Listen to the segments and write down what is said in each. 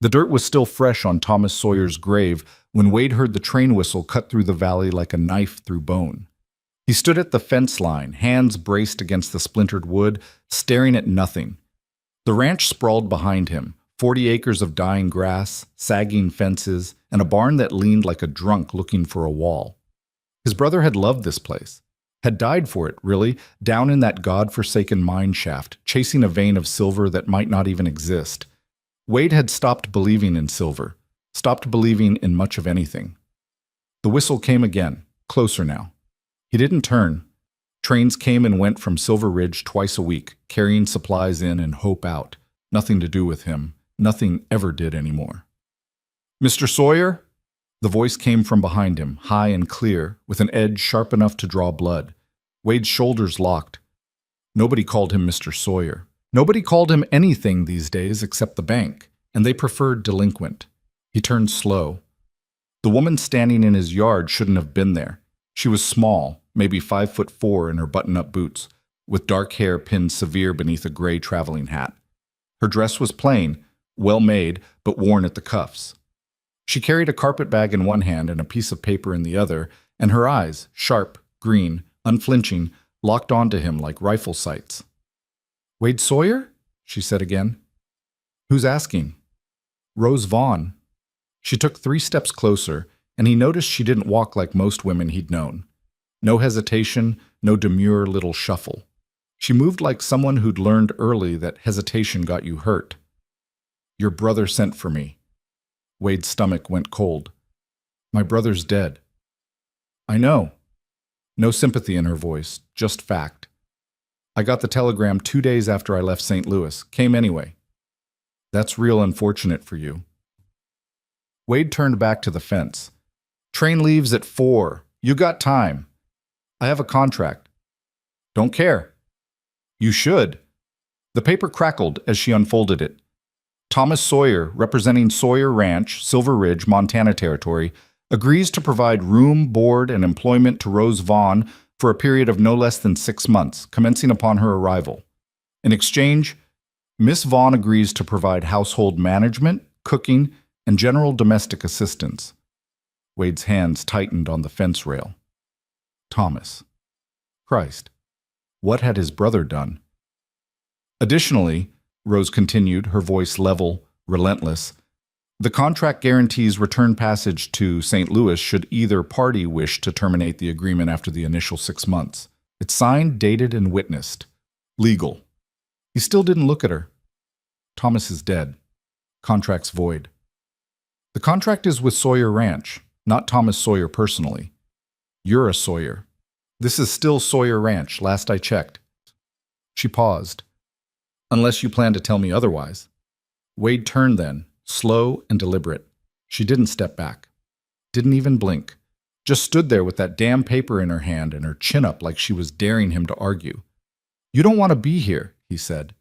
The dirt was still fresh on Thomas Sawyer's grave when Wade heard the train whistle cut through the valley like a knife through bone. He stood at the fence line, hands braced against the splintered wood, staring at nothing. The ranch sprawled behind him, 40 acres of dying grass, sagging fences, and a barn that leaned like a drunk looking for a wall. His brother had loved this place, had died for it, really, down in that god-forsaken mine shaft, chasing a vein of silver that might not even exist. Wade had stopped believing in silver, stopped believing in much of anything. The whistle came again, closer now. He didn't turn. Trains came and went from Silver Ridge twice a week, carrying supplies in and hope out. Nothing to do with him. Nothing ever did anymore. "Mr. Sawyer?" The voice came from behind him, high and clear, with an edge sharp enough to draw blood. Wade's shoulders locked. Nobody called him Mr. Sawyer. Nobody called him anything these days except the bank, and they preferred delinquent. He turned slow. The woman standing in his yard shouldn't have been there. She was small, maybe 5'4" in her button-up boots, with dark hair pinned severe beneath a gray traveling hat. Her dress was plain, well-made, but worn at the cuffs. She carried a carpet bag in one hand and a piece of paper in the other, and her eyes, sharp, green, unflinching, locked onto him like rifle sights. "Wade Sawyer?" she said again. "Who's asking?" "Rose Vaughn." She took 3 steps closer, and he noticed she didn't walk like most women he'd known. No hesitation, no demure little shuffle. She moved like someone who'd learned early that hesitation got you hurt. "Your brother sent for me." Wade's stomach went cold. "My brother's dead." "I know." No sympathy in her voice, just fact. "I got the telegram 2 days after I left St. Louis. Came anyway." "That's real unfortunate for you." Wade turned back to the fence. "Train leaves at 4. You got time." "I have a contract." "Don't care." "You should." The paper crackled as she unfolded it. Thomas Sawyer, representing Sawyer Ranch, Silver Ridge, Montana Territory, agrees to provide room, board, and employment to Rose Vaughn for a period of no less than 6 months, commencing upon her arrival. In exchange, Miss Vaughn agrees to provide household management, cooking, and general domestic assistance. Wade's hands tightened on the fence rail. Thomas. Christ. What had his brother done? Additionally, Rose continued, her voice level, relentless, the contract guarantees return passage to St. Louis should either party wish to terminate the agreement after the initial 6 months. It's signed, dated, and witnessed. Legal. He still didn't look at her. Thomas is dead. Contract's void. The contract is with Sawyer Ranch, not Thomas Sawyer personally. You're a Sawyer. This is still Sawyer Ranch, last I checked. She paused. Unless you plan to tell me otherwise. Wade turned then, slow and deliberate. She didn't step back. Didn't even blink. Just stood there with that damn paper in her hand and her chin up like she was daring him to argue. You don't want to be here, he said.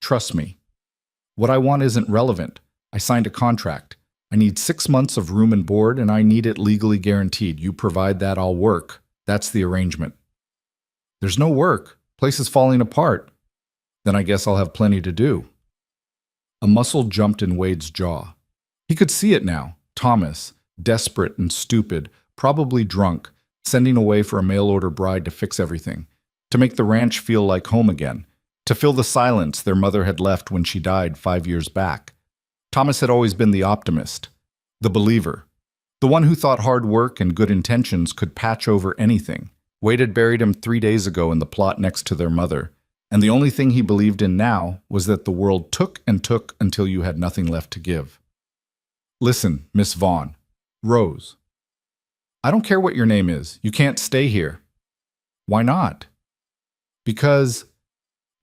Trust me. What I want isn't relevant. I signed a contract. I need 6 months of room and board, and I need it legally guaranteed. You provide that, I'll work. That's the arrangement. There's no work. Place is falling apart. Then I guess I'll have plenty to do. A muscle jumped in Wade's jaw. He could see it now. Thomas, desperate and stupid, probably drunk, sending away for a mail-order bride to fix everything, to make the ranch feel like home again, to fill the silence their mother had left when she died 5 years back. Thomas had always been the optimist, the believer, the one who thought hard work and good intentions could patch over anything. Wade had buried him 3 days ago in the plot next to their mother, and the only thing he believed in now was that the world took and took until you had nothing left to give. Listen, Miss Vaughn. Rose. I don't care what your name is. You can't stay here. Why not? Because...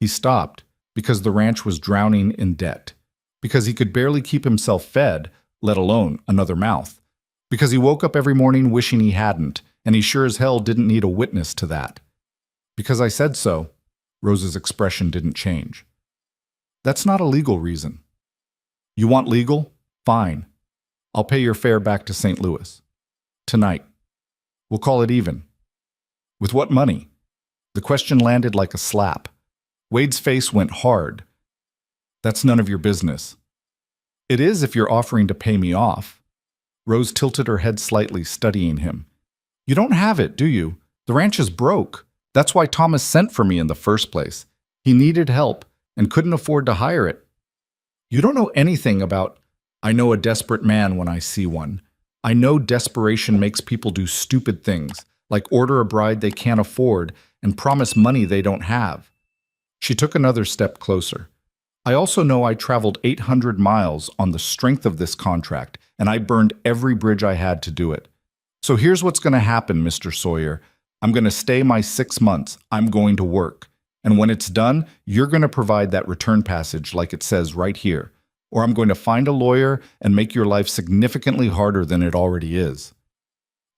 He stopped, because the ranch was drowning in debt, because he could barely keep himself fed, let alone another mouth, because he woke up every morning wishing he hadn't, and he sure as hell didn't need a witness to that. Because I said so. Rose's expression didn't change. That's not a legal reason. You want legal? Fine. I'll pay your fare back to St. Louis. Tonight. We'll call it even. With what money? The question landed like a slap. Wade's face went hard. That's none of your business. It is if you're offering to pay me off. Rose tilted her head slightly, studying him. You don't have it, do you? The ranch is broke. That's why Thomas sent for me in the first place. He needed help and couldn't afford to hire it. You don't know anything about, I know a desperate man when I see one. I know desperation makes people do stupid things, like order a bride they can't afford and promise money they don't have. She took another step closer. I also know I traveled 800 miles on the strength of this contract, and I burned every bridge I had to do it. So here's what's going to happen, Mr. Sawyer. I'm going to stay my 6 months. I'm going to work. And when it's done, you're going to provide that return passage like it says right here. Or I'm going to find a lawyer and make your life significantly harder than it already is.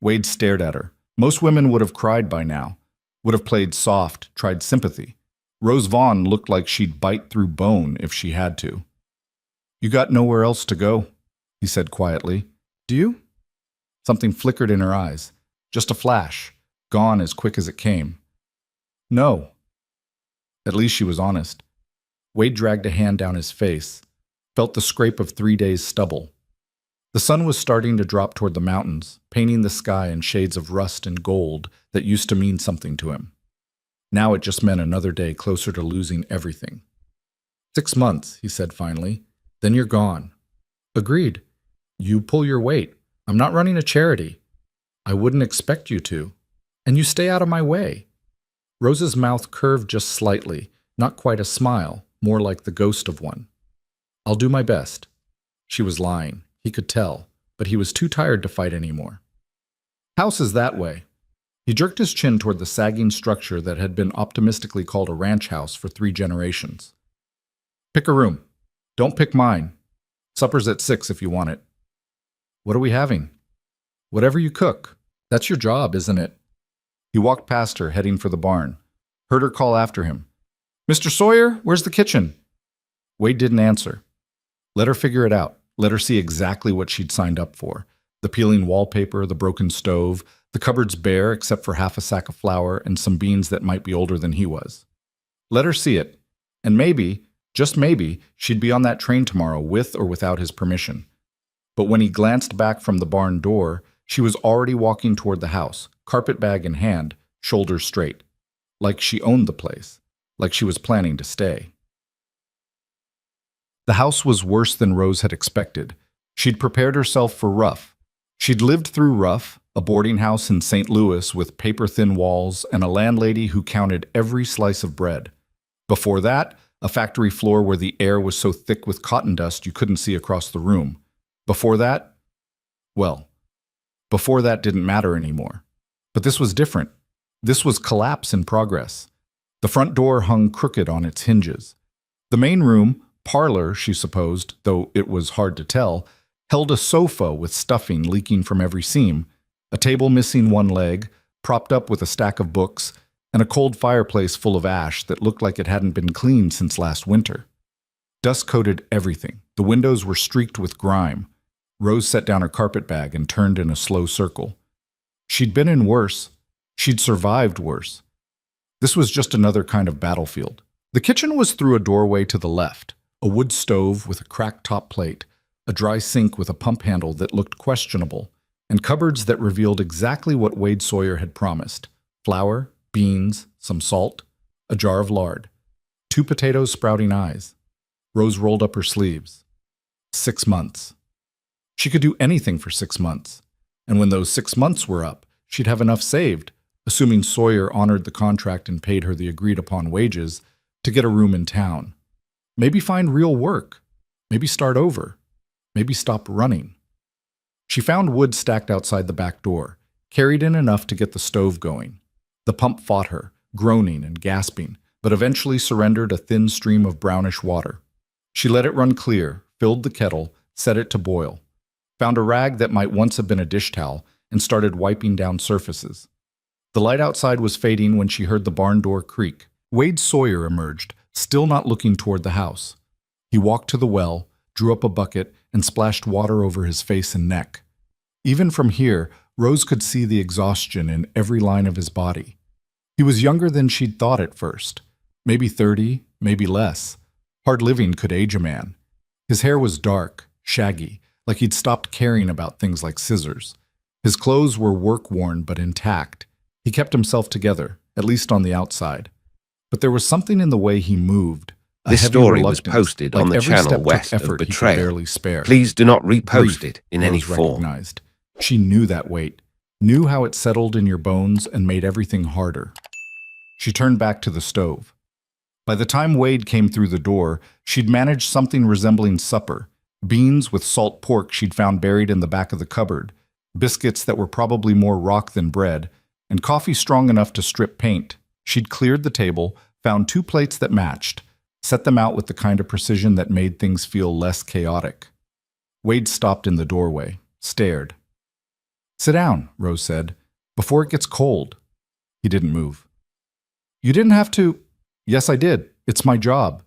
Wade stared at her. Most women would have cried by now, would have played soft, tried sympathy. Rose Vaughn looked like she'd bite through bone if she had to. You got nowhere else to go, he said quietly. Do you? Something flickered in her eyes. Just a flash, gone as quick as it came. No. At least she was honest. Wade dragged a hand down his face, felt the scrape of 3 days' stubble. The sun was starting to drop toward the mountains, painting the sky in shades of rust and gold that used to mean something to him. Now it just meant another day closer to losing everything. 6 months, he said finally. Then you're gone. Agreed. You pull your weight. I'm not running a charity. I wouldn't expect you to. And you stay out of my way. Rose's mouth curved just slightly, not quite a smile, more like the ghost of one. I'll do my best. She was lying. He could tell, but he was too tired to fight anymore. House is that way. He jerked his chin toward the sagging structure that had been optimistically called a ranch house for 3 generations. Pick a room. Don't pick mine. Supper's at 6 if you want it. What are we having? Whatever you cook. That's your job, isn't it? He walked past her, heading for the barn. Heard her call after him. Mr. Sawyer, where's the kitchen? Wade didn't answer. Let her figure it out. Let her see exactly what she'd signed up for. The peeling wallpaper, the broken stove, the cupboards bare except for half a sack of flour and some beans that might be older than he was. Let her see it. And maybe, just maybe, she'd be on that train tomorrow with or without his permission. But when he glanced back from the barn door, she was already walking toward the house, carpet bag in hand, shoulders straight. Like she owned the place. Like she was planning to stay. The house was worse than Rose had expected. She'd prepared herself for rough. She'd lived through rough, a boarding house in St. Louis with paper-thin walls and a landlady who counted every slice of bread. Before that, a factory floor where the air was so thick with cotton dust you couldn't see across the room. Before that, well, before that didn't matter anymore. But this was different. This was collapse in progress. The front door hung crooked on its hinges. The main room, parlor, she supposed, though it was hard to tell, held a sofa with stuffing leaking from every seam, a table missing one leg, propped up with a stack of books, and a cold fireplace full of ash that looked like it hadn't been cleaned since last winter. Dust coated everything. The windows were streaked with grime. Rose set down her carpet bag and turned in a slow circle. She'd been in worse. She'd survived worse. This was just another kind of battlefield. The kitchen was through a doorway to the left, a wood stove with a cracked top plate, a dry sink with a pump handle that looked questionable, and cupboards that revealed exactly what Wade Sawyer had promised: flour, beans, some salt, a jar of lard, 2 potatoes sprouting eyes. Rose rolled up her sleeves. 6 months. She could do anything for 6 months, and when those 6 months were up, she'd have enough saved, assuming Sawyer honored the contract and paid her the agreed-upon wages, to get a room in town. Maybe find real work. Maybe start over. Maybe stop running. She found wood stacked outside the back door, carried in enough to get the stove going. The pump fought her, groaning and gasping, but eventually surrendered a thin stream of brownish water. She let it run clear, filled the kettle, set it to boil, found a rag that might once have been a dish towel, and started wiping down surfaces. The light outside was fading when she heard the barn door creak. Wade Sawyer emerged, still not looking toward the house. He walked to the well, drew up a bucket, and splashed water over his face and neck. Even from here, Rose could see the exhaustion in every line of his body. He was younger than she'd thought at first. Maybe 30, maybe less. Hard living could age a man. His hair was dark, shaggy, like he'd stopped caring about things like scissors. His clothes were work-worn but intact. He kept himself together, at least on the outside. But there was something in the way he moved. This story was posted on the channel west of Betrayal. Barely spare. Please do not repost Grief, it in any Rose form. recognized. She knew that weight, knew how it settled in your bones and made everything harder. She turned back to the stove. By the time Wade came through the door, she'd managed something resembling supper. Beans with salt pork she'd found buried in the back of the cupboard, biscuits that were probably more rock than bread, and coffee strong enough to strip paint. She'd cleared the table, found 2 plates that matched, set them out with the kind of precision that made things feel less chaotic. Wade stopped in the doorway, stared. "Sit down," Rose said, "before it gets cold." He didn't move. "You didn't have to." "Yes, I did. It's my job."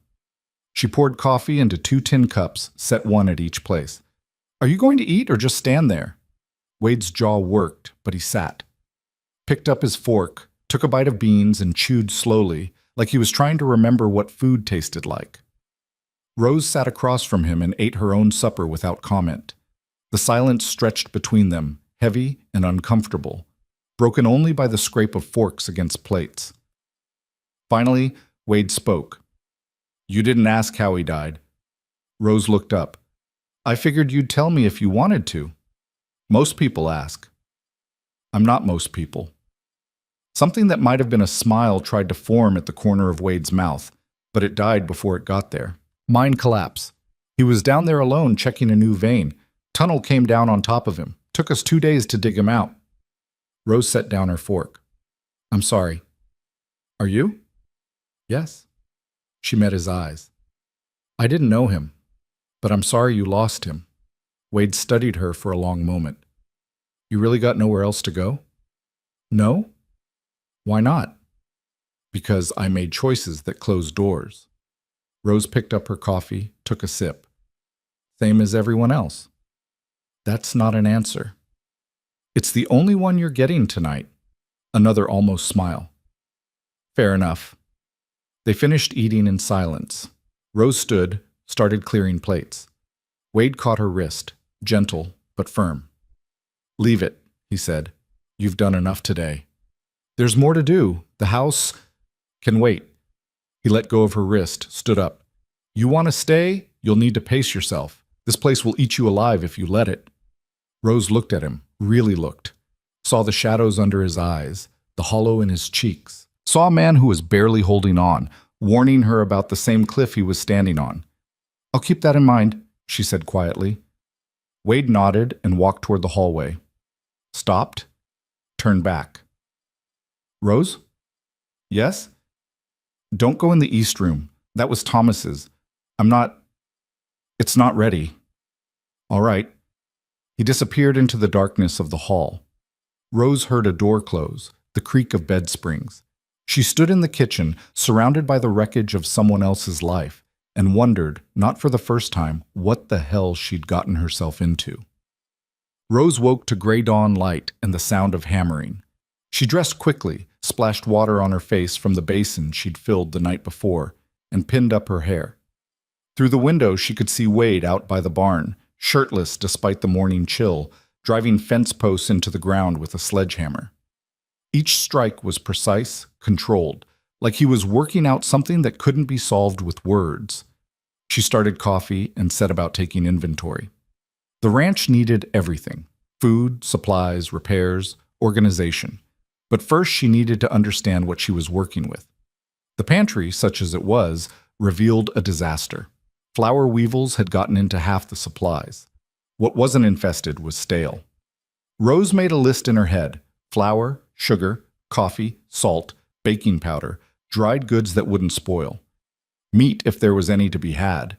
She poured coffee into 2 tin cups, set one at each place. "Are you going to eat or just stand there?" Wade's jaw worked, but he sat. Picked up his fork, took a bite of beans and chewed slowly, like he was trying to remember what food tasted like. Rose sat across from him and ate her own supper without comment. The silence stretched between them, heavy and uncomfortable, broken only by the scrape of forks against plates. Finally, Wade spoke. "You didn't ask how he died." Rose looked up. "I figured you'd tell me if you wanted to. Most people ask." "I'm not most people." Something that might have been a smile tried to form at the corner of Wade's mouth, but it died before it got there. Mind collapse. He was down there alone checking a new vein. Tunnel came down on top of him. Took us 2 days to dig him out. Rose set down her fork. "I'm sorry." "Are you?" "Yes." She met his eyes. "I didn't know him, but I'm sorry you lost him." Wade studied her for a long moment. "You really got nowhere else to go?" "No." "Why not?" "Because I made choices that closed doors." Rose picked up her coffee, took a sip. "Same as everyone else." "That's not an answer." "It's the only one you're getting tonight." Another almost smile. "Fair enough." They finished eating in silence. Rose stood, started clearing plates. Wade caught her wrist, gentle but firm. "Leave it," he said. "You've done enough today." "There's more to do. The house can wait." He let go of her wrist, stood up. "You want to stay? You'll need to pace yourself. This place will eat you alive if you let it." Rose looked at him, really looked. Saw the shadows under his eyes, the hollow in his cheeks. Saw a man who was barely holding on, warning her about the same cliff he was standing on. "I'll keep that in mind," she said quietly. Wade nodded and walked toward the hallway. Stopped, turned back. "Rose?" "Yes?" "Don't go in the East Room. That was Thomas's. It's not ready." "All right." He disappeared into the darkness of the hall. Rose heard a door close, the creak of bed springs. She stood in the kitchen, surrounded by the wreckage of someone else's life, and wondered, not for the first time, what the hell she'd gotten herself into. Rose woke to gray dawn light and the sound of hammering. She dressed quickly, splashed water on her face from the basin she'd filled the night before, and pinned up her hair. Through the window she could see Wade out by the barn, shirtless despite the morning chill, driving fence posts into the ground with a sledgehammer. Each strike was precise, controlled, like he was working out something that couldn't be solved with words. She started coffee and set about taking inventory. The ranch needed everything: food, supplies, repairs, organization. But first she needed to understand what she was working with. The pantry, such as it was, revealed a disaster. Flour weevils had gotten into half the supplies. What wasn't infested was stale. Rose made a list in her head: flour, sugar, coffee, salt, baking powder, dried goods that wouldn't spoil. Meat if there was any to be had.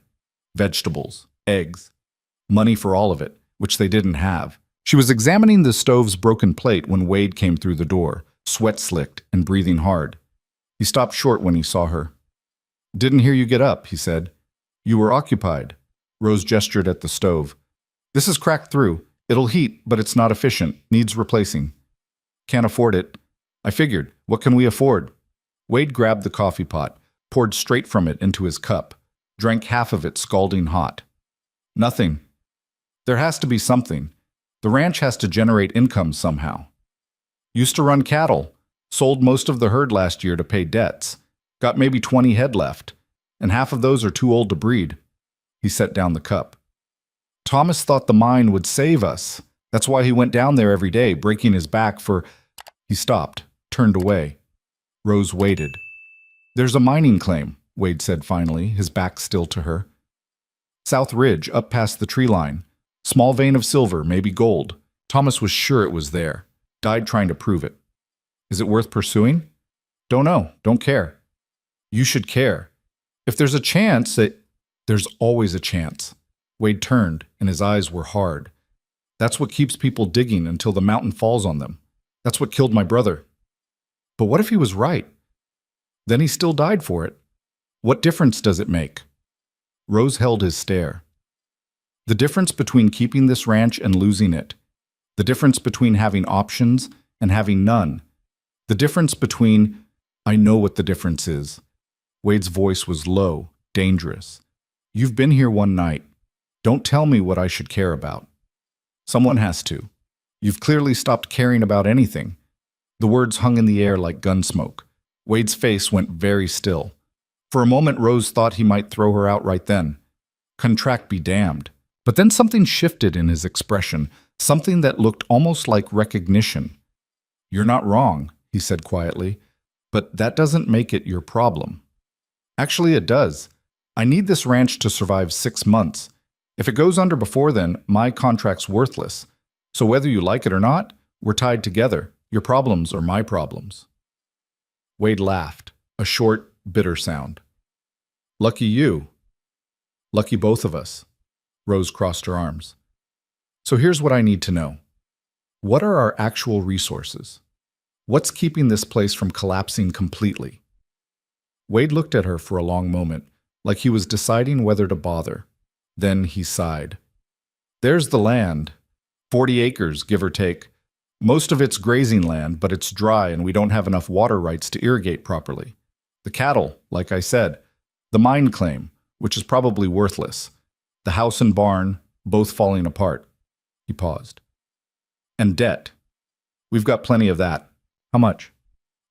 Vegetables, eggs. Money for all of it, which they didn't have. She was examining the stove's broken plate when Wade came through the door, sweat-slicked and breathing hard. He stopped short when he saw her. "Didn't hear you get up," he said. "You were occupied." Rose gestured at the stove. "This is cracked through. It'll heat, but it's not efficient. Needs replacing." "Can't afford it." "I figured. What can we afford?" Wade grabbed the coffee pot, poured straight from it into his cup, drank half of it scalding hot. "Nothing. There has to be something. The ranch has to generate income somehow. Used to run cattle. Sold most of the herd last year to pay debts. Got maybe 20 head left, and half of those are too old to breed. He set down the cup. Thomas thought the mine would save us. That's why he went down there every day, breaking his back for... He stopped, turned away. Rose waited. There's a mining claim, Wade said finally, his back still to her. South Ridge, up past the tree line. Small vein of silver, maybe gold. Thomas was sure it was there. Died trying to prove it. Is it worth pursuing? Don't know. Don't care. You should care. If there's a chance that... There's always a chance. Wade turned, and his eyes were hard. That's what keeps people digging until the mountain falls on them. That's what killed my brother. But what if he was right? Then he still died for it. What difference does it make? Rose held his stare. The difference between keeping this ranch and losing it. The difference between having options and having none. The difference between... I know what the difference is. Wade's voice was low, dangerous. You've been here one night. Don't tell me what I should care about. Someone has to. You've clearly stopped caring about anything. The words hung in the air like gun smoke. Wade's face went very still. For a moment, Rose thought he might throw her out right then. Contract be damned. But then something shifted in his expression, something that looked almost like recognition. You're not wrong, he said quietly, but that doesn't make it your problem. Actually, it does. I need this ranch to survive 6 months. If it goes under before then, my contract's worthless. So whether you like it or not, we're tied together. Your problems are my problems. Wade laughed, a short, bitter sound. Lucky you. Lucky both of us. Rose crossed her arms. So here's what I need to know. What are our actual resources? What's keeping this place from collapsing completely? Wade looked at her for a long moment, like he was deciding whether to bother. Then he sighed. There's the land. 40 acres, give or take. Most of it's grazing land, but it's dry and we don't have enough water rights to irrigate properly. The cattle, like I said. The mine claim, which is probably worthless. The house and barn, both falling apart. He paused. And debt. We've got plenty of that. How much?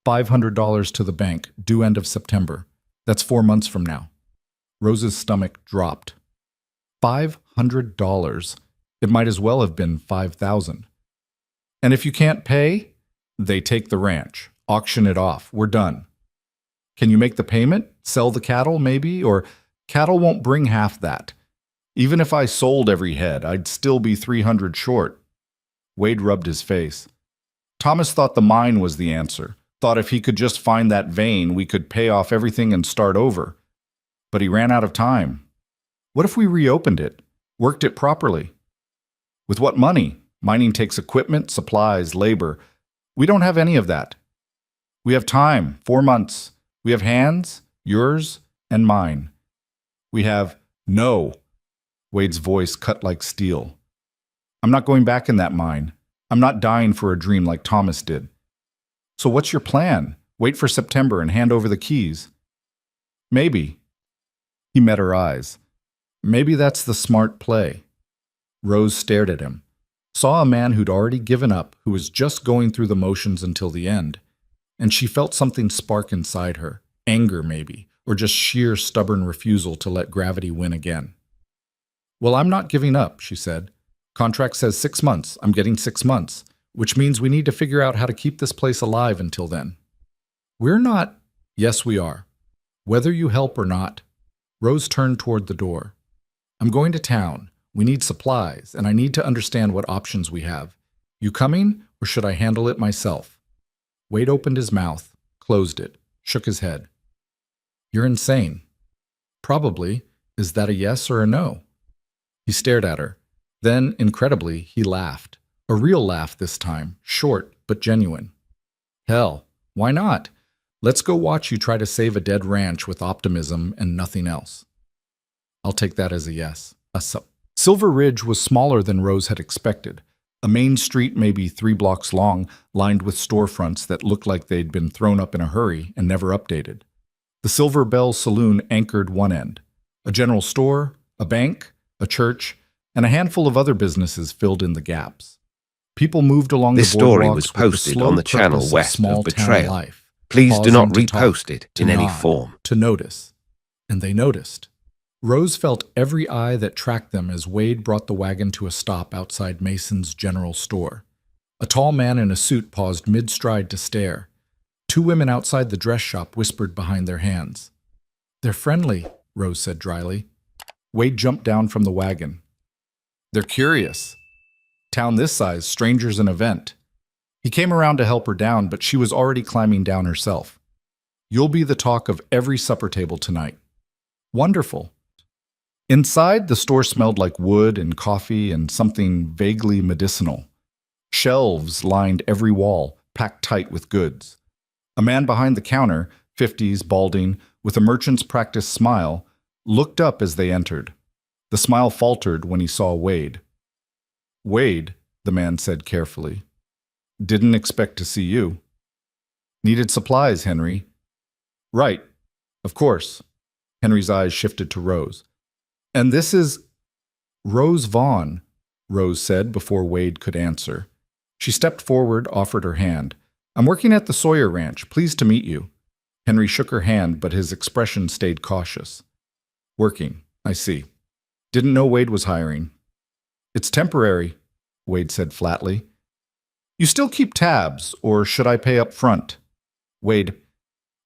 $500 to the bank, due end of September. That's 4 months from now. Rose's stomach dropped. $500. It might as well have been $5,000. And if you can't pay, they take the ranch, auction it off. We're done. Can you make the payment? Sell the cattle, maybe? Or cattle won't bring half that. Even if I sold every head, I'd still be 300 short. Wade rubbed his face. Thomas thought the mine was the answer. Thought if he could just find that vein, we could pay off everything and start over. But he ran out of time. What if we reopened it? Worked it properly? With what money? Mining takes equipment, supplies, labor. We don't have any of that. We have time, 4 months. We have hands, yours and mine. We have no. Wade's voice cut like steel. I'm not going back in that mine. I'm not dying for a dream like Thomas did. So what's your plan? Wait for September and hand over the keys? Maybe. He met her eyes. Maybe that's the smart play. Rose stared at him. Saw a man who'd already given up, who was just going through the motions until the end. And she felt something spark inside her. Anger, maybe, or just sheer stubborn refusal to let gravity win again. Well, I'm not giving up, she said. Contract says 6 months. I'm getting 6 months, which means we need to figure out how to keep this place alive until then. We're not... Yes, we are. Whether you help or not. Rose turned toward the door. I'm going to town. We need supplies, and I need to understand what options we have. You coming, or should I handle it myself? Wade opened his mouth, closed it, shook his head. You're insane. Probably. Is that a yes or a no? He stared at her. Then, incredibly, he laughed. A real laugh this time, short but genuine. Hell, why not? Let's go watch you try to save a dead ranch with optimism and nothing else. I'll take that as a yes. Silver Ridge was smaller than Rose had expected. A main street maybe 3 blocks long, lined with storefronts that looked like they'd been thrown up in a hurry and never updated. The Silver Bell Saloon anchored one end. A general store, a bank, a church, and a handful of other businesses filled in the gaps. People moved along This the story boardwalks was with the posted slow on the channel purpose of west of small-town Betrayal. life, Please do not pausing to repost talk, it to in any nod, form. to notice. And they noticed. Rose felt every eye that tracked them as Wade brought the wagon to a stop outside Mason's general store. A tall man in a suit paused mid-stride to stare. Two women outside the dress shop whispered behind their hands. "They're friendly," Rose said dryly. Wade jumped down from the wagon. "They're curious. Town this size, strangers an event." He came around to help her down, but she was already climbing down herself. "You'll be the talk of every supper table tonight." "Wonderful." Inside, the store smelled like wood and coffee and something vaguely medicinal. Shelves lined every wall, packed tight with goods. A man behind the counter, 50s, balding, with a merchant's practice smile, looked up as they entered. The smile faltered when he saw Wade. "Wade," the man said carefully. "Didn't expect to see you." "Needed supplies, Henry." "Right. Of course." Henry's eyes shifted to Rose. "And this is Rose Vaughn," Rose said before Wade could answer. She stepped forward, offered her hand. "I'm working at the Sawyer Ranch. Pleased to meet you." Henry shook her hand, but his expression stayed cautious. "Working. I see. Didn't know Wade was hiring." "It's temporary," Wade said flatly. "You still keep tabs, or should I pay up front?" "Wade,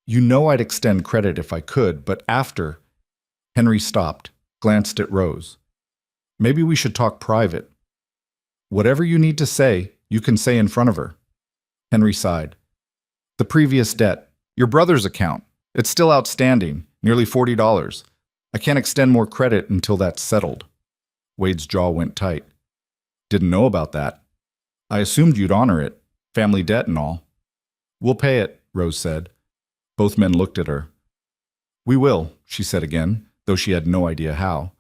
you know I'd extend credit if I could, but after—" Henry stopped, glanced at Rose. "Maybe we should talk private." "Whatever you need to say, you can say in front of her." Henry sighed. "The previous debt, your brother's account, it's still outstanding, nearly $40. I can't extend more credit until that's settled." Wade's jaw went tight. "Didn't know about that. I assumed you'd honor it, family debt and all." "We'll pay it," Rose said. Both men looked at her. "We will," she said again, though she had no idea how.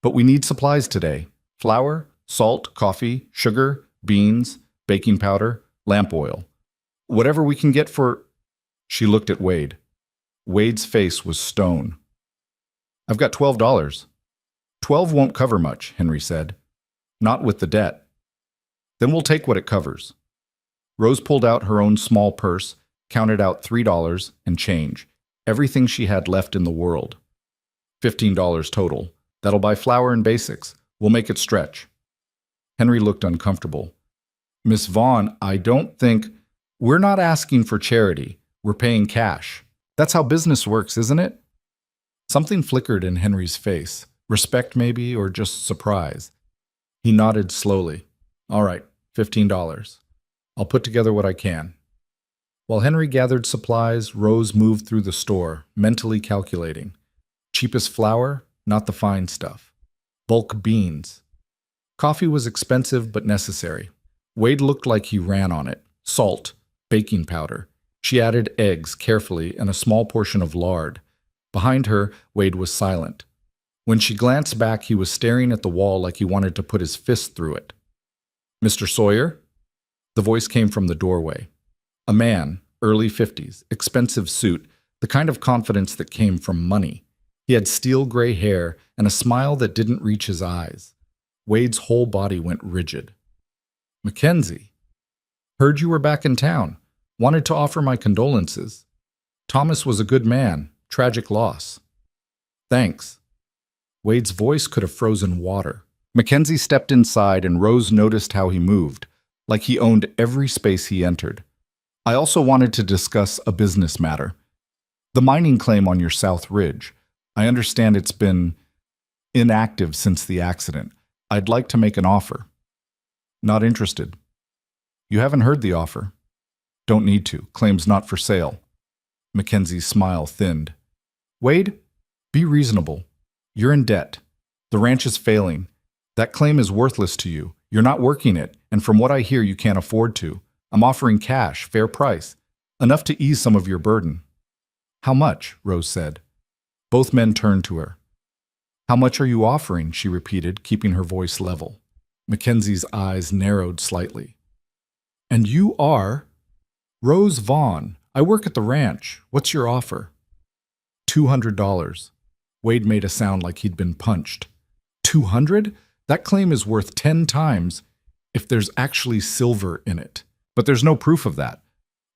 "But we need supplies today. Flour, salt, coffee, sugar, beans, baking powder, lamp oil. Whatever we can get for—" She looked at Wade. Wade's face was stone. "I've got $12. 12 won't cover much," Henry said. "Not with the debt." "Then we'll take what it covers." Rose pulled out her own small purse, counted out $3 and change, everything she had left in the world. $15 total. That'll buy flour and basics. We'll make it stretch. Henry looked uncomfortable. "Miss Vaughn, I don't think—" "We're not asking for charity. We're paying cash. That's how business works, isn't it?" Something flickered in Henry's face. Respect maybe, or just surprise. He nodded slowly. "All right, $15. I'll put together what I can." While Henry gathered supplies, Rose moved through the store, mentally calculating. Cheapest flour, not the fine stuff. Bulk beans. Coffee was expensive but necessary. Wade looked like he ran on it. Salt, baking powder. She added eggs carefully and a small portion of lard. Behind her, Wade was silent. When she glanced back, he was staring at the wall like he wanted to put his fist through it. "Mr. Sawyer?" The voice came from the doorway. A man, early 50s, expensive suit, the kind of confidence that came from money. He had steel gray hair and a smile that didn't reach his eyes. Wade's whole body went rigid. "Mackenzie, heard you were back in town. Wanted to offer my condolences. Thomas was a good man. Tragic loss." "Thanks." Wade's voice could have frozen water. Mackenzie stepped inside and Rose noticed how he moved, like he owned every space he entered. "I also wanted to discuss a business matter. The mining claim on your South Ridge. I understand it's been inactive since the accident. I'd like to make an offer." "Not interested." "You haven't heard the offer." "Don't need to. Claim's not for sale." Mackenzie's smile thinned. "Wade, be reasonable. You're in debt. The ranch is failing. That claim is worthless to you. You're not working it, and from what I hear, you can't afford to. I'm offering cash, fair price. Enough to ease some of your burden." "How much?" Rose said. Both men turned to her. "How much are you offering?" she repeated, keeping her voice level. Mackenzie's eyes narrowed slightly. "And you are—" "Rose Vaughn. I work at the ranch. What's your offer?" $200. Wade made a sound like he'd been punched. 200? That claim is worth 10 times if there's actually silver in it. But there's no proof of that.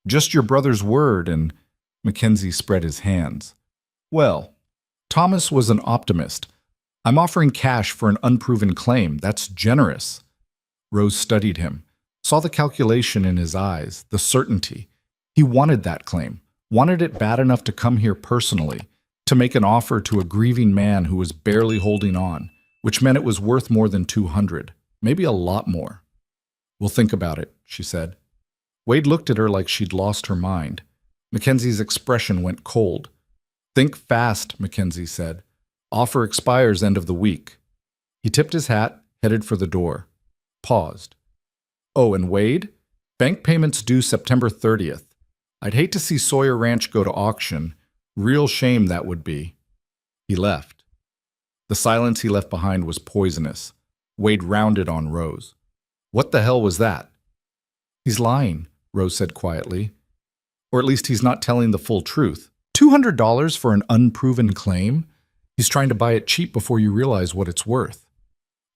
Just your brother's word, and Mackenzie spread his hands. Well, Thomas was an optimist. I'm offering cash for an unproven claim. That's generous. Rose studied him, saw the calculation in his eyes, the certainty. He wanted that claim, wanted it bad enough to come here personally, to make an offer to a grieving man who was barely holding on, which meant it was worth more than 200, maybe a lot more. We'll think about it, she said. Wade looked at her like she'd lost her mind. Mackenzie's expression went cold. Think fast, Mackenzie said. Offer expires end of the week. He tipped his hat, headed for the door. Paused. Oh, and Wade? Bank payments due September 30th. I'd hate to see Sawyer Ranch go to auction. Real shame that would be. He left. The silence he left behind was poisonous. Wade rounded on Rose. What the hell was that? He's lying, Rose said quietly. Or at least he's not telling the full truth. $200 for an unproven claim? He's trying to buy it cheap before you realize what it's worth.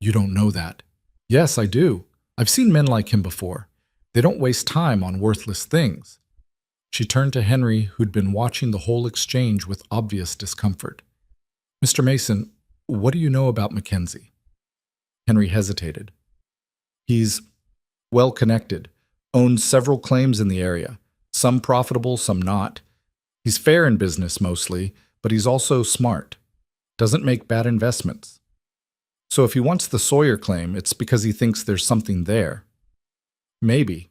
You don't know that. Yes, I do. I've seen men like him before. They don't waste time on worthless things. She turned to Henry, who'd been watching the whole exchange with obvious discomfort. Mr. Mason, what do you know about Mackenzie? Henry hesitated. He's well-connected, owns several claims in the area, some profitable, some not. He's fair in business mostly, but he's also smart. Doesn't make bad investments. So if he wants the Sawyer claim, it's because he thinks there's something there. Maybe.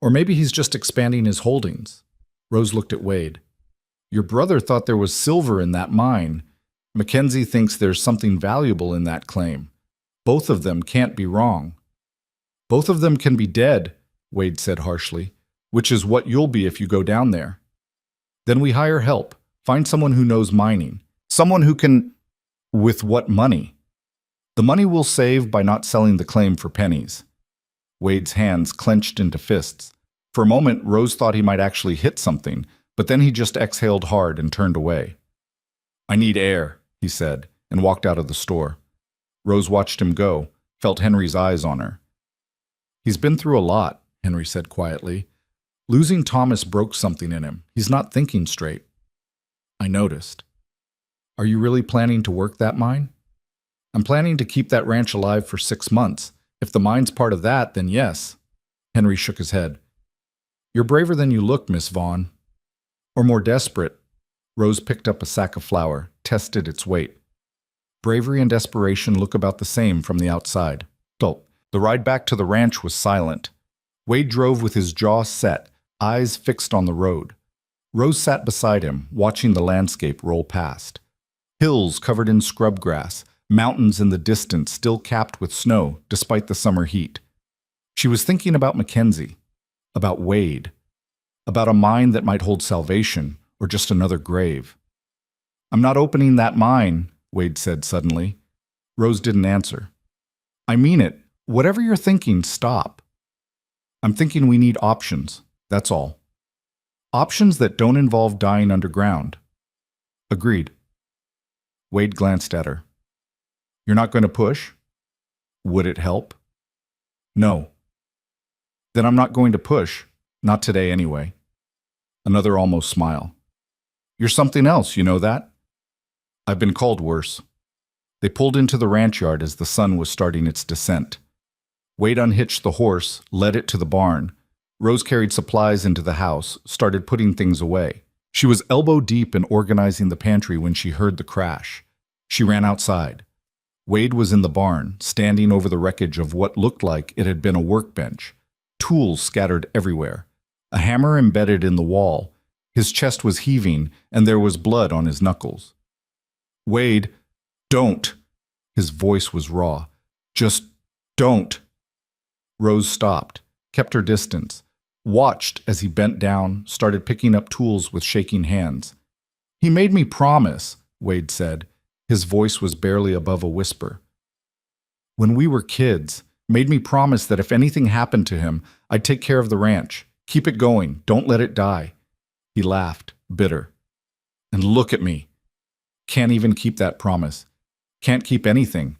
Or maybe he's just expanding his holdings. Rose looked at Wade. Your brother thought there was silver in that mine. Mackenzie thinks there's something valuable in that claim. Both of them can't be wrong. Both of them can be dead, Wade said harshly, which is what you'll be if you go down there. Then we hire help, find someone who knows mining, someone who can… With what money? The money we'll save by not selling the claim for pennies. Wade's hands clenched into fists. For a moment, Rose thought he might actually hit something, but then he just exhaled hard and turned away. I need air, he said, and walked out of the store. Rose watched him go, felt Henry's eyes on her. He's been through a lot, Henry said quietly. Losing Thomas broke something in him. He's not thinking straight. I noticed. Are you really planning to work that mine? I'm planning to keep that ranch alive for 6 months. If the mine's part of that, then yes. Henry shook his head. You're braver than you look, Miss Vaughn. Or more desperate. Rose picked up a sack of flour, tested its weight. Bravery and desperation look about the same from the outside. Gulp. The ride back to the ranch was silent. Wade drove with his jaw set, eyes fixed on the road. Rose sat beside him, watching the landscape roll past. Hills covered in scrub grass, mountains in the distance still capped with snow despite the summer heat. She was thinking about Mackenzie, about Wade, about a mine that might hold salvation or just another grave. I'm not opening that mine, Wade said suddenly. Rose didn't answer. I mean it. Whatever you're thinking, stop. I'm thinking we need options, that's all. Options that don't involve dying underground. Agreed. Wade glanced at her. You're not going to push? Would it help? No. Then I'm not going to push. Not today anyway. Another almost smile. You're something else, you know that? I've been called worse. They pulled into the ranch yard as the sun was starting its descent. Wade unhitched the horse, led it to the barn. Rose carried supplies into the house, started putting things away. She was elbow deep in organizing the pantry when she heard the crash. She ran outside. Wade was in the barn, standing over the wreckage of what looked like it had been a workbench. Tools scattered everywhere. A hammer embedded in the wall. His chest was heaving, and there was blood on his knuckles. Wade, don't. His voice was raw. Just don't. Rose stopped, kept her distance, watched as he bent down, started picking up tools with shaking hands. He made me promise, Wade said. His voice was barely above a whisper. When we were kids, made me promise that if anything happened to him, I'd take care of the ranch. Keep it going. Don't let it die. He laughed, bitter. And look at me. Can't even keep that promise. Can't keep anything.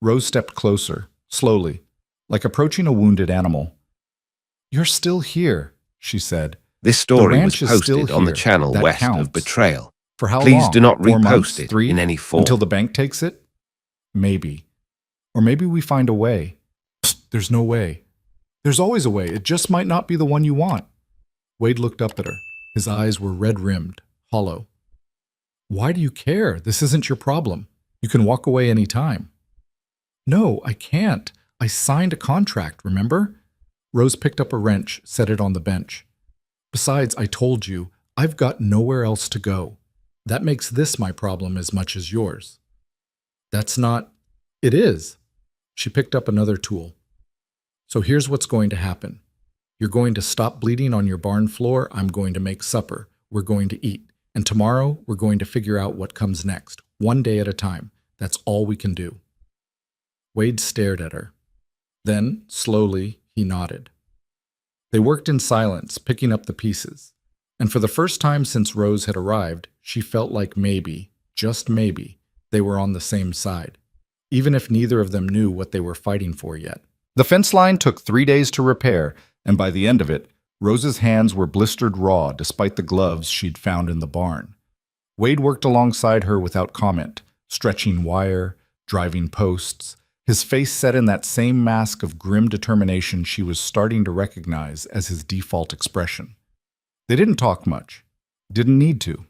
Rose stepped closer, slowly, like approaching a wounded animal. "You're still here," she said. This story was posted on the channel west of Betrayal. For how long? Please do not 4 repost months, it 3, in any form. until the bank takes it? Maybe. Or maybe we find a way. Psst, there's no way. There's always a way. It just might not be the one you want. Wade looked up at her. His eyes were red-rimmed, hollow. "Why do you care? This isn't your problem. You can walk away any time." "No, I can't. I signed a contract, remember?" Rose picked up a wrench, set it on the bench. "Besides, I told you, I've got nowhere else to go. That makes this my problem as much as yours." "That's not—" "It is." She picked up another tool. "So here's what's going to happen. You're going to stop bleeding on your barn floor. I'm going to make supper. We're going to eat. And tomorrow, we're going to figure out what comes next, one day at a time. That's all we can do." Wade stared at her. Then, slowly, he nodded. They worked in silence, picking up the pieces. And for the first time since Rose had arrived, she felt like maybe, just maybe, they were on the same side, even if neither of them knew what they were fighting for yet. The fence line took 3 days to repair, and by the end of it, Rose's hands were blistered raw despite the gloves she'd found in the barn. Wade worked alongside her without comment, stretching wire, driving posts, his face set in that same mask of grim determination she was starting to recognize as his default expression. They didn't talk much. Didn't need to.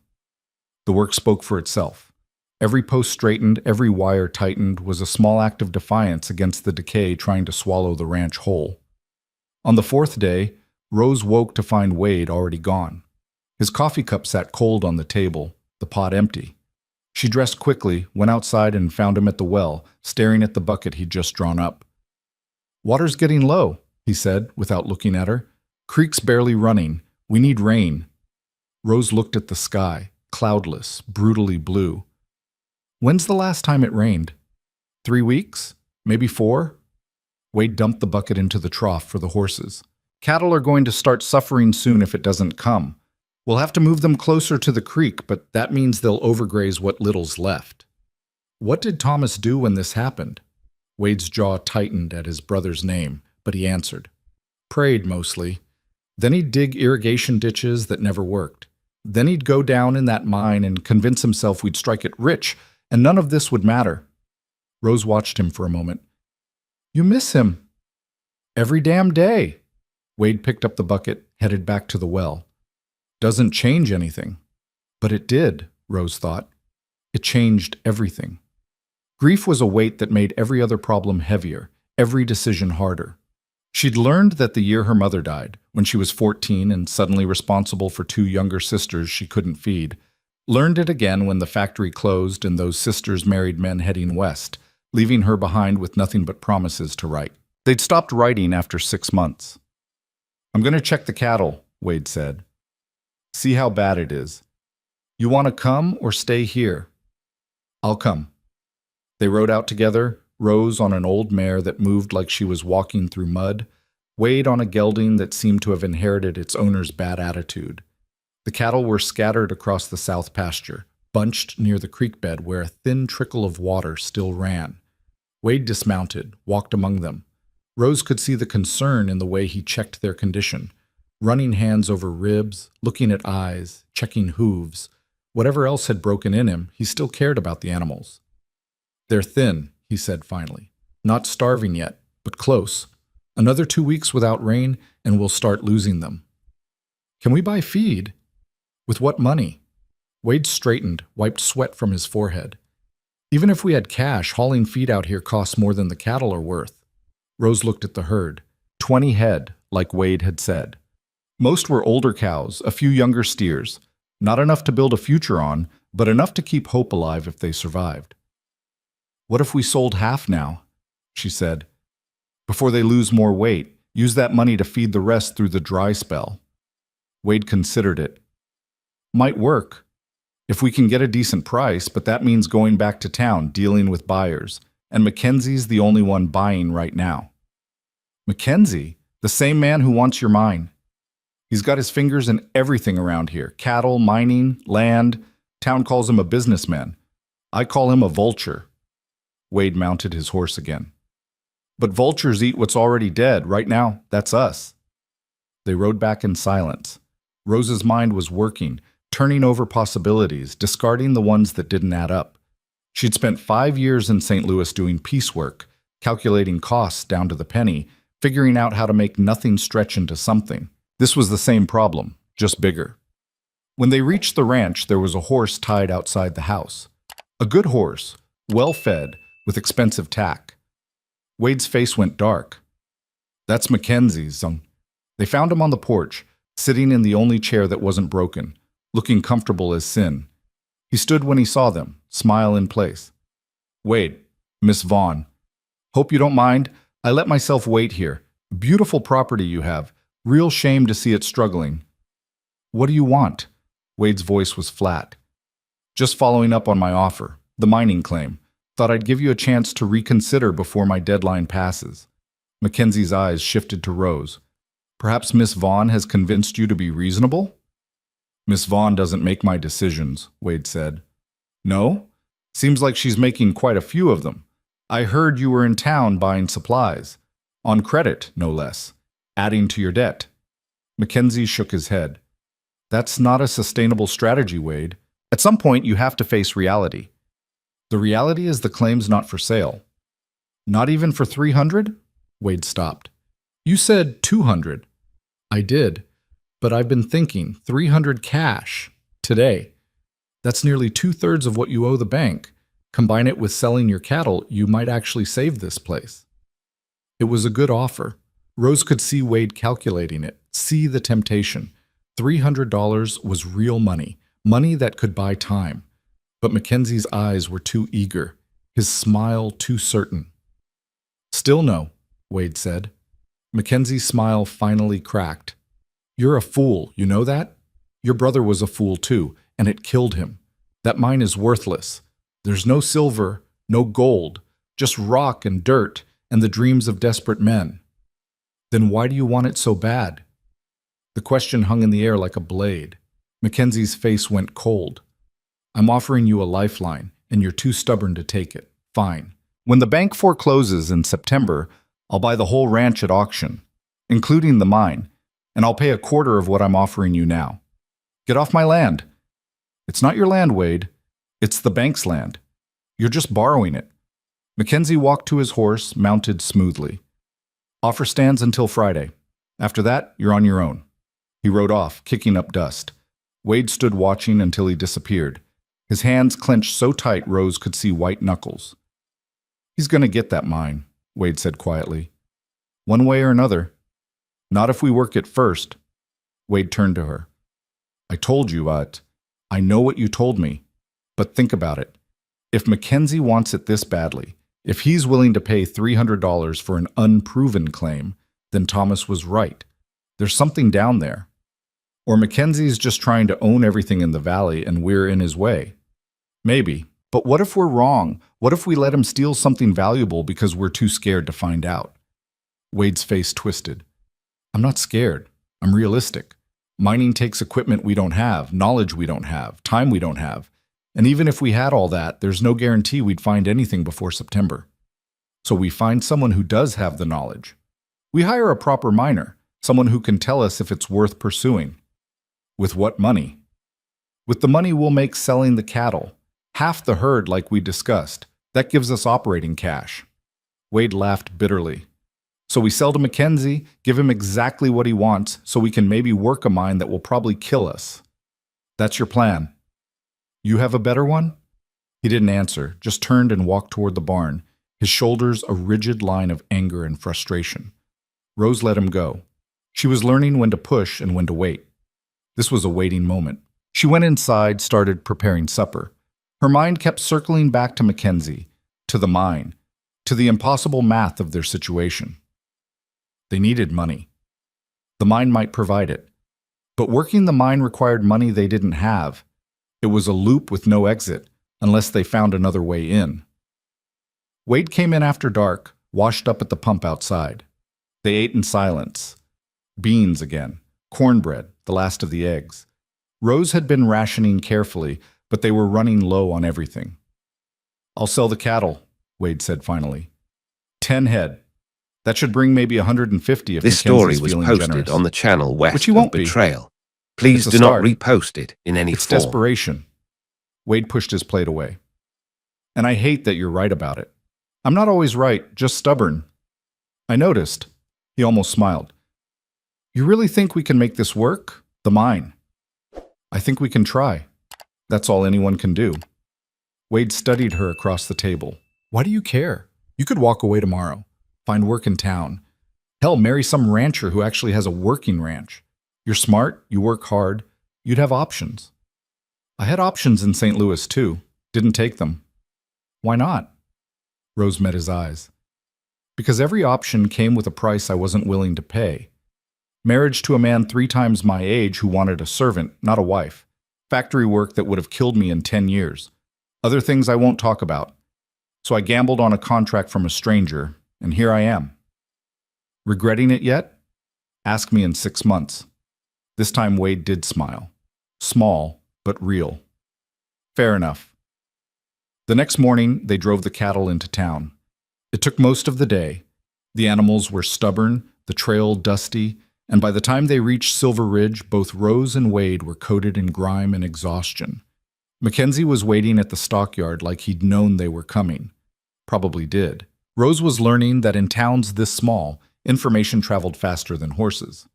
The work spoke for itself. Every post straightened, every wire tightened was a small act of defiance against the decay trying to swallow the ranch whole. On the 4th day, Rose woke to find Wade already gone. His coffee cup sat cold on the table, the pot empty. She dressed quickly, went outside and found him at the well, staring at the bucket he'd just drawn up. "Water's getting low," he said, without looking at her. "Creek's barely running. We need rain." Rose looked at the sky, cloudless, brutally blue. "When's the last time it rained? 3 weeks? Maybe 4? Wade dumped the bucket into the trough for the horses. "Cattle are going to start suffering soon if it doesn't come. We'll have to move them closer to the creek, but that means they'll overgraze what little's left." "What did Thomas do when this happened?" Wade's jaw tightened at his brother's name, but he answered. "Prayed, mostly. Then he'd dig irrigation ditches that never worked. Then he'd go down in that mine and convince himself we'd strike it rich, and none of this would matter." Rose watched him for a moment. "You miss him." "Every damn day." Wade picked up the bucket, headed back to the well. "Doesn't change anything." But it did, Rose thought. It changed everything. Grief was a weight that made every other problem heavier, every decision harder. She'd learned that the year her mother died, when she was 14 and suddenly responsible for 2 younger sisters she couldn't feed. Learned it again when the factory closed and those sisters married men heading west, leaving her behind with nothing but promises to write. They'd stopped writing after 6 months. "I'm going to check the cattle," Wade said. "See how bad it is. You want to come or stay here?" "I'll come." They rode out together, Rose on an old mare that moved like she was walking through mud, Wade on a gelding that seemed to have inherited its owner's bad attitude. The cattle were scattered across the south pasture, bunched near the creek bed where a thin trickle of water still ran. Wade dismounted, walked among them. Rose could see the concern in the way he checked their condition, running hands over ribs, looking at eyes, checking hooves. Whatever else had broken in him, he still cared about the animals. "They're thin," he said finally. "Not starving yet, but close. Another 2 weeks without rain, and we'll start losing them." "Can we buy feed?" "With what money?" Wade straightened, wiped sweat from his forehead. "Even if we had cash, hauling feed out here costs more than the cattle are worth." Rose looked at the herd. 20 head, like Wade had said. Most were older cows, a few younger steers. Not enough to build a future on, but enough to keep hope alive if they survived. "What if we sold half now?" she said. "Before they lose more weight, use that money to feed the rest through the dry spell." Wade considered it. "Might work. If we can get a decent price, but that means going back to town, dealing with buyers. And Mackenzie's the only one buying right now." "Mackenzie? The same man who wants your mine. He's got his fingers in everything around here. Cattle, mining, land. Town calls him a businessman. I call him a vulture." Wade mounted his horse again. But vultures eat what's already dead. Right now, that's us. They rode back in silence. Rose's mind was working, turning over possibilities, discarding the ones that didn't add up. She'd spent 5 years in St. Louis doing piecework, calculating costs down to the penny, figuring out how to make nothing stretch into something. This was the same problem, just bigger. When they reached the ranch, there was a horse tied outside the house. A good horse, well-fed, with expensive tack. Wade's face went dark. That's Mackenzie's. They found him on the porch, sitting in the only chair that wasn't broken, looking comfortable as sin. He stood when he saw them, smile in place. Wade, Miss Vaughn. Hope you don't mind. I let myself wait here. Beautiful property you have. Real shame to see it struggling. What do you want? Wade's voice was flat. Just following up on my offer, the mining claim. Thought I'd give you a chance to reconsider before my deadline passes. Mackenzie's eyes shifted to Rose. Perhaps Miss Vaughn has convinced you to be reasonable? Miss Vaughn doesn't make my decisions, Wade said. No? Seems like she's making quite a few of them. I heard you were in town buying supplies. On credit, no less. Adding to your debt. Mackenzie shook his head. That's not a sustainable strategy, Wade. At some point, you have to face reality. The reality is the claim's not for sale. Not even for 300? Wade stopped. You said 200. I did, but I've been thinking 300 cash today. That's nearly 2/3 of what you owe the bank. Combine it with selling your cattle, you might actually save this place. It was a good offer. Rose could see Wade calculating it, see the temptation. $300 was real money, money that could buy time. But Mackenzie's eyes were too eager, his smile too certain. Still no, Wade said. Mackenzie's smile finally cracked. You're a fool, you know that? Your brother was a fool too, and it killed him. That mine is worthless. There's no silver, no gold, just rock and dirt and the dreams of desperate men. Then why do you want it so bad? The question hung in the air like a blade. Mackenzie's face went cold. I'm offering you a lifeline, and you're too stubborn to take it. Fine. When the bank forecloses in September, I'll buy the whole ranch at auction, including the mine, and I'll pay a quarter of what I'm offering you now. Get off my land. It's not your land, Wade. It's the bank's land. You're just borrowing it. Mackenzie walked to his horse, mounted smoothly. Offer stands until Friday. After that, you're on your own. He rode off, kicking up dust. Wade stood watching until he disappeared. His hands clenched so tight Rose could see white knuckles. He's going to get that mine, Wade said quietly. One way or another. Not if we work it first. Wade turned to her. I told you, I know what you told me. But think about it. If Mackenzie wants it this badly, if he's willing to pay $300 for an unproven claim, then Thomas was right. There's something down there. Or Mackenzie's just trying to own everything in the valley and we're in his way. Maybe. But what if we're wrong? What if we let him steal something valuable because we're too scared to find out? Wade's face twisted. I'm not scared. I'm realistic. Mining takes equipment we don't have, knowledge we don't have, time we don't have. And even if we had all that, there's no guarantee we'd find anything before September. So we find someone who does have the knowledge. We hire a proper miner, someone who can tell us if it's worth pursuing. With what money? With the money we'll make selling the cattle. Half the herd like we discussed. That gives us operating cash. Wade laughed bitterly. So we sell to Mackenzie, give him exactly what he wants, so we can maybe work a mine that will probably kill us. That's your plan. You have a better one? He didn't answer, just turned and walked toward the barn, his shoulders a rigid line of anger and frustration. Rose let him go. She was learning when to push and when to wait. This was a waiting moment. She went inside, started preparing supper. Her mind kept circling back to Mackenzie, to the mine, to the impossible math of their situation. They needed money. The mine might provide it. But working the mine required money they didn't have. It was a loop with no exit, unless they found another way in. Wade came in after dark, washed up at the pump outside. They ate in silence. Beans again, cornbread, the last of the eggs. Rose had been rationing carefully, but they were running low on everything. I'll sell the cattle, Wade said finally. 10 head. That should bring maybe 150 if This story was feeling posted generous. on the channel west Which he won't of be. Betrayal. Please It's a do not start. repost it in any It's form. desperation. Wade pushed his plate away. And I hate that you're right about it. I'm not always right, just stubborn. I noticed. He almost smiled. You really think we can make this work? The mine. I think we can try. That's all anyone can do. Wade studied her across the table. Why do you care? You could walk away tomorrow. Find work in town. Hell, marry some rancher who actually has a working ranch. You're smart, you work hard, you'd have options. I had options in St. Louis too. Didn't take them. Why not? Rose met his eyes. Because every option came with a price I wasn't willing to pay. Marriage to a man 3 times my age who wanted a servant, not a wife. Factory work that would have killed me in 10 years. Other things I won't talk about. So I gambled on a contract from a stranger, and here I am. Regretting it yet? Ask me in 6 months. This time Wade did smile. Small, but real. Fair enough. The next morning, they drove the cattle into town. It took most of the day. The animals were stubborn, the trail dusty, and by the time they reached Silver Ridge, both Rose and Wade were coated in grime and exhaustion. Mackenzie was waiting at the stockyard like he'd known they were coming. Probably did. Rose was learning that in towns this small, information traveled faster than horses.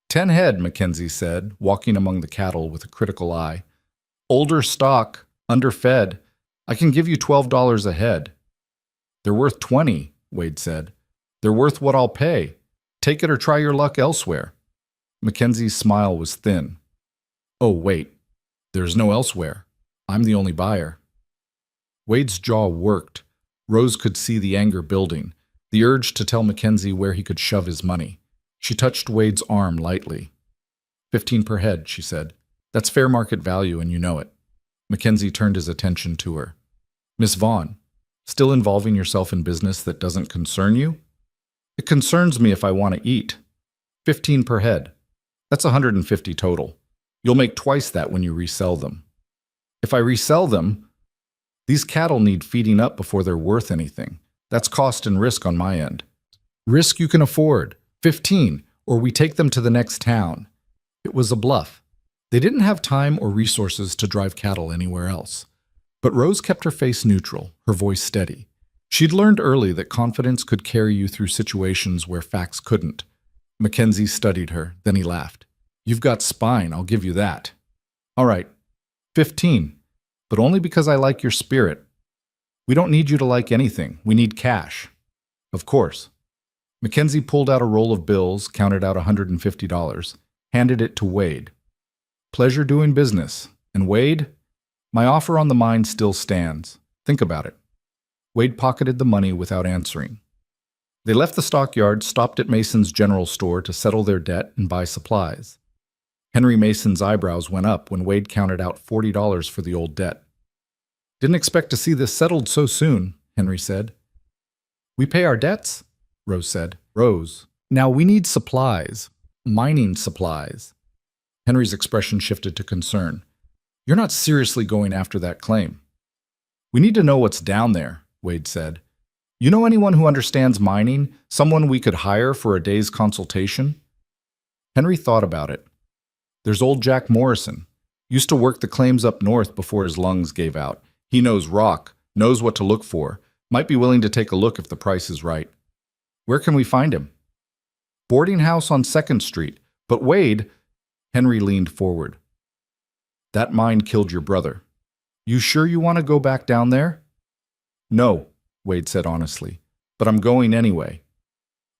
10 head, Mackenzie said, walking among the cattle with a critical eye. Older stock, underfed. I can give you $12 a head. They're worth 20, Wade said. They're worth what I'll pay. Take it or try your luck elsewhere. Mackenzie's smile was thin. Oh, wait. There's no elsewhere. I'm the only buyer. Wade's jaw worked. Rose could see the anger building, the urge to tell Mackenzie where he could shove his money. She touched Wade's arm lightly. 15 per head, she said. That's fair market value and you know it. Mackenzie turned his attention to her. Miss Vaughn, still involving yourself in business that doesn't concern you? It concerns me if I want to eat. 15 per head. That's 150 total. You'll make twice that when you resell them. If I resell them, these cattle need feeding up before they're worth anything. That's cost and risk on my end. Risk you can afford. 15, or we take them to the next town. It was a bluff. They didn't have time or resources to drive cattle anywhere else. But Rose kept her face neutral, her voice steady. She'd learned early that confidence could carry you through situations where facts couldn't. Mackenzie studied her, then he laughed. You've got spine, I'll give you that. All right, 15, but only because I like your spirit. We don't need you to like anything. We need cash. Of course. Mackenzie pulled out a roll of bills, counted out $150, handed it to Wade. Pleasure doing business. And Wade, my offer on the mine still stands. Think about it. Wade pocketed the money without answering. They left the stockyard, stopped at Mason's general store to settle their debt and buy supplies. Henry Mason's eyebrows went up when Wade counted out $40 for the old debt. Didn't expect to see this settled so soon, Henry said. We pay our debts? Rose said. Rose. Now we need supplies. Mining supplies. Henry's expression shifted to concern. You're not seriously going after that claim. We need to know what's down there, Wade said. You know anyone who understands mining? Someone we could hire for a day's consultation? Henry thought about it. There's old Jack Morrison. Used to work the claims up north before his lungs gave out. He knows rock, knows what to look for, might be willing to take a look if the price is right. Where can we find him? Boarding house on 2nd Street. But Wade, Henry leaned forward. That mine killed your brother. You sure you want to go back down there? No, Wade said honestly, but I'm going anyway.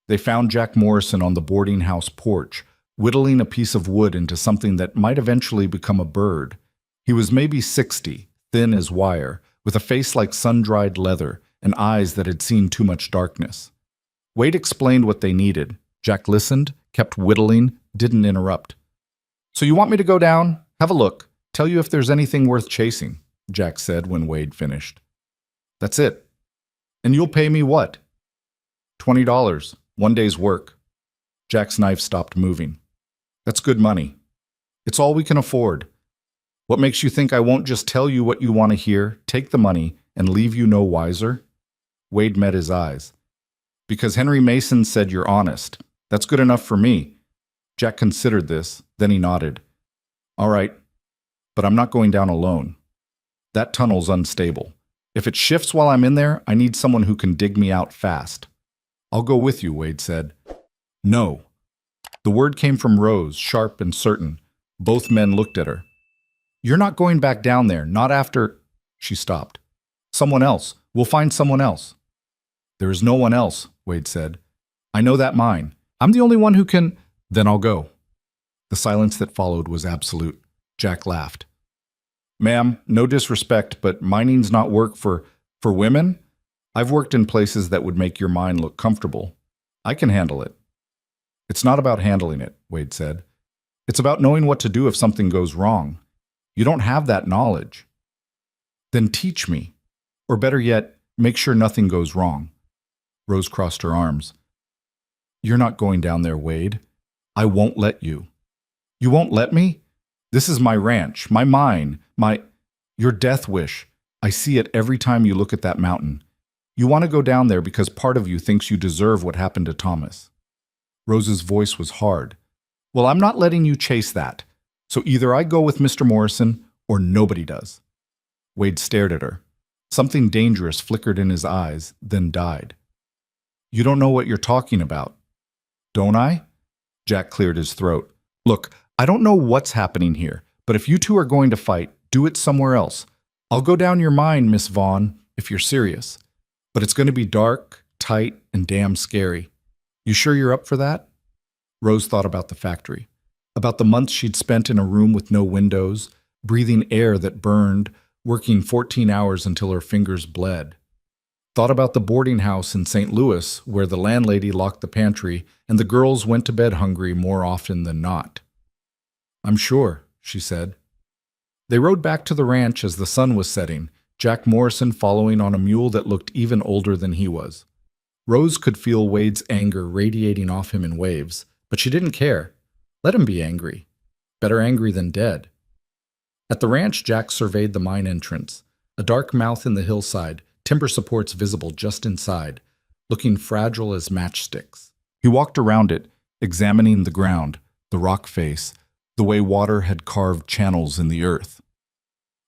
They found Jack Morrison on the boarding house porch, whittling a piece of wood into something that might eventually become a bird. He was maybe 60, thin as wire, with a face like sun-dried leather and eyes that had seen too much darkness. Wade explained what they needed. Jack listened, kept whittling, didn't interrupt. So you want me to go down? Have a look. Tell you if there's anything worth chasing, Jack said when Wade finished. That's it. And you'll pay me what? $20, 1 day's work. Jack's knife stopped moving. That's good money. It's all we can afford. What makes you think I won't just tell you what you want to hear, take the money, and leave you no wiser? Wade met his eyes. Because Henry Mason said you're honest. That's good enough for me. Jack considered this, then he nodded. All right, but I'm not going down alone. That tunnel's unstable. If it shifts while I'm in there, I need someone who can dig me out fast. I'll go with you, Wade said. No. The word came from Rose, sharp and certain. Both men looked at her. You're not going back down there, not after... She stopped. Someone else. We'll find someone else. There is no one else, Wade said. I know that mine. I'm the only one who can... Then I'll go. The silence that followed was absolute. Jack laughed. Ma'am, no disrespect, but mining's not work for women? I've worked in places that would make your mind look comfortable. I can handle it. It's not about handling it, Wade said. It's about knowing what to do if something goes wrong. You don't have that knowledge. Then teach me. Or better yet, make sure nothing goes wrong. Rose crossed her arms. You're not going down there, Wade. I won't let you. You won't let me? This is my ranch, my mine, your death wish. I see it every time you look at that mountain. You want to go down there because part of you thinks you deserve what happened to Thomas. Rose's voice was hard. Well, I'm not letting you chase that. So either I go with Mr. Morrison or nobody does. Wade stared at her. Something dangerous flickered in his eyes, then died. You don't know what you're talking about. Don't I? Jack cleared his throat. Look, I don't know what's happening here, but if you two are going to fight, do it somewhere else. I'll go down your mine, Miss Vaughn, if you're serious. But it's going to be dark, tight, and damn scary. You sure you're up for that? Rose thought about the factory, about the months she'd spent in a room with no windows, breathing air that burned, working 14 hours until her fingers bled. Thought about the boarding house in St. Louis where the landlady locked the pantry and the girls went to bed hungry more often than not. I'm sure, she said. They rode back to the ranch as the sun was setting, Jack Morrison following on a mule that looked even older than he was. Rose could feel Wade's anger radiating off him in waves, but she didn't care. Let him be angry. Better angry than dead. At the ranch, Jack surveyed the mine entrance, a dark mouth in the hillside, timber supports visible just inside, looking fragile as matchsticks. He walked around it, examining the ground, the rock face, the way water had carved channels in the earth.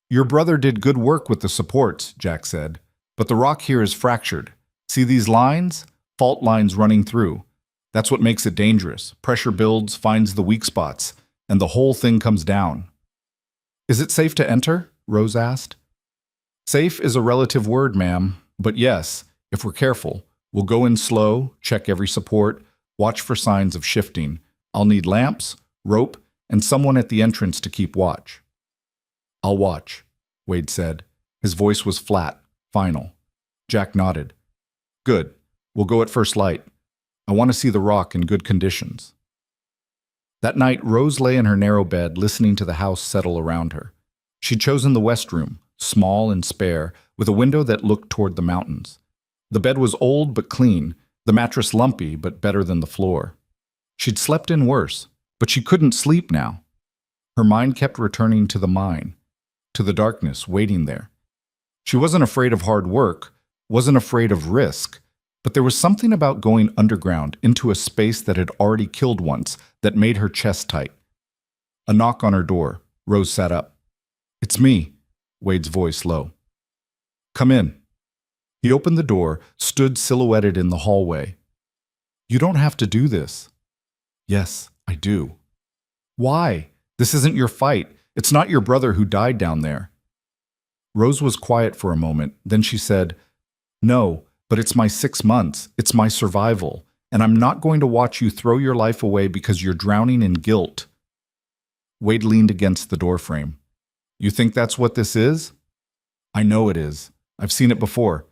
Your brother did good work with the supports, Jack said, but the rock here is fractured. See these lines? Fault lines running through. That's what makes it dangerous. Pressure builds, finds the weak spots, and the whole thing comes down. Is it safe to enter? Rose asked. Safe is a relative word, ma'am, but yes, if we're careful. We'll go in slow, check every support, watch for signs of shifting. I'll need lamps, rope, and someone at the entrance to keep watch. I'll watch, Wade said. His voice was flat, final. Jack nodded. Good. We'll go at first light. I want to see the rock in good conditions. That night, Rose lay in her narrow bed, listening to the house settle around her. She'd chosen the west room, small and spare, with a window that looked toward the mountains. The bed was old but clean, the mattress lumpy but better than the floor. She'd slept in worse, but she couldn't sleep now. Her mind kept returning to the mine, to the darkness waiting there. She wasn't afraid of hard work, wasn't afraid of risk, but there was something about going underground into a space that had already killed once that made her chest tight. A knock on her door. Rose sat up. It's me, Wade's voice low. Come in. He opened the door, stood silhouetted in the hallway. You don't have to do this. Yes, I do. Why? This isn't your fight. It's not your brother who died down there. Rose was quiet for a moment, then she said, No, but it's my 6 months. It's my survival, and I'm not going to watch you throw your life away because you're drowning in guilt. Wade leaned against the doorframe. You think that's what this is? I know it is. I've seen it before.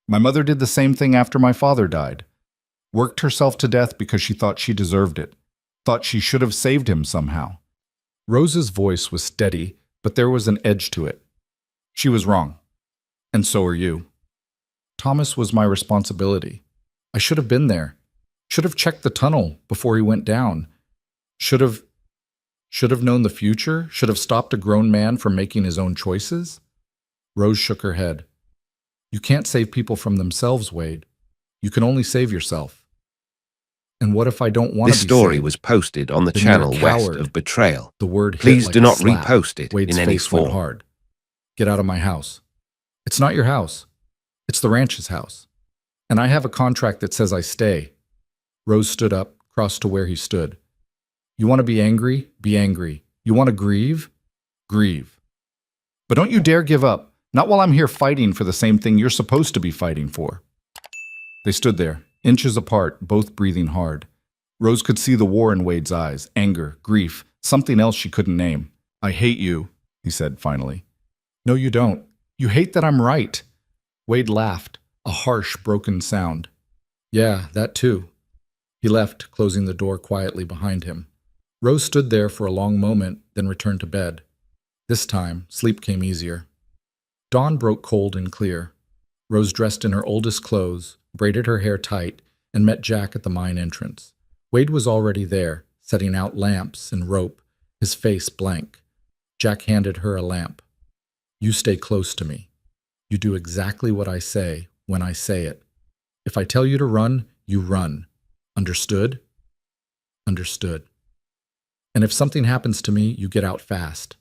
My mother did the same thing after my father died. Worked herself to death because she thought she deserved it. Thought she should have saved him somehow. Rose's voice was steady, but there was an edge to it. She was wrong. And so are you. Thomas was my responsibility. I should have been there. Should have checked the tunnel before he went down. Should have known the future. Should have stopped a grown man from making his own choices. Rose shook her head. You can't save people from themselves, Wade. You can only save yourself. And what if I don't want to This be story saved? was posted on the Then you're a channel West coward. of Betrayal. The word hit Please like do a not slap. repost it Wade's in any face went form. hard. Get out of my house. It's not your house. It's the ranch's house. And I have a contract that says I stay. Rose stood up, crossed to where he stood. You want to be angry? Be angry. You want to grieve? Grieve. But don't you dare give up. Not while I'm here fighting for the same thing you're supposed to be fighting for. They stood there, inches apart, both breathing hard. Rose could see the war in Wade's eyes, anger, grief, something else she couldn't name. I hate you, he said finally. No, you don't. You hate that I'm right. Wade laughed, a harsh, broken sound. Yeah, that too. He left, closing the door quietly behind him. Rose stood there for a long moment, then returned to bed. This time, sleep came easier. Dawn broke cold and clear. Rose dressed in her oldest clothes, braided her hair tight, and met Jack at the mine entrance. Wade was already there, setting out lamps and rope, his face blank. Jack handed her a lamp. You stay close to me. You do exactly what I say when I say it. If I tell you to run, you run. Understood? Understood. And if something happens to me, you get out fast.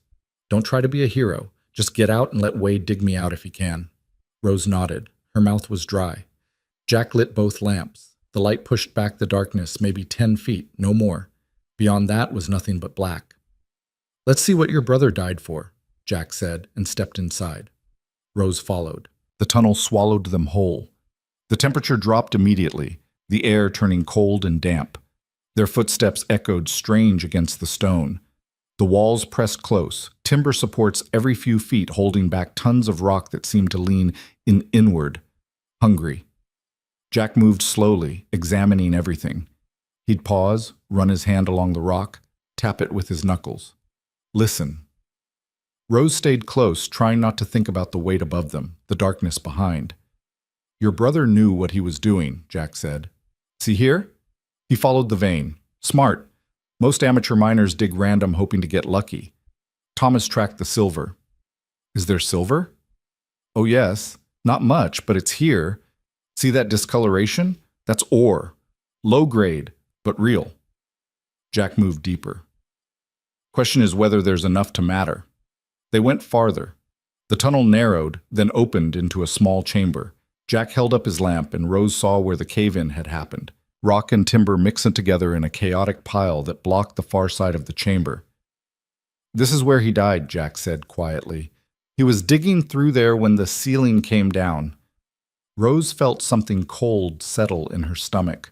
Don't try to be a hero. Just get out and let Wade dig me out if he can. Rose nodded. Her mouth was dry. Jack lit both lamps. The light pushed back the darkness, maybe 10 feet, no more. Beyond that was nothing but black. Let's see what your brother died for, Jack said, and stepped inside. Rose followed. The tunnel swallowed them whole. The temperature dropped immediately, the air turning cold and damp. Their footsteps echoed strange against the stone. The walls pressed close, timber supports every few feet holding back tons of rock that seemed to lean inward, hungry. Jack moved slowly, examining everything. He'd pause, run his hand along the rock, tap it with his knuckles. Listen. Rose stayed close, trying not to think about the weight above them, the darkness behind. Your brother knew what he was doing, Jack said. See here? He followed the vein. Smart. Most amateur miners dig random hoping to get lucky. Thomas tracked the silver. Is there silver? Oh yes, not much, but it's here. See that discoloration? That's ore. Low grade, but real. Jack moved deeper. Question is whether there's enough to matter. They went farther. The tunnel narrowed, then opened into a small chamber. Jack held up his lamp and Rose saw where the cave-in had happened. Rock and timber mixing together in a chaotic pile that blocked the far side of the chamber. This is where he died, Jack said quietly. He was digging through there when the ceiling came down. Rose felt something cold settle in her stomach.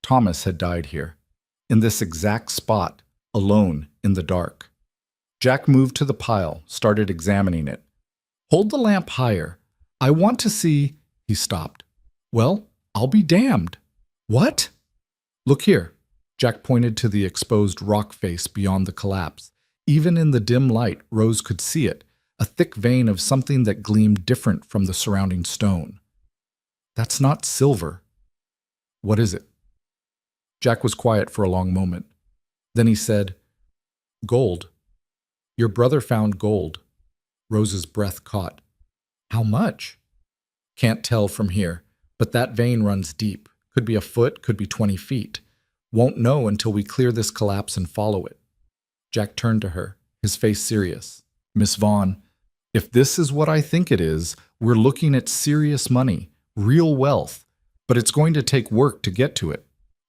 Thomas had died here, in this exact spot, alone in the dark. Jack moved to the pile, started examining it. Hold the lamp higher. I want to see... He stopped. Well, I'll be damned. What? Look here. Jack pointed to the exposed rock face beyond the collapse. Even in the dim light, Rose could see it, a thick vein of something that gleamed different from the surrounding stone. That's not silver. What is it? Jack was quiet for a long moment. Then he said, Gold. Your brother found gold. Rose's breath caught. How much? Can't tell from here, but that vein runs deep. Could be a foot, could be 20 feet. Won't know until we clear this collapse and follow it. Jack turned to her, his face serious. Miss Vaughn, if this is what I think it is, we're looking at serious money, real wealth, but it's going to take work to get to it.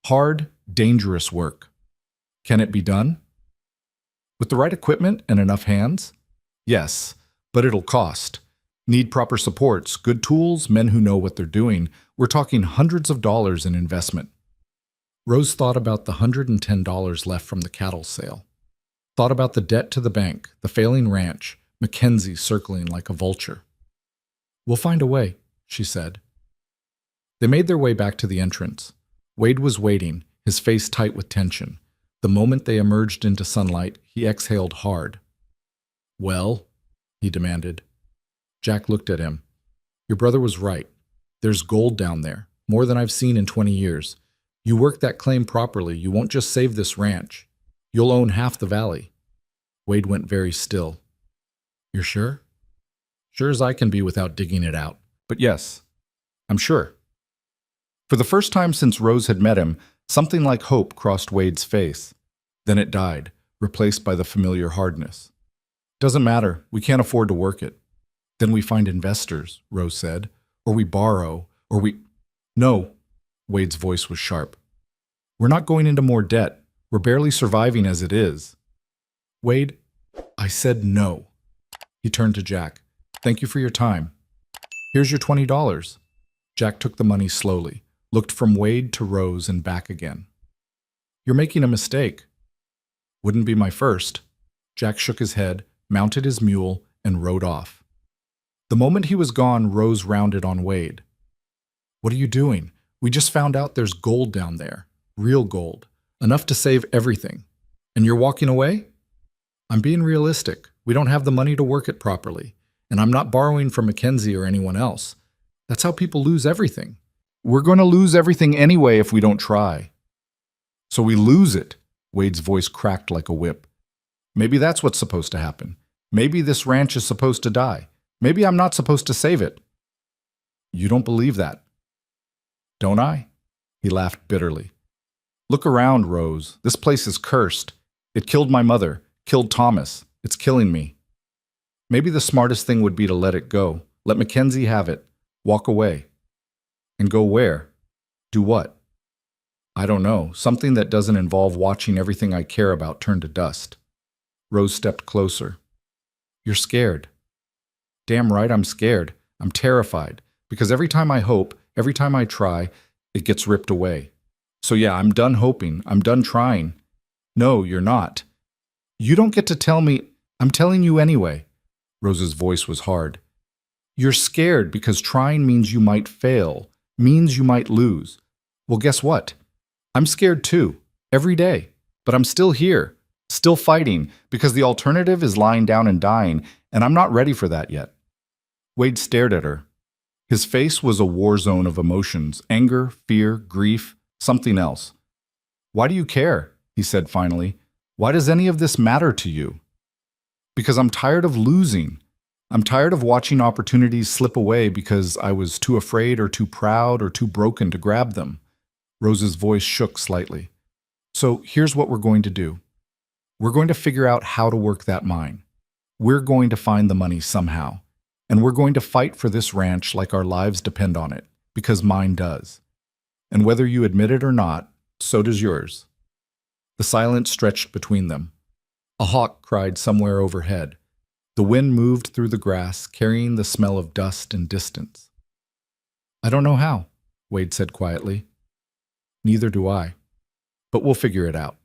Hard, dangerous work. Can it be done? With the right equipment and enough hands? Yes, but it'll cost. Need proper supports, good tools, men who know what they're doing. We're talking hundreds of dollars in investment. Rose thought about the $110 left from the cattle sale. Thought about the debt to the bank, the failing ranch, Mackenzie circling like a vulture. We'll find a way, she said. They made their way back to the entrance. Wade was waiting, his face tight with tension. The moment they emerged into sunlight, he exhaled hard. Well, he demanded. Jack looked at him. Your brother was right. There's gold down there, more than I've seen in 20 years. You work that claim properly, you won't just save this ranch. You'll own half the valley. Wade went very still. You're sure? Sure as I can be without digging it out. But yes, I'm sure. For the first time since Rose had met him, something like hope crossed Wade's face. Then it died, replaced by the familiar hardness. Doesn't matter, we can't afford to work it. Then we find investors, Rose said, or we borrow, or we... No, Wade's voice was sharp. We're not going into more debt. We're barely surviving as it is. Wade, I said no. He turned to Jack. Thank you for your time. Here's your $20. Jack took the money slowly, looked from Wade to Rose and back again. You're making a mistake. Wouldn't be my first. Jack shook his head, mounted his mule, and rode off. The moment he was gone, Rose rounded on Wade. What are you doing? We just found out there's gold down there. Real gold. Enough to save everything. And you're walking away? I'm being realistic. We don't have the money to work it properly. And I'm not borrowing from Mackenzie or anyone else. That's how people lose everything. We're going to lose everything anyway if we don't try. So we lose it. Wade's voice cracked like a whip. Maybe that's what's supposed to happen. Maybe this ranch is supposed to die. Maybe I'm not supposed to save it. You don't believe that. Don't I? He laughed bitterly. Look around, Rose. This place is cursed. It killed my mother, killed Thomas. It's killing me. Maybe the smartest thing would be to let it go. Let Mackenzie have it. Walk away. And go where? Do what? I don't know. Something that doesn't involve watching everything I care about turn to dust. Rose stepped closer. You're scared. Damn right I'm scared. I'm terrified. Because every time I hope, every time I try, it gets ripped away. So yeah, I'm done hoping. I'm done trying. No, you're not. You don't get to tell me. I'm telling you anyway. Rose's voice was hard. You're scared because trying means you might fail, means you might lose. Well, guess what? I'm scared too, every day. But I'm still here, still fighting, because the alternative is lying down and dying, and I'm not ready for that yet. Wade stared at her. His face was a war zone of emotions, anger, fear, grief, something else. Why do you care? He said finally. Why does any of this matter to you? Because I'm tired of losing. I'm tired of watching opportunities slip away because I was too afraid or too proud or too broken to grab them. Rose's voice shook slightly. So here's what we're going to do. We're going to figure out how to work that mine. We're going to find the money somehow. And we're going to fight for this ranch like our lives depend on it, because mine does. And whether you admit it or not, so does yours. The silence stretched between them. A hawk cried somewhere overhead. The wind moved through the grass, carrying the smell of dust and distance. I don't know how, Wade said quietly. Neither do I. But we'll figure it out.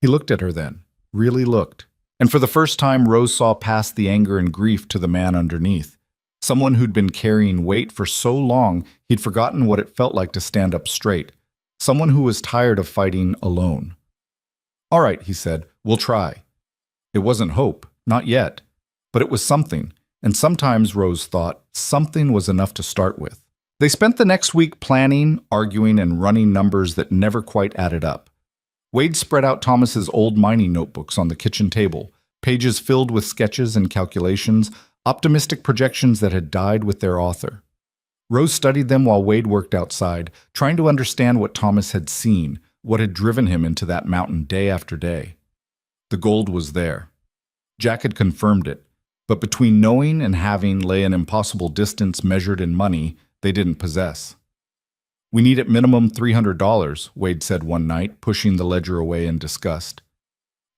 He looked at her then, really looked. And for the first time, Rose saw past the anger and grief to the man underneath. Someone who'd been carrying weight for so long, he'd forgotten what it felt like to stand up straight. Someone who was tired of fighting alone. All right, he said, we'll try. It wasn't hope, not yet. But it was something, and sometimes, Rose thought, something was enough to start with. They spent the next week planning, arguing, and running numbers that never quite added up. Wade spread out Thomas's old mining notebooks on the kitchen table, pages filled with sketches and calculations, optimistic projections that had died with their author. Rose studied them while Wade worked outside, trying to understand what Thomas had seen, what had driven him into that mountain day after day. The gold was there. Jack had confirmed it. But between knowing and having lay an impossible distance measured in money they didn't possess. We need at minimum $300, Wade said one night, pushing the ledger away in disgust.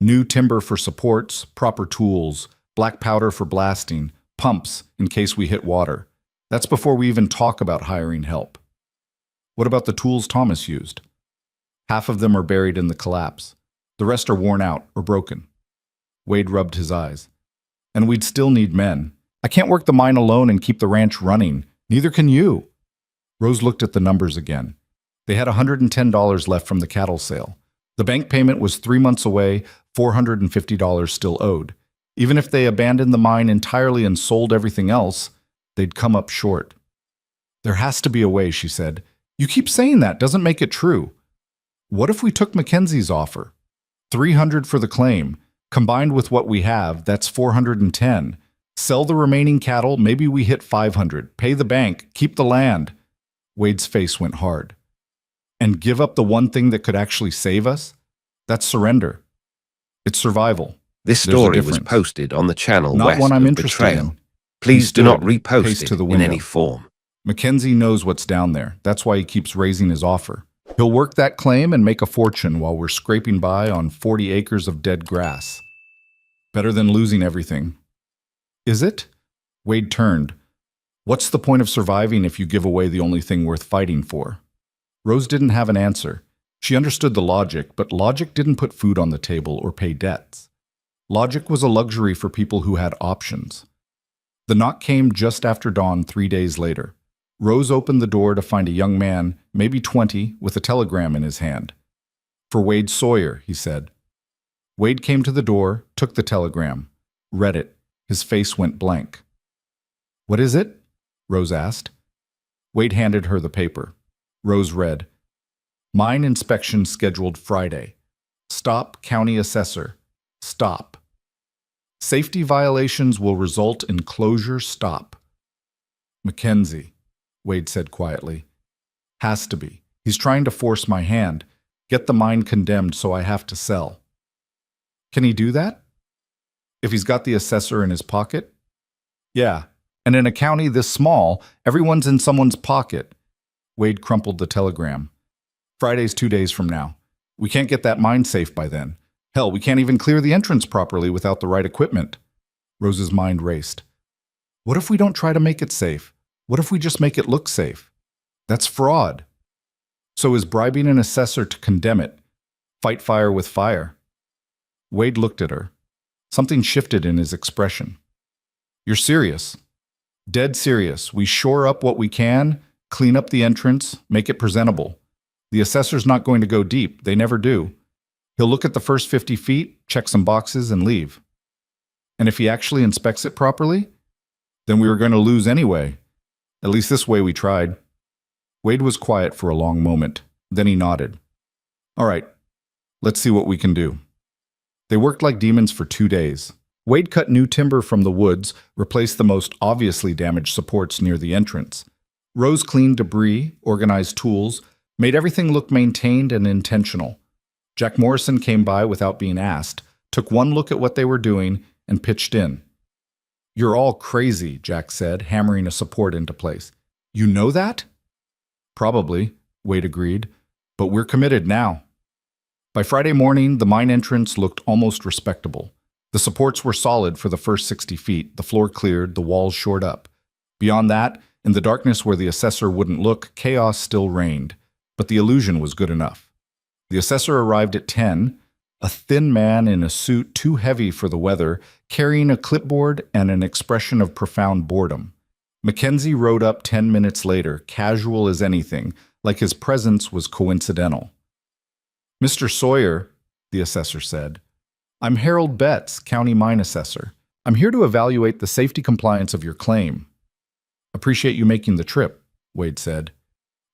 New timber for supports, proper tools, black powder for blasting, pumps in case we hit water. That's before we even talk about hiring help. What about the tools Thomas used? Half of them are buried in the collapse. The rest are worn out or broken. Wade rubbed his eyes. And we'd still need men. I can't work the mine alone and keep the ranch running. Neither can you. Rose looked at the numbers again. They had $110 left from the cattle sale. The bank payment was 3 months away, $450 still owed. Even if they abandoned the mine entirely and sold everything else, they'd come up short. There has to be a way, she said. You keep saying that, doesn't make it true. What if we took Mackenzie's offer? $300 for the claim. Combined with what we have, that's $410. Sell the remaining cattle, maybe we hit 500. Pay the bank, keep the land. Wade's face went hard. And give up the one thing that could actually save us? That's surrender. It's survival. This story was posted on the channel Not west one I'm of interested Betrayal. in. Please do not Paste repost to the it in window. any form. Mackenzie knows what's down there. That's why he keeps raising his offer. He'll work that claim and make a fortune while we're scraping by on 40 acres of dead grass. Better than losing everything. Is it? Wade turned. What's the point of surviving if you give away the only thing worth fighting for? Rose didn't have an answer. She understood the logic, but logic didn't put food on the table or pay debts. Logic was a luxury for people who had options. The knock came just after dawn 3 days later. Rose opened the door to find a young man, maybe 20, with a telegram in his hand. For Wade Sawyer, he said. Wade came to the door, took the telegram, read it. His face went blank. What is it? Rose asked. Wade handed her the paper. Rose read, Mine inspection scheduled Friday. Stop, county assessor. Stop. Safety violations will result in closure. Stop. Mackenzie, Wade said quietly. Has to be. He's trying to force my hand, get the mine condemned so I have to sell. Can he do that? If he's got the assessor in his pocket? Yeah, and in a county this small, everyone's in someone's pocket. Wade crumpled the telegram. Friday's 2 days from now. We can't get that mine safe by then. Hell, we can't even clear the entrance properly without the right equipment. Rose's mind raced. What if we don't try to make it safe? What if we just make it look safe? That's fraud. So is bribing an assessor to condemn it. Fight fire with fire. Wade looked at her. Something shifted in his expression. You're serious. Dead serious. We shore up what we can, clean up the entrance, make it presentable. The assessor's not going to go deep. They never do. He'll look at the first 50 feet, check some boxes, and leave. And if he actually inspects it properly, then we were going to lose anyway. At least this way we tried. Wade was quiet for a long moment. Then he nodded. All right, let's see what we can do. They worked like demons for 2 days. Wade cut new timber from the woods, replaced the most obviously damaged supports near the entrance. Rose cleaned debris, organized tools, made everything look maintained and intentional. Jack Morrison came by without being asked, took one look at what they were doing, and pitched in. You're all crazy, Jack said, hammering a support into place. You know that? Probably, Wade agreed, but we're committed now. By Friday morning, the mine entrance looked almost respectable. The supports were solid for the first 60 feet, the floor cleared, the walls shored up. Beyond that, in the darkness where the assessor wouldn't look, chaos still reigned, but the illusion was good enough. The assessor arrived at 10, a thin man in a suit too heavy for the weather, carrying a clipboard and an expression of profound boredom. Mackenzie rode up 10 minutes later, casual as anything, like his presence was coincidental. Mr. Sawyer, the assessor said, I'm Harold Betts, county mine assessor. I'm here to evaluate the safety compliance of your claim. Appreciate you making the trip, Wade said.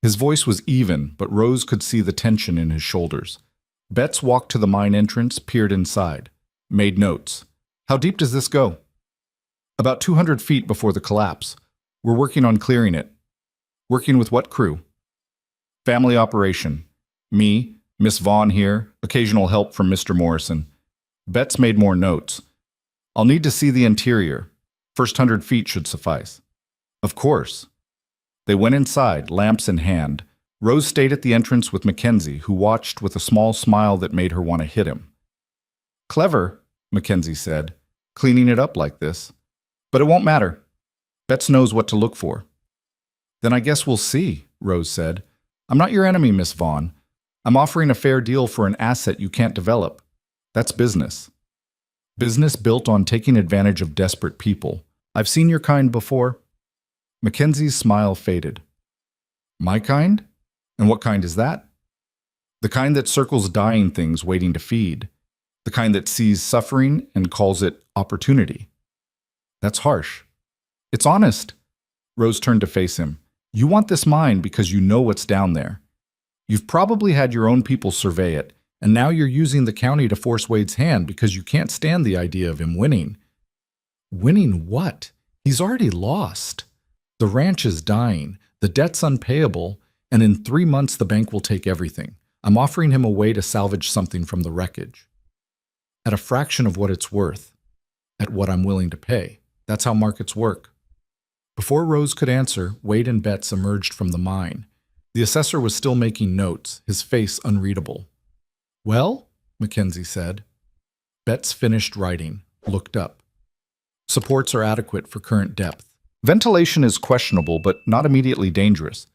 His voice was even, but Rose could see the tension in his shoulders. Betts walked to the mine entrance, peered inside, made notes. How deep does this go? About 200 feet before the collapse. We're working on clearing it. Working with what crew? Family operation. Me, Miss Vaughn here, occasional help from Mr. Morrison. Betts made more notes. I'll need to see the interior. First 100 feet should suffice. Of course. They went inside, lamps in hand. Rose stayed at the entrance with Mackenzie, who watched with a small smile that made her want to hit him. Clever, Mackenzie said, cleaning it up like this. But it won't matter. Betts knows what to look for. Then I guess we'll see, Rose said. I'm not your enemy, Miss Vaughn. I'm offering a fair deal for an asset you can't develop. That's business. Business built on taking advantage of desperate people. I've seen your kind before. Mackenzie's smile faded. My kind? And what kind is that? The kind that circles dying things waiting to feed. The kind that sees suffering and calls it opportunity. That's harsh. It's honest. Rose turned to face him. You want this mine because you know what's down there. You've probably had your own people survey it, and now you're using the county to force Wade's hand because you can't stand the idea of him winning. Winning what? He's already lost. The ranch is dying, the debt's unpayable, and in 3 months the bank will take everything. I'm offering him a way to salvage something from the wreckage. At a fraction of what it's worth. At what I'm willing to pay. That's how markets work. Before Rose could answer, Wade and Betts emerged from the mine. The assessor was still making notes, his face unreadable. Well, Mackenzie said. Betts finished writing, looked up. Supports are adequate for current depth. Ventilation is questionable, but not immediately dangerous.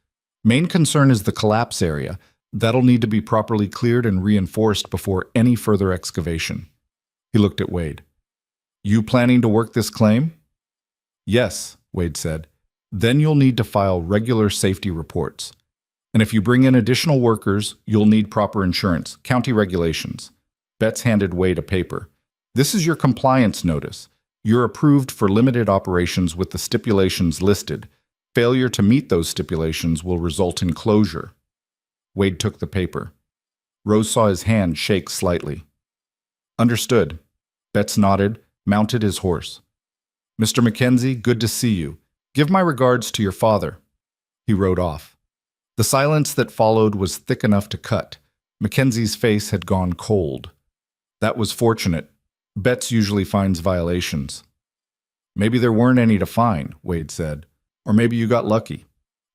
Main concern is the collapse area. That'll need to be properly cleared and reinforced before any further excavation. He looked at Wade. You planning to work this claim? Yes, Wade said. Then you'll need to file regular safety reports. And if you bring in additional workers, you'll need proper insurance, county regulations. Betts handed Wade a paper. This is your compliance notice. You're approved for limited operations with the stipulations listed. Failure to meet those stipulations will result in closure. Wade took the paper. Rose saw his hand shake slightly. Understood. Betts nodded, mounted his horse. Mr. Mackenzie, good to see you. Give my regards to your father. He rode off. The silence that followed was thick enough to cut. Mackenzie's face had gone cold. That was fortunate. Betts usually finds violations. Maybe there weren't any to fine, Wade said. Or maybe you got lucky.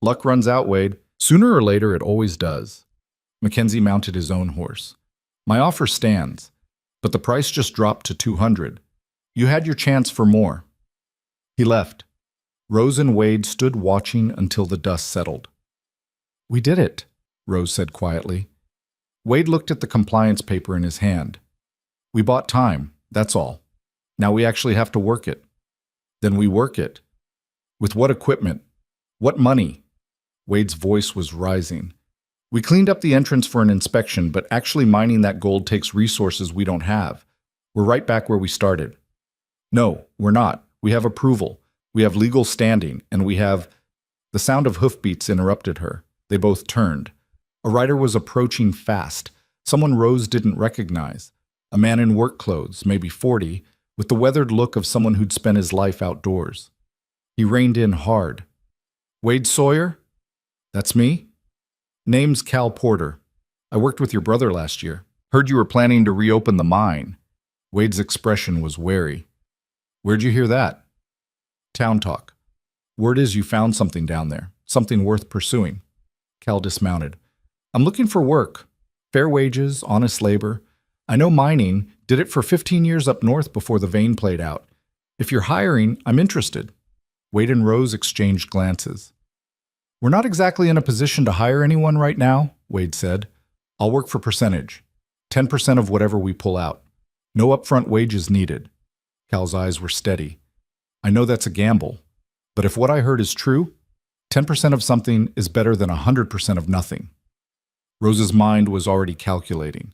Luck runs out, Wade. Sooner or later, it always does. Mackenzie mounted his own horse. My offer stands, but the price just dropped to $200. You had your chance for more. He left. Rose and Wade stood watching until the dust settled. We did it, Rose said quietly. Wade looked at the compliance paper in his hand. We bought time, that's all. Now we actually have to work it. Then we work it. With what equipment? What money? Wade's voice was rising. We cleaned up the entrance for an inspection, but actually mining that gold takes resources we don't have. We're right back where we started. No, we're not. We have approval. We have legal standing, and we have... The sound of hoofbeats interrupted her. They both turned. A rider was approaching fast. Someone Rose didn't recognize. A man in work clothes, maybe 40, with the weathered look of someone who'd spent his life outdoors. He reined in hard. Wade Sawyer? That's me? Name's Cal Porter. I worked with your brother last year. Heard you were planning to reopen the mine. Wade's expression was wary. Where'd you hear that? Town talk. Word is you found something down there, something worth pursuing. Cal dismounted. I'm looking for work. Fair wages, honest labor. I know mining, did it for 15 years up north before the vein played out. If you're hiring, I'm interested. Wade and Rose exchanged glances. We're not exactly in a position to hire anyone right now, Wade said. I'll work for percentage. 10% of whatever we pull out. No upfront wages needed. Cal's eyes were steady. I know that's a gamble, but if what I heard is true, 10% of something is better than 100% of nothing. Rose's mind was already calculating.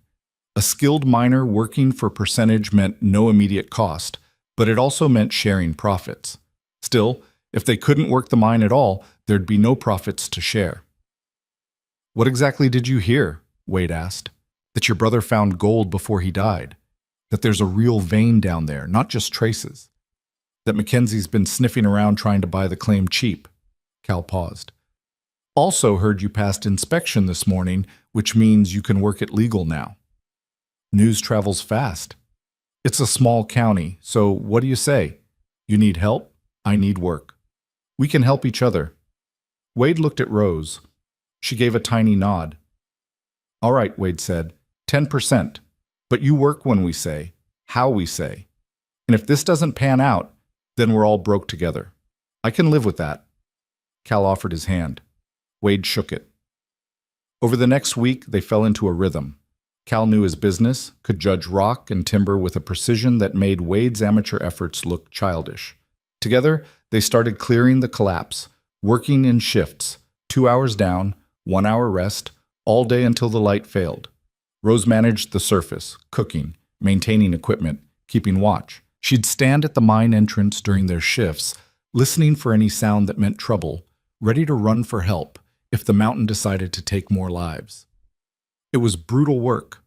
A skilled miner working for percentage meant no immediate cost, but it also meant sharing profits. Still, if they couldn't work the mine at all, there'd be no profits to share. What exactly did you hear? Wade asked. That your brother found gold before he died. That there's a real vein down there, not just traces. That Mackenzie's been sniffing around trying to buy the claim cheap. Cal paused. Also heard you passed inspection this morning, which means you can work it legal now. News travels fast. It's a small county, so what do you say? You need help? I need work. We can help each other. Wade looked at Rose. She gave a tiny nod. All right, Wade said, 10%. But you work when we say, how we say. And if this doesn't pan out, then we're all broke together. I can live with that. Cal offered his hand. Wade shook it. Over the next week, they fell into a rhythm. Cal knew his business, could judge rock and timber with a precision that made Wade's amateur efforts look childish. Together, they started clearing the collapse, working in shifts, 2 hours down, 1 hour rest, all day until the light failed. Rose managed the surface, cooking, maintaining equipment, keeping watch. She'd stand at the mine entrance during their shifts, listening for any sound that meant trouble, ready to run for help if the mountain decided to take more lives. It was brutal work.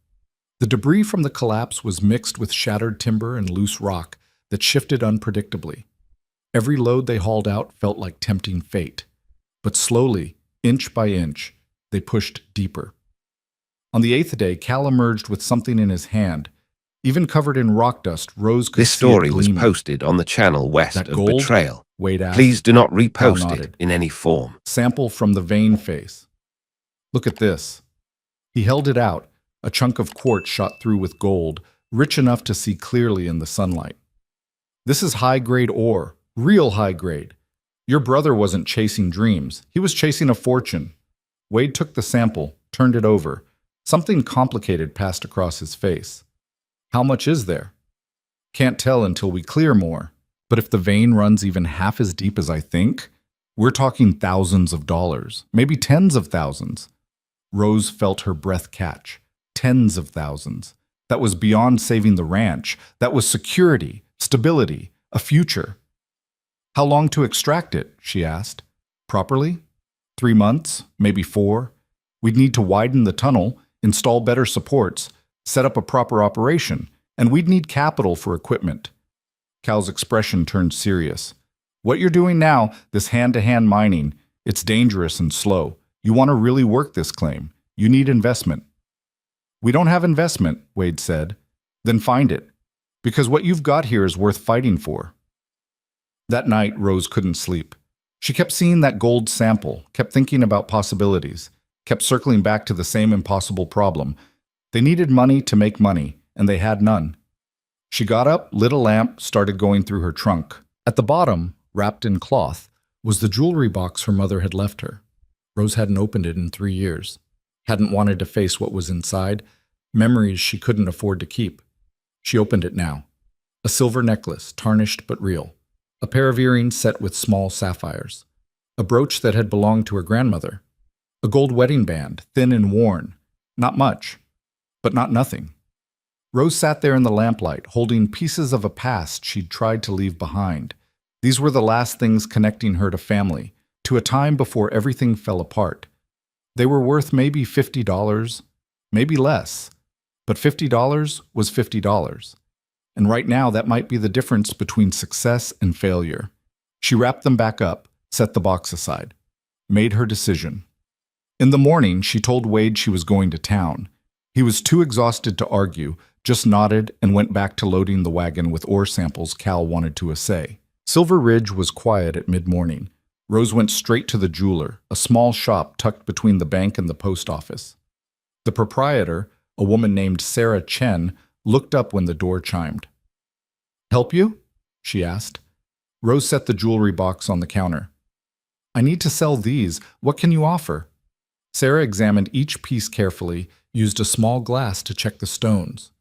The debris from the collapse was mixed with shattered timber and loose rock, that shifted unpredictably. Every load they hauled out felt like tempting fate. But slowly, inch by inch, they pushed deeper. On the 8th day, Cal emerged with something in his hand. Even covered in rock dust, Rose could This see it story was gleaming. posted on the channel west That of gold? Betrayal. Wade asked. Please do not Cal repost it nodded. in any form. Sample from the vein face. Look at this. He held it out, a chunk of quartz shot through with gold, rich enough to see clearly in the sunlight. This is high-grade ore, real high-grade. Your brother wasn't chasing dreams. He was chasing a fortune. Wade took the sample, turned it over. Something complicated passed across his face. How much is there? Can't tell until we clear more. But if the vein runs even half as deep as I think, we're talking thousands of dollars, maybe tens of thousands. Rose felt her breath catch. Tens of thousands. That was beyond saving the ranch. That was security, stability, a future. How long to extract it? She asked. Properly? 3 months, maybe 4. We'd need to widen the tunnel, install better supports, set up a proper operation, and we'd need capital for equipment. Cal's expression turned serious. What you're doing now, this hand-to-hand mining, it's dangerous and slow. You want to really work this claim. You need investment. We don't have investment, Wade said. Then find it. Because what you've got here is worth fighting for. That night, Rose couldn't sleep. She kept seeing that gold sample, kept thinking about possibilities, kept circling back to the same impossible problem. They needed money to make money, and they had none. She got up, lit a lamp, started going through her trunk. At the bottom, wrapped in cloth, was the jewelry box her mother had left her. Rose hadn't opened it in 3 years, hadn't wanted to face what was inside, memories she couldn't afford to keep. She opened it now. A silver necklace, tarnished but real. A pair of earrings set with small sapphires. A brooch that had belonged to her grandmother. A gold wedding band, thin and worn. Not much, but not nothing. Rose sat there in the lamplight, holding pieces of a past she'd tried to leave behind. These were the last things connecting her to family, to a time before everything fell apart. They were worth maybe $50, maybe less, but $50 was $50. And right now, that might be the difference between success and failure. She wrapped them back up, set the box aside, made her decision. In the morning, she told Wade she was going to town. He was too exhausted to argue, just nodded and went back to loading the wagon with ore samples Cal wanted to assay. Silver Ridge was quiet at mid-morning. Rose went straight to the jeweler, a small shop tucked between the bank and the post office. The proprietor, a woman named Sarah Chen, looked up when the door chimed. "Help you?" she asked. Rose set the jewelry box on the counter. "I need to sell these. What can you offer?" Sarah examined each piece carefully, used a small glass to check the stones.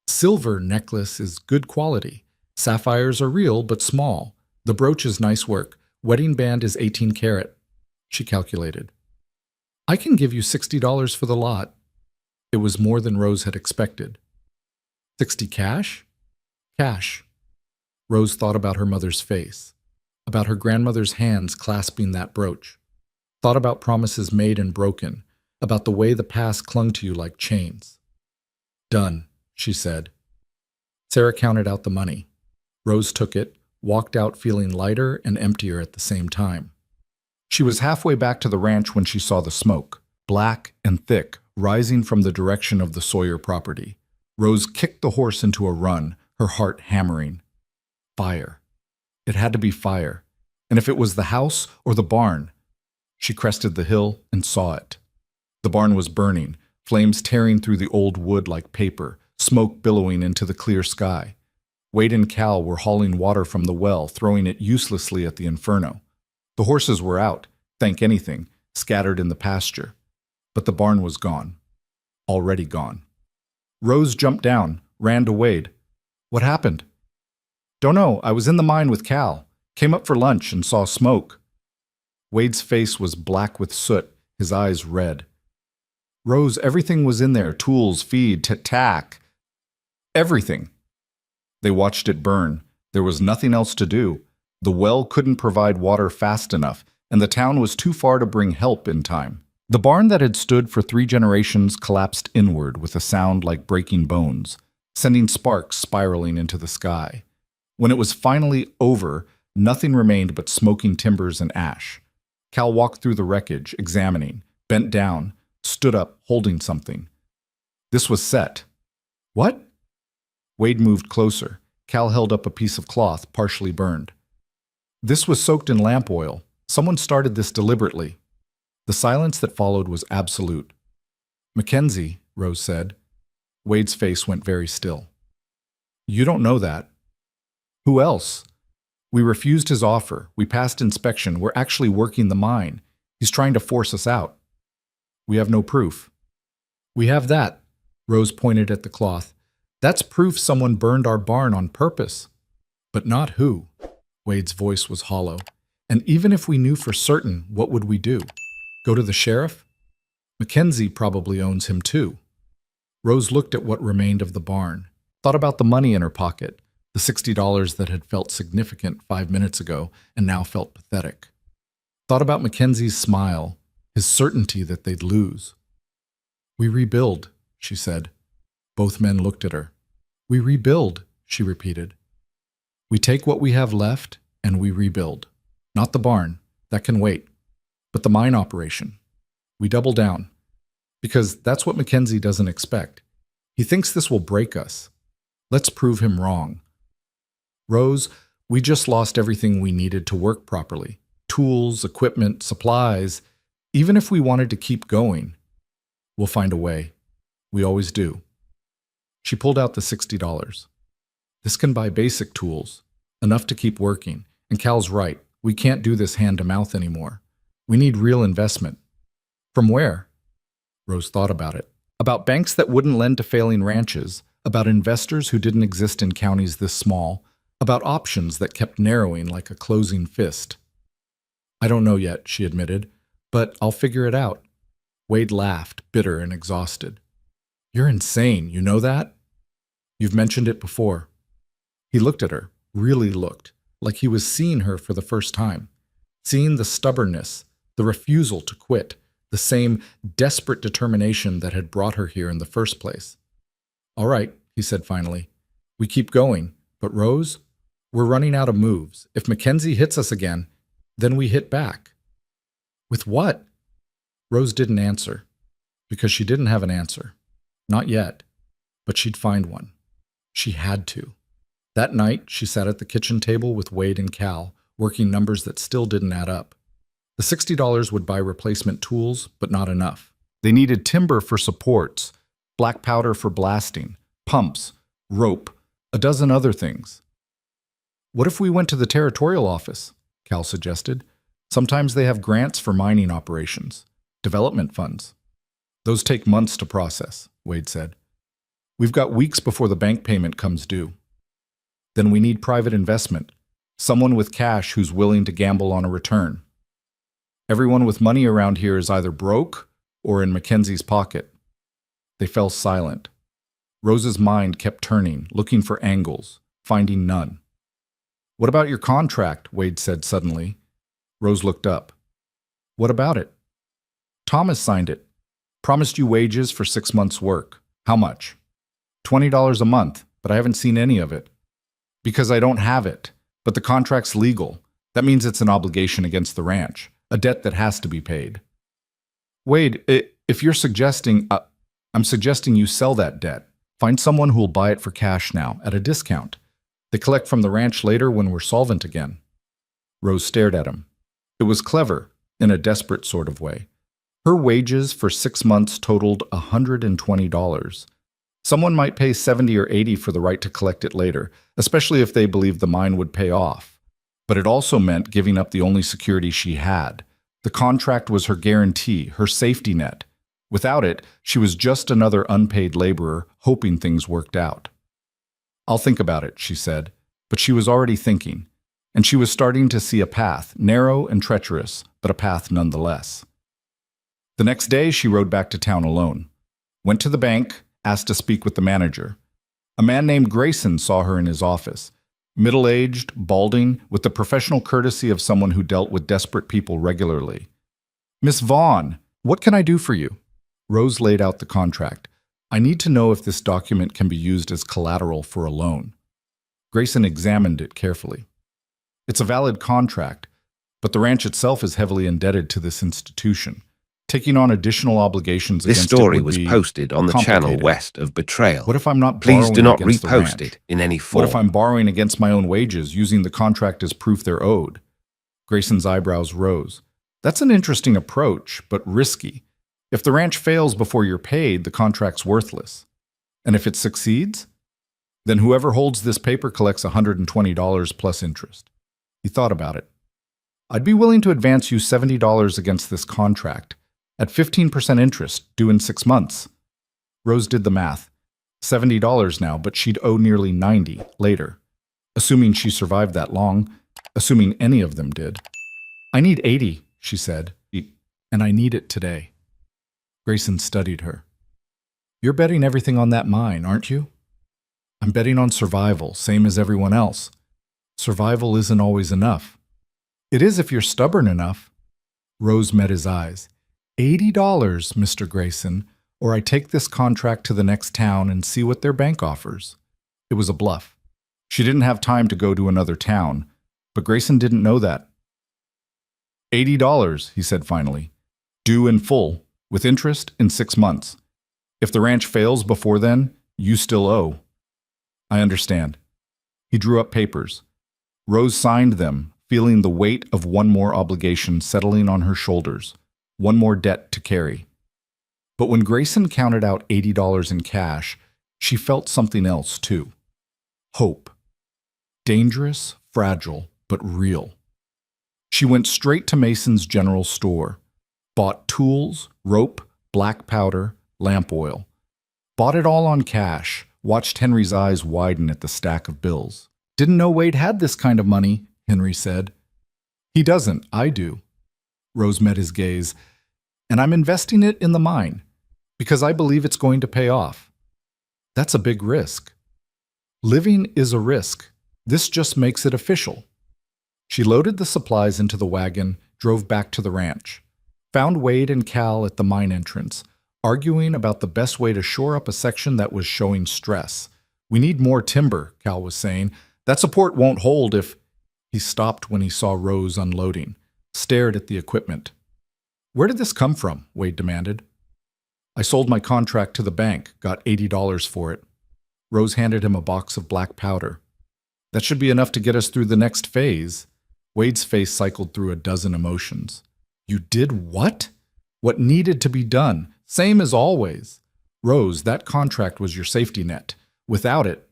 "Silver necklace is good quality. Sapphires are real but small. The brooch is nice work. Wedding band is 18 karat. She calculated. "I can give you $60 for the lot." It was more than Rose had expected. 60 cash? Cash. Rose thought about her mother's face, about her grandmother's hands clasping that brooch, thought about promises made and broken, about the way the past clung to you like chains. "Done," she said. Sarah counted out the money. Rose took it, walked out feeling lighter and emptier at the same time. She was halfway back to the ranch when she saw the smoke, black and thick, rising from the direction of the Sawyer property. Rose kicked the horse into a run, her heart hammering. Fire. It had to be fire. And if it was the house or the barn? She crested the hill and saw it. The barn was burning, flames tearing through the old wood like paper, smoke billowing into the clear sky. Wade and Cal were hauling water from the well, throwing it uselessly at the inferno. The horses were out, thank anything, scattered in the pasture. But the barn was gone. Already gone. Rose jumped down, ran to Wade. "What happened?" "Don't know. I was in the mine with Cal. Came up for lunch and saw smoke." Wade's face was black with soot, his eyes red. "Rose, everything was in there. Tools, feed, tack. Everything." They watched it burn. There was nothing else to do. The well couldn't provide water fast enough, and the town was too far to bring help in time. The barn that had stood for 3 generations collapsed inward with a sound like breaking bones, sending sparks spiraling into the sky. When it was finally over, nothing remained but smoking timbers and ash. Cal walked through the wreckage, examining, bent down, stood up, holding something. This was set. What? Wade moved closer. Cal held up a piece of cloth, partially burned. This was soaked in lamp oil. Someone started this deliberately. The silence that followed was absolute. Mackenzie, Rose said. Wade's face went very still. You don't know that. Who else? We refused his offer. We passed inspection. We're actually working the mine. He's trying to force us out. We have no proof. We have that. Rose pointed at the cloth. That's proof someone burned our barn on purpose. But not who. Wade's voice was hollow. And even if we knew for certain, what would we do? Go to the sheriff? Mackenzie probably owns him too. Rose looked at what remained of the barn, thought about the money in her pocket, the $60 that had felt significant 5 minutes ago and now felt pathetic. Thought about Mackenzie's smile, his certainty that they'd lose. We rebuild, she said. Both men looked at her. We rebuild, she repeated. We take what we have left and we rebuild. Not the barn, that can wait, but the mine operation. We double down, because that's what Mackenzie doesn't expect. He thinks this will break us. Let's prove him wrong. Rose, we just lost everything we needed to work properly. Tools, equipment, supplies. Even if we wanted to keep going, we'll find a way. We always do. She pulled out the $60. This can buy basic tools, enough to keep working. And Cal's right. We can't do this hand-to-mouth anymore. We need real investment. From where? Rose thought about it. About banks that wouldn't lend to failing ranches, about investors who didn't exist in counties this small, about options that kept narrowing like a closing fist. I don't know yet, she admitted, but I'll figure it out. Wade laughed, bitter and exhausted. You're insane, you know that? You've mentioned it before. He looked at her, really looked, like he was seeing her for the first time, seeing the stubbornness, the refusal to quit, the same desperate determination that had brought her here in the first place. All right, he said finally. We keep going, but Rose, we're running out of moves. If Mackenzie hits us again, then we hit back. With what? Rose didn't answer, because she didn't have an answer. Not yet, but she'd find one. She had to. That night, she sat at the kitchen table with Wade and Cal, working numbers that still didn't add up. The $60 would buy replacement tools, but not enough. They needed timber for supports, black powder for blasting, pumps, rope, a dozen other things. What if we went to the territorial office? Cal suggested. Sometimes they have grants for mining operations, development funds. Those take months to process, Wade said. We've got weeks before the bank payment comes due. Then we need private investment, someone with cash who's willing to gamble on a return. Everyone with money around here is either broke or in Mackenzie's pocket. They fell silent. Rose's mind kept turning, looking for angles, finding none. What about your contract? Wade said suddenly. Rose looked up. What about it? Thomas signed it. Promised you wages for 6 months' work. How much? $20 a month, but I haven't seen any of it. Because I don't have it. But the contract's legal. That means it's an obligation against the ranch, a debt that has to be paid. Wade, if you're suggesting, I'm suggesting you sell that debt. Find someone who'll buy it for cash now, at a discount. They collect from the ranch later when we're solvent again. Rose stared at him. It was clever, in a desperate sort of way. Her wages for 6 months totaled $120. Someone might pay $70 or $80 for the right to collect it later, especially if they believed the mine would pay off. But it also meant giving up the only security she had. The contract was her guarantee, her safety net. Without it, she was just another unpaid laborer hoping things worked out. I'll think about it, she said, but she was already thinking, and she was starting to see a path, narrow and treacherous, but a path nonetheless. The next day, she rode back to town alone. Went to the bank, asked to speak with the manager. A man named Grayson saw her in his office. Middle-aged, balding, with the professional courtesy of someone who dealt with desperate people regularly. Miss Vaughn, what can I do for you? Rose laid out the contract. I need to know if this document can be used as collateral for a loan. Grayson examined it carefully. It's a valid contract, but the ranch itself is heavily indebted to this institution. Taking on additional obligations This against it story would was be posted on the channel complicated. west of Betrayal. What if I'm not Please borrowing do not against the repost ranch? it in any form. What if I'm borrowing against my own wages, using the contract as proof they're owed? Grayson's eyebrows rose. That's an interesting approach, but risky. If the ranch fails before you're paid, the contract's worthless. And if it succeeds, then whoever holds this paper collects $120 plus interest. He thought about it. I'd be willing to advance you $70 against this contract, at 15% interest, due in 6 months. Rose did the math. $70 now, but she'd owe nearly $90 later. Assuming she survived that long, assuming any of them did. I need $80, she said, and I need it today. Grayson studied her. You're betting everything on that mine, aren't you? I'm betting on survival, same as everyone else. Survival isn't always enough. It is if you're stubborn enough. Rose met his eyes. $80, Mr. Grayson, or I take this contract to the next town and see what their bank offers. It was a bluff. She didn't have time to go to another town, but Grayson didn't know that. $80, he said finally. Due in full, with interest in 6 months. If the ranch fails before then, you still owe. I understand. He drew up papers. Rose signed them, feeling the weight of one more obligation settling on her shoulders, one more debt to carry. But when Grayson counted out $80 in cash, she felt something else too. Hope. Dangerous, fragile, but real. She went straight to Mason's general store, bought tools, rope, black powder, lamp oil. Bought it all on cash, watched Henry's eyes widen at the stack of bills. Didn't know Wade had this kind of money, Henry said. He doesn't, I do. Rose met his gaze. And I'm investing it in the mine, because I believe it's going to pay off. That's a big risk. Living is a risk. This just makes it official. She loaded the supplies into the wagon, drove back to the ranch. Found Wade and Cal at the mine entrance, arguing about the best way to shore up a section that was showing stress. We need more timber, Cal was saying. That support won't hold if... He stopped when he saw Rose unloading, stared at the equipment. Where did this come from? Wade demanded. I sold my contract to the bank, got $80 for it. Rose handed him a box of black powder. That should be enough to get us through the next phase. Wade's face cycled through a dozen emotions. You did what? What needed to be done, same as always. Rose, that contract was your safety net. Without it,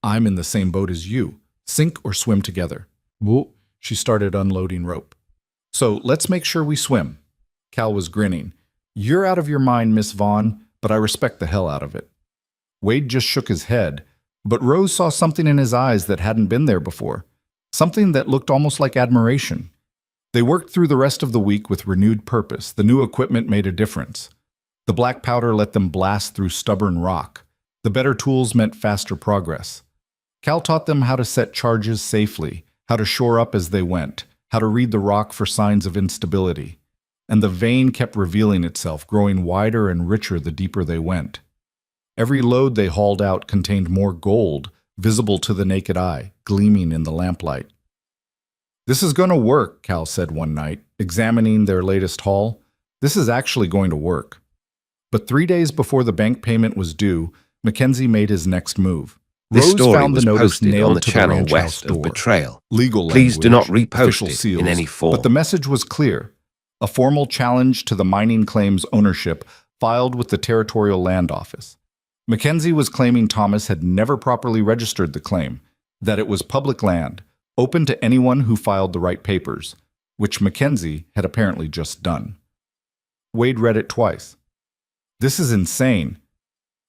I'm in the same boat as you. Sink or swim together. Whoa. She started unloading rope. So let's make sure we swim. Cal was grinning. You're out of your mind, Miss Vaughn, but I respect the hell out of it. Wade just shook his head, but Rose saw something in his eyes that hadn't been there before. Something that looked almost like admiration. They worked through the rest of the week with renewed purpose. The new equipment made a difference. The black powder let them blast through stubborn rock. The better tools meant faster progress. Cal taught them how to set charges safely, how to shore up as they went, how to read the rock for signs of instability. And the vein kept revealing itself, growing wider and richer the deeper they went. Every load they hauled out contained more gold, visible to the naked eye, gleaming in the lamplight. This is going to work, Cal said one night, examining their latest haul. This is actually going to work. But 3 days before the bank payment was due, Mackenzie made his next move. This Rose story found was the notice posted nailed on the to channel ranch west house of door. Betrayal. Legal Please do not language, repost official it seals, in any form. But the message was clear. A formal challenge to the mining claim's ownership filed with the Territorial Land Office. Mackenzie was claiming Thomas had never properly registered the claim, that it was public land, open to anyone who filed the right papers, which Mackenzie had apparently just done. Wade read it twice. This is insane.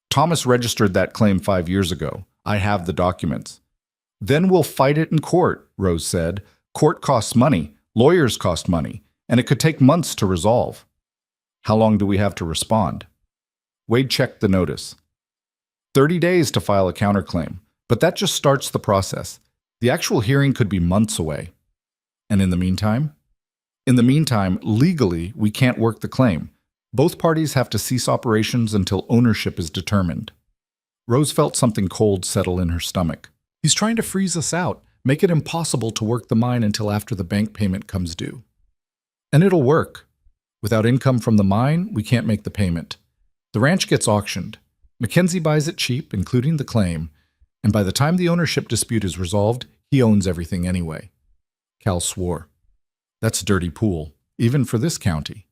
Thomas registered that claim 5 years ago. I have the documents. Then we'll fight it in court, Rose said. Court costs money, lawyers cost money, and it could take months to resolve. How long do we have to respond? Wade checked the notice. 30 days to file a counterclaim, but that just starts the process. The actual hearing could be months away. And in the meantime? In the meantime, legally, we can't work the claim. Both parties have to cease operations until ownership is determined. Rose felt something cold settle in her stomach. He's trying to freeze us out, make it impossible to work the mine until after the bank payment comes due. And it'll work. Without income from the mine, we can't make the payment. The ranch gets auctioned. Mackenzie buys it cheap, including the claim, and by the time the ownership dispute is resolved, he owns everything anyway. Cal swore. That's a dirty pool, even for this county.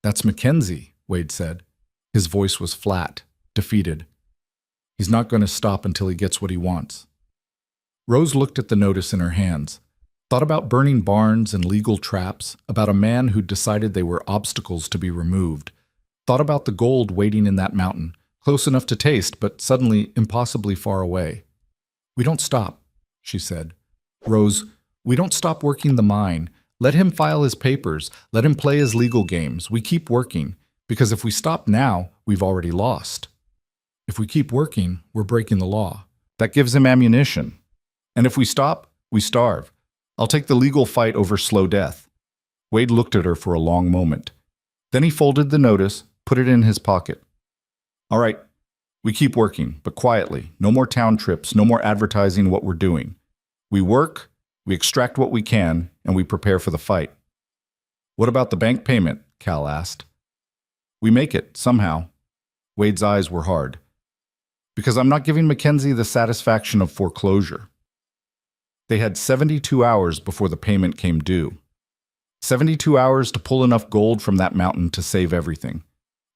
That's Mackenzie, Wade said. His voice was flat, defeated. He's not going to stop until he gets what he wants. Rose looked at the notice in her hands, thought about burning barns and legal traps, about a man who'd decided they were obstacles to be removed, thought about the gold waiting in that mountain, close enough to taste, but suddenly impossibly far away. We don't stop, she said. Rose, we don't stop working the mine. Let him file his papers. Let him play his legal games. We keep working, because if we stop now, we've already lost. If we keep working, we're breaking the law. That gives him ammunition. And if we stop, we starve. I'll take the legal fight over slow death. Wade looked at her for a long moment. Then he folded the notice, put it in his pocket. All right, we keep working, but quietly. No more town trips, no more advertising what we're doing. We work, we extract what we can, and we prepare for the fight. What about the bank payment? Cal asked. We make it, somehow. Wade's eyes were hard. Because I'm not giving Mackenzie the satisfaction of foreclosure. They had 72 hours before the payment came due. 72 hours to pull enough gold from that mountain to save everything.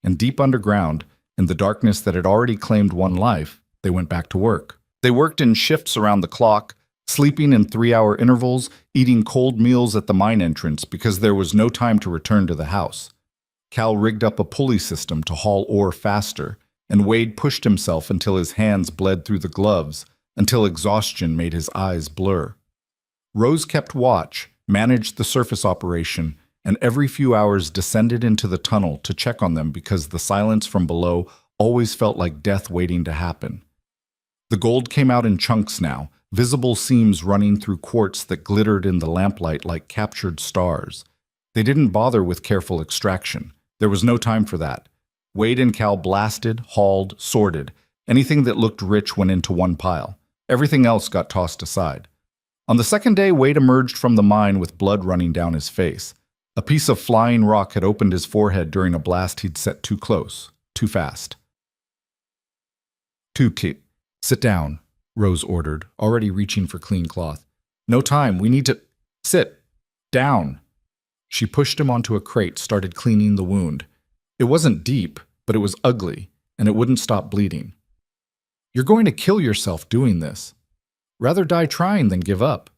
And deep underground, in the darkness that had already claimed one life, they went back to work. They worked in shifts around the clock, sleeping in 3-hour intervals, eating cold meals at the mine entrance because there was no time to return to the house. Cal rigged up a pulley system to haul ore faster, and Wade pushed himself until his hands bled through the gloves, until exhaustion made his eyes blur. Rose kept watch, managed the surface operation, and every few hours descended into the tunnel to check on them because the silence from below always felt like death waiting to happen. The gold came out in chunks now, visible seams running through quartz that glittered in the lamplight like captured stars. They didn't bother with careful extraction. There was no time for that. Wade and Cal blasted, hauled, sorted. Anything that looked rich went into one pile. Everything else got tossed aside. On the second day, Wade emerged from the mine with blood running down his face. A piece of flying rock had opened his forehead during a blast he'd set too close, too fast. Sit down, Rose ordered, already reaching for clean cloth. No time, we need to… Sit. Down. She pushed him onto a crate, started cleaning the wound. It wasn't deep, but it was ugly, and it wouldn't stop bleeding. You're going to kill yourself doing this. Rather die trying than give up.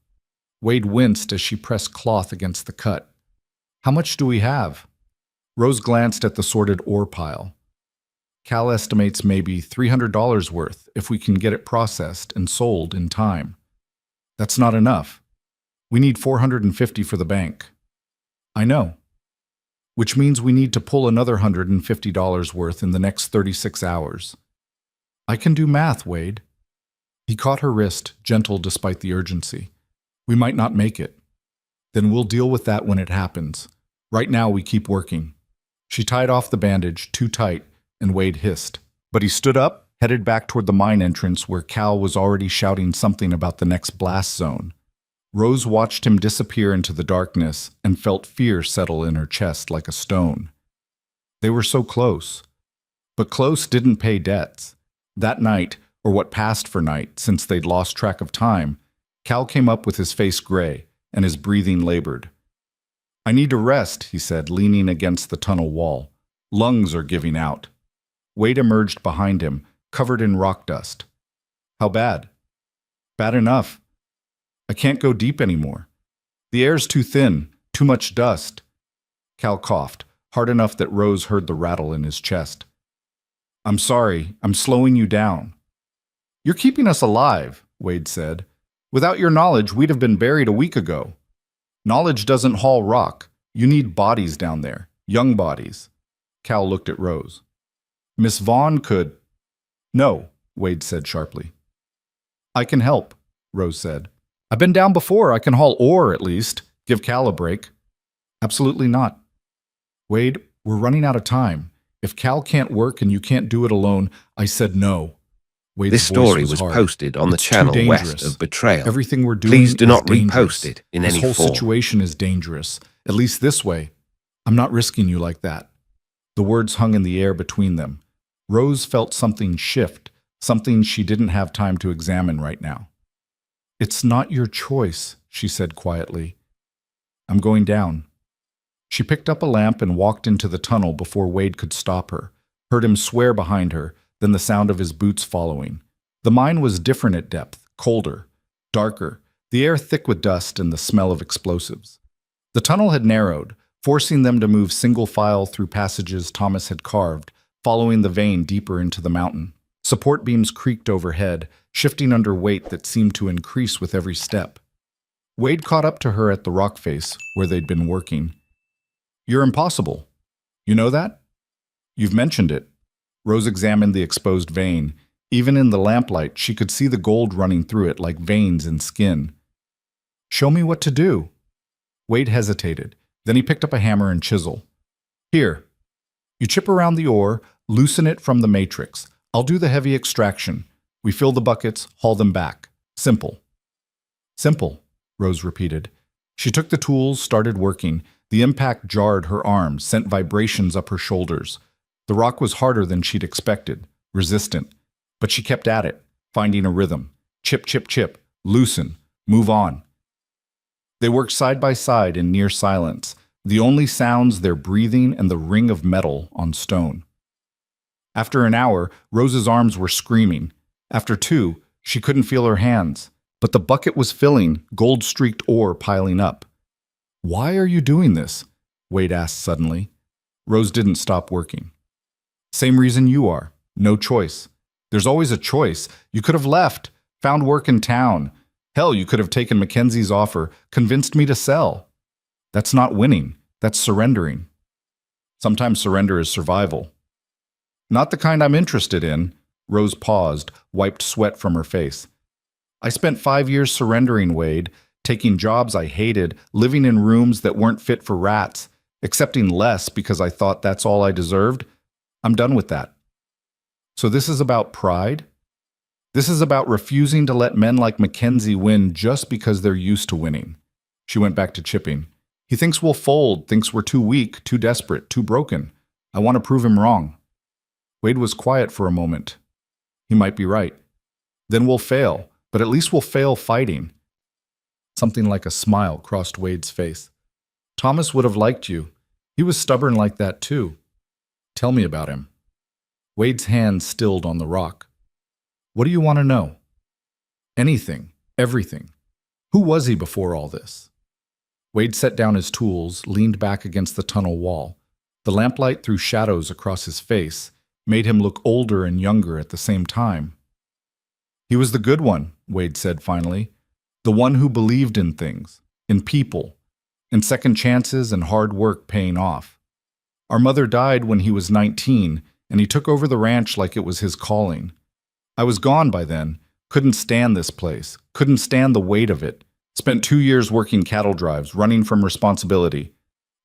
Wade winced as she pressed cloth against the cut. How much do we have? Rose glanced at the sorted ore pile. Cal estimates maybe $300 worth if we can get it processed and sold in time. That's not enough. We need $450 for the bank. I know. Which means we need to pull another $150 worth in the next 36 hours. I can do math, Wade. He caught her wrist, gentle despite the urgency. We might not make it. Then we'll deal with that when it happens. Right now we keep working. She tied off the bandage, too tight, and Wade hissed. But he stood up, headed back toward the mine entrance where Cal was already shouting something about the next blast zone. Rose watched him disappear into the darkness and felt fear settle in her chest like a stone. They were so close. But close didn't pay debts. That night, or what passed for night since they'd lost track of time, Cal came up with his face gray and his breathing labored. I need to rest, he said, leaning against the tunnel wall. Lungs are giving out. Wade emerged behind him, covered in rock dust. How bad? Bad enough. I can't go deep anymore. The air's too thin, too much dust. Cal coughed, hard enough that Rose heard the rattle in his chest. I'm sorry, I'm slowing you down. You're keeping us alive, Wade said. Without your knowledge, we'd have been buried a week ago. Knowledge doesn't haul rock. You need bodies down there, young bodies. Cal looked at Rose. Miss Vaughn could… No, Wade said sharply. I can help, Rose said. I've been down before. I can haul ore, at least. Give Cal a break. Absolutely not. Wade, we're running out of time. If Cal can't work and you can't do it alone, I said no. Wade's This voice story was hard. posted on the It's too channel west dangerous. of Betrayal. Everything we're doing Please do is not dangerous. repost it in This any whole form. situation is dangerous, at least this way. I'm not risking you like that. The words hung in the air between them. Rose felt something shift, something she didn't have time to examine right now. It's not your choice, she said quietly. I'm going down. She picked up a lamp and walked into the tunnel before Wade could stop her, heard him swear behind her, then the sound of his boots following. The mine was different at depth, colder, darker, the air thick with dust and the smell of explosives. The tunnel had narrowed, forcing them to move single file through passages Thomas had carved, following the vein deeper into the mountain. Support beams creaked overhead, shifting under weight that seemed to increase with every step. Wade caught up to her at the rock face, where they'd been working. You're impossible. You know that? You've mentioned it. Rose examined the exposed vein. Even in the lamplight, she could see the gold running through it like veins in skin. Show me what to do. Wade hesitated. Then he picked up a hammer and chisel. Here. You chip around the ore, loosen it from the matrix. I'll do the heavy extraction. We fill the buckets, haul them back. Simple. Simple, Rose repeated. She took the tools, started working. The impact jarred her arms, sent vibrations up her shoulders. The rock was harder than she'd expected, resistant. But she kept at it, finding a rhythm. Chip, chip, chip. Loosen. Move on. They worked side by side in near silence, the only sounds their breathing and the ring of metal on stone. After an hour, Rose's arms were screaming. After 2, she couldn't feel her hands. But the bucket was filling, gold-streaked ore piling up. Why are you doing this? Wade asked suddenly. Rose didn't stop working. Same reason you are. No choice. There's always a choice. You could have left, found work in town. Hell, you could have taken Mackenzie's offer, convinced me to sell. That's not winning. That's surrendering. Sometimes surrender is survival. Not the kind I'm interested in. Rose paused, wiped sweat from her face. I spent 5 years surrendering, Wade, taking jobs I hated, living in rooms that weren't fit for rats, accepting less because I thought that's all I deserved. I'm done with that. So this is about pride? This is about refusing to let men like Mackenzie win just because they're used to winning. She went back to chipping. He thinks we'll fold, thinks we're too weak, too desperate, too broken. I want to prove him wrong. Wade was quiet for a moment. He might be right. Then we'll fail, but at least we'll fail fighting. Something like a smile crossed Wade's face. Thomas would have liked you. He was stubborn like that too. Tell me about him. Wade's hand stilled on the rock. What do you want to know? Anything, everything. Who was he before all this? Wade set down his tools, leaned back against the tunnel wall. The lamplight threw shadows across his face, made him look older and younger at the same time. He was the good one, Wade said finally. The one who believed in things, in people, in second chances and hard work paying off. Our mother died when he was 19, and he took over the ranch like it was his calling. I was gone by then, couldn't stand this place, couldn't stand the weight of it. Spent 2 years working cattle drives, running from responsibility.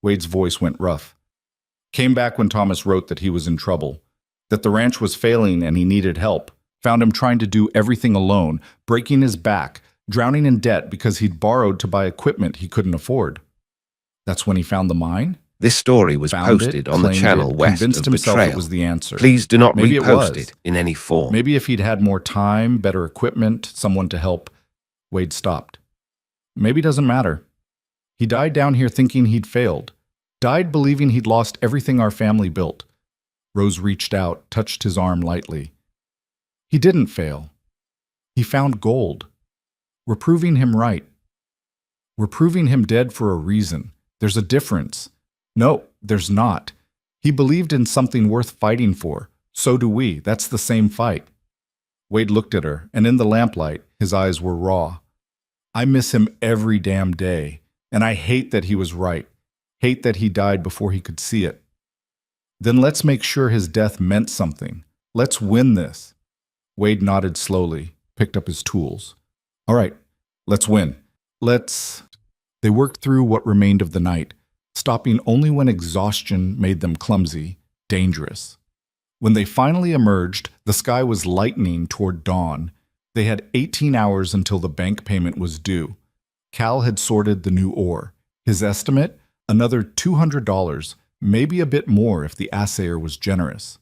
Wade's voice went rough. Came back when Thomas wrote that he was in trouble, that the ranch was failing and he needed help. Found him trying to do everything alone, breaking his back, drowning in debt because he'd borrowed to buy equipment he couldn't afford. That's when he found the mine? This story was posted on the channel west of Betrayal. It was the answer. Please do not Maybe repost it in any form. Maybe if he'd had more time, better equipment, someone to help. Wade stopped. Maybe doesn't matter. He died down here thinking he'd failed. Died believing he'd lost everything our family built. Rose reached out, touched his arm lightly. He didn't fail. He found gold. We're proving him right. We're proving him dead for a reason. There's a difference. No, there's not. He believed in something worth fighting for. So do we. That's the same fight. Wade looked at her, and in the lamplight, his eyes were raw. I miss him every damn day, and I hate that he was right. Hate that he died before he could see it. Then let's make sure his death meant something. Let's win this. Wade nodded slowly, picked up his tools. All right, let's win. They worked through what remained of the night, stopping only when exhaustion made them clumsy, dangerous. When they finally emerged, The sky was lightening toward dawn. They had 18 hours until the bank payment was due. Cal had sorted the new ore. His estimate? Another $200, maybe a bit more if the assayer was generous.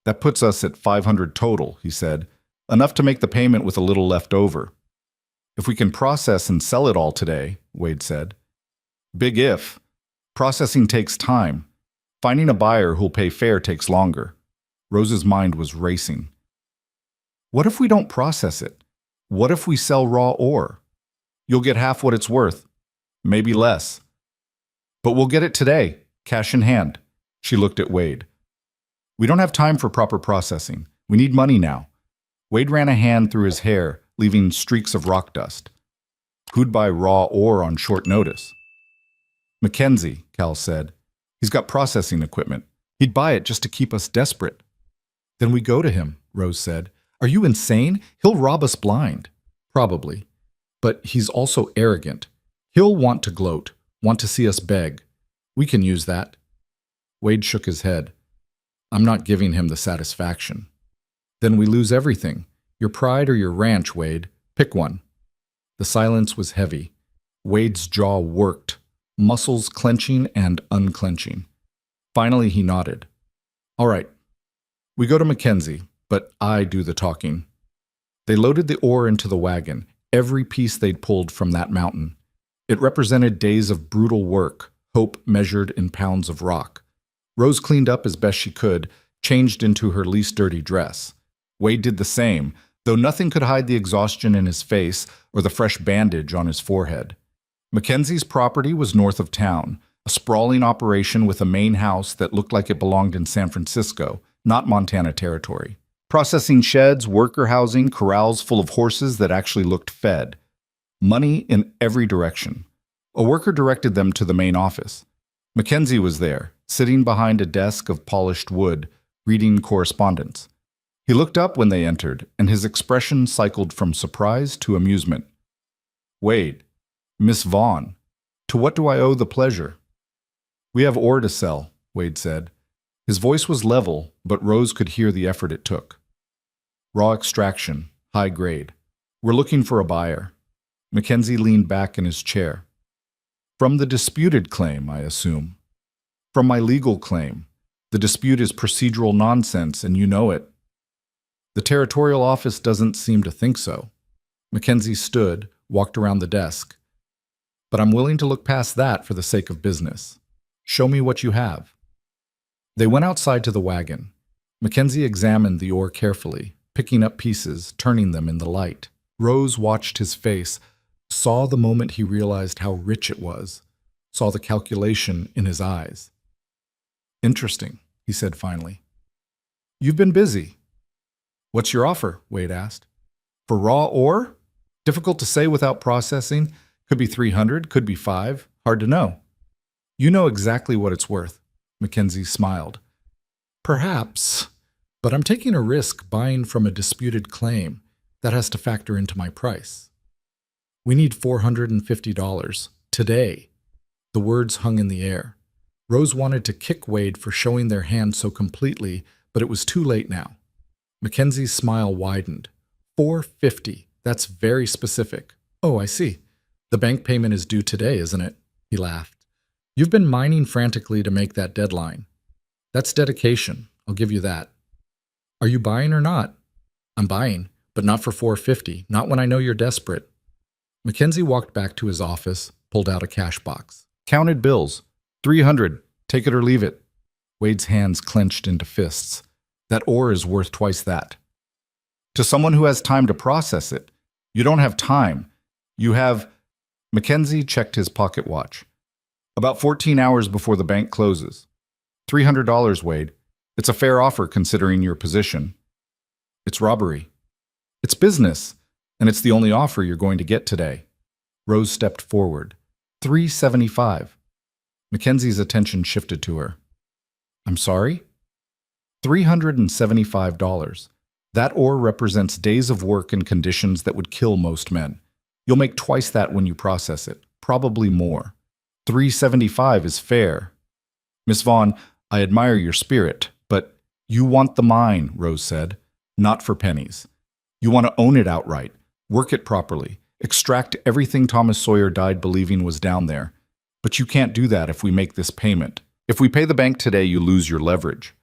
That puts us at $500 total, he said. Enough to make the payment with a little left over. If we can process and sell it all today, Wade said. Big if. Processing takes time. Finding a buyer who'll pay fair takes longer. Rose's mind was racing. What if we don't process it? What if we sell raw ore? You'll get half what it's worth. Maybe less. But we'll get it today, cash in hand. She looked at Wade. We don't have time for proper processing. We need money now. Wade ran a hand through his hair, leaving streaks of rock dust. Who'd buy raw ore on short notice? Mackenzie, Cal said. He's got processing equipment. He'd buy it just to keep us desperate. Then we go to him, Rose said. Are you insane? He'll rob us blind. Probably. But he's also arrogant. He'll want to gloat, want to see us beg. We can use that. Wade shook his head. I'm not giving him the satisfaction. Then we lose everything. Your pride or your ranch, Wade. Pick one. The silence was heavy. Wade's jaw worked, muscles clenching and unclenching. Finally, he nodded. All right. We go to Mackenzie, but I do the talking. They loaded the ore into the wagon, every piece they'd pulled from that mountain. It represented days of brutal work, hope measured in pounds of rock. Rose cleaned up as best she could, changed into her least dirty dress. Wade did the same, though nothing could hide the exhaustion in his face or the fresh bandage on his forehead. Mackenzie's property was north of town, a sprawling operation with a main house that looked like it belonged in San Francisco, not Montana territory. Processing sheds, worker housing, corrals full of horses that actually looked fed. Money in every direction. A worker directed them to the main office. Mackenzie was there, sitting behind a desk of polished wood, reading correspondence. He looked up when they entered, and his expression cycled from surprise to amusement. Wade, Miss Vaughn, to what do I owe the pleasure? We have ore to sell, Wade said. His voice was level, but Rose could hear the effort it took. Raw extraction, high grade. We're looking for a buyer. Mackenzie leaned back in his chair. From the disputed claim, I assume. From my legal claim. The dispute is procedural nonsense, and you know it. The territorial office doesn't seem to think so. Mackenzie stood, walked around the desk. But I'm willing to look past that for the sake of business. Show me what you have. They went outside to the wagon. Mackenzie examined the ore carefully, picking up pieces, turning them in the light. Rose watched his face, saw the moment he realized how rich it was, saw the calculation in his eyes. Interesting, he said finally. You've been busy. What's your offer? Wade asked. For raw ore? Difficult to say without processing. Could be 300, could be 5. Hard to know. You know exactly what it's worth. Mackenzie smiled. Perhaps, but I'm taking a risk buying from a disputed claim. That has to factor into my price. We need $450 today. The words hung in the air. Rose wanted to kick Wade for showing their hand so completely, but it was too late now. Mackenzie's smile widened. $450. That's very specific. Oh, I see. The bank payment is due today, isn't it? He laughed. You've been mining frantically to make that deadline. That's dedication. I'll give you that. Are you buying or not? I'm buying, but not for $450. Not when I know you're desperate. Mackenzie walked back to his office, pulled out a cash box. Counted bills. $300. Take it or leave it. Wade's hands clenched into fists. That ore is worth twice that. To someone who has time to process it, you don't have time. You have... Mackenzie checked his pocket watch. About 14 hours before the bank closes. $300, Wade. It's a fair offer considering your position. It's robbery. It's business, and it's the only offer you're going to get today. Rose stepped forward. $375. Mackenzie's attention shifted to her. I'm sorry? $375. That ore represents days of work and conditions that would kill most men. You'll make twice that when you process it, probably more. $375 is fair. Miss Vaughn, I admire your spirit, but you want the mine, Rose said. Not for pennies. You want to own it outright, work it properly, extract everything Thomas Sawyer died believing was down there. But you can't do that if we make this payment. If we pay the bank today, you lose your leverage.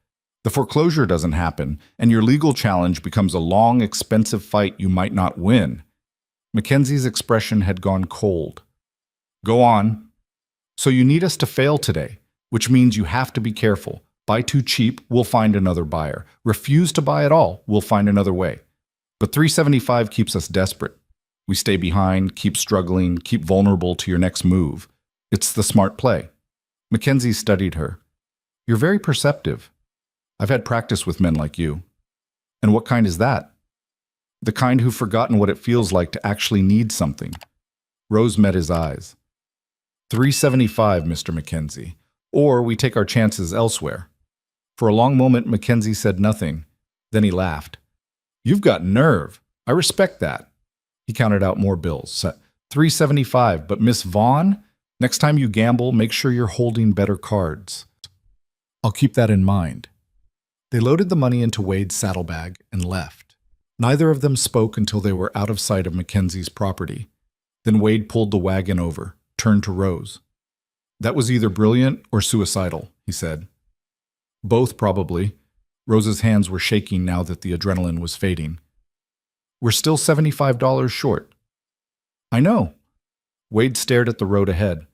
The foreclosure doesn't happen, and your legal challenge becomes a long, expensive fight you might not win. Mackenzie's expression had gone cold. Go on. So you need us to fail today, which means you have to be careful. Buy too cheap, we'll find another buyer. Refuse to buy at all, we'll find another way. But $375 keeps us desperate. We stay behind, keep struggling, keep vulnerable to your next move. It's the smart play. Mackenzie studied her. You're very perceptive. I've had practice with men like you. And what kind is that? The kind who've forgotten what it feels like to actually need something. Rose met his eyes. $375, Mr. Mackenzie. Or we take our chances elsewhere. For a long moment, Mackenzie said nothing. Then he laughed. You've got nerve. I respect that. He counted out more bills. $375, but Miss Vaughn, next time you gamble, make sure you're holding better cards. I'll keep that in mind. They loaded the money into Wade's saddlebag and left. Neither of them spoke until they were out of sight of Mackenzie's property. Then Wade pulled the wagon over, turned to Rose. That was either brilliant or suicidal, he said. Both, probably. Rose's hands were shaking now that the adrenaline was fading. We're still $75 short. I know. Wade stared at the road ahead.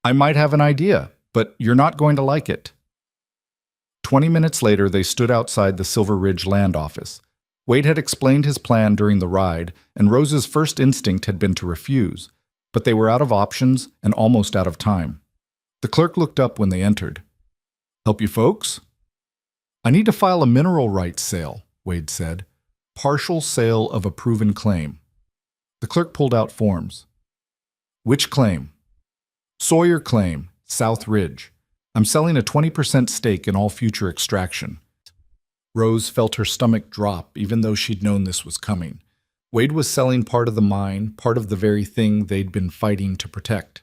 I might have an idea, but you're not going to like it. 20 minutes later, they stood outside the Silver Ridge land office. Wade had explained his plan during the ride, and Rose's first instinct had been to refuse, but they were out of options and almost out of time. The clerk looked up when they entered. Help you folks? I need to file a mineral rights sale, Wade said. Partial sale of a proven claim. The clerk pulled out forms. Which claim? Sawyer claim, South Ridge. I'm selling a 20% stake in all future extraction. Rose felt her stomach drop even though she'd known this was coming. Wade was selling part of the mine, part of the very thing they'd been fighting to protect.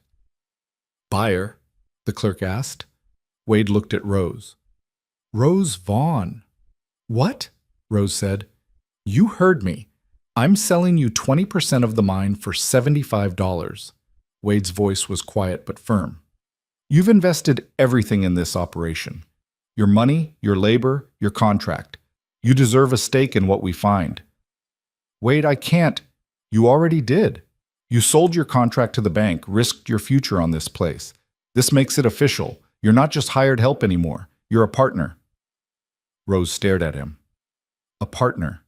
Buyer? The clerk asked. Wade looked at Rose. Rose Vaughn. What? Rose said. You heard me. I'm selling you 20% of the mine for $75. Wade's voice was quiet but firm. You've invested everything in this operation. Your money, your labor, your contract. You deserve a stake in what we find. Wade, I can't. You already did. You sold your contract to the bank, risked your future on this place. This makes it official. You're not just hired help anymore. You're a partner. Rose stared at him. A partner.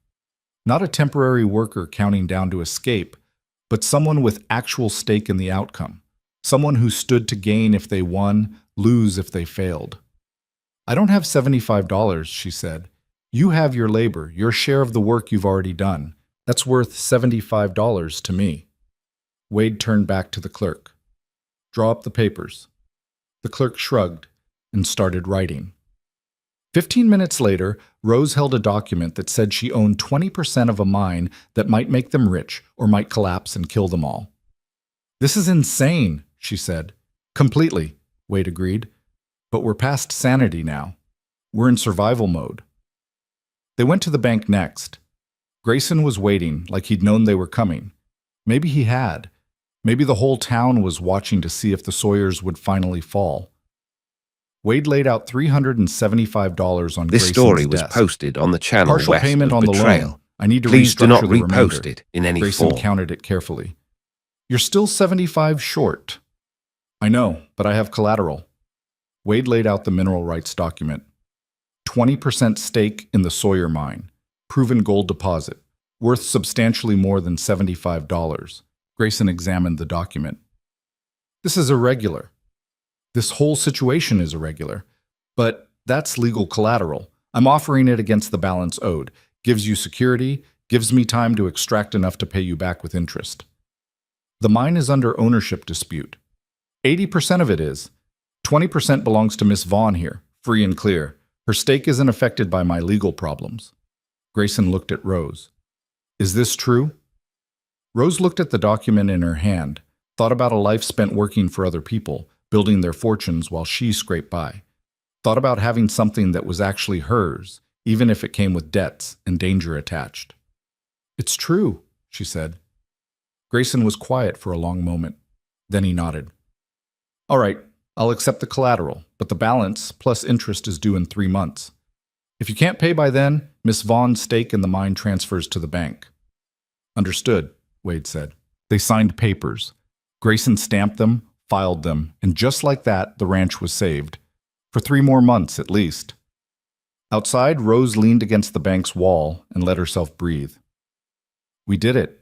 Not a temporary worker counting down to escape, but someone with actual stake in the outcome. Someone who stood to gain if they won, lose if they failed. I don't have $75, she said. You have your labor, your share of the work you've already done. That's worth $75 to me. Wade turned back to the clerk. Draw up the papers. The clerk shrugged and started writing. 15 minutes later, Rose held a document that said she owned 20% of a mine that might make them rich or might collapse and kill them all. This is insane, she said. Completely, Wade agreed. But we're past sanity now. We're in survival mode. They went to the bank next. Grayson was waiting like he'd known they were coming. Maybe he had. Maybe the whole town was watching to see if the Sawyers would finally fall. Wade laid out $375 on Grayson's This story was desk. posted on the channel Partial west payment of on the Betrayal. loan. I need to Please do not restructure the repost remainder. it in any Grayson form. counted it carefully. You're still $75 short. I know, but I have collateral. Wade laid out the mineral rights document. 20% stake in the Sawyer mine. Proven gold deposit. Worth substantially more than $75. Grayson examined the document. This is irregular. This whole situation is irregular. But that's legal collateral. I'm offering it against the balance owed. Gives you security, gives me time to extract enough to pay you back with interest. The mine is under ownership dispute. 80% of it is. 20% belongs to Miss Vaughn here, free and clear. Her stake isn't affected by my legal problems. Grayson looked at Rose. Is this true? Rose looked at the document in her hand, thought about a life spent working for other people, building their fortunes while she scraped by. Thought about having something that was actually hers, even if it came with debts and danger attached. "It's true," she said. Grayson was quiet for a long moment. Then he nodded. "All right, I'll accept the collateral, but the balance, plus interest, is due in 3 months. If you can't pay by then, Miss Vaughn's stake in the mine transfers to the bank." "Understood," Wade said. They signed papers. Grayson stamped them, filed them, and just like that, the ranch was saved. For 3 more months, at least. Outside, Rose leaned against the bank's wall and let herself breathe. "We did it."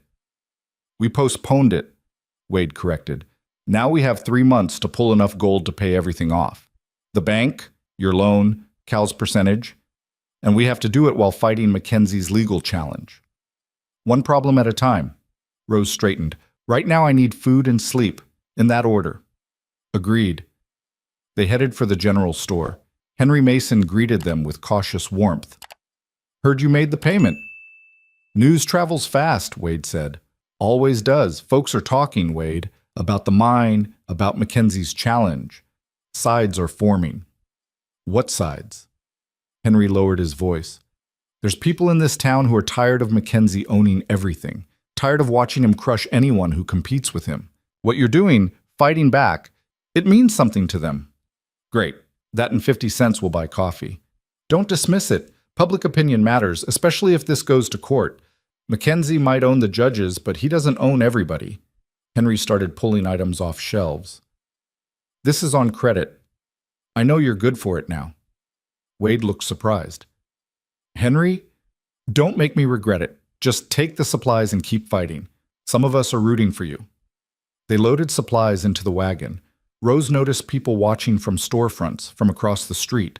"We postponed it," Wade corrected. "Now we have 3 months to pull enough gold to pay everything off. The bank, your loan, Cal's percentage, and we have to do it while fighting Mackenzie's legal challenge. One problem at a time." Rose straightened. "Right now I need food and sleep, in that order." "Agreed." They headed for the general store. Henry Mason greeted them with cautious warmth. "Heard you made the payment." "News travels fast," Wade said. "Always does. Folks are talking, Wade, about the mine, about Mackenzie's challenge. Sides are forming." "What sides?" Henry lowered his voice. "There's people in this town who are tired of Mackenzie owning everything, tired of watching him crush anyone who competes with him. What you're doing, fighting back, it means something to them." "Great. That and 50 cents will buy coffee." "Don't dismiss it. Public opinion matters, especially if this goes to court. Mackenzie might own the judges, but he doesn't own everybody." Henry started pulling items off shelves. "This is on credit. I know you're good for it now." Wade looked surprised. "Henry, don't make me regret it. Just take the supplies and keep fighting. Some of us are rooting for you." They loaded supplies into the wagon. Rose noticed people watching from storefronts, from across the street.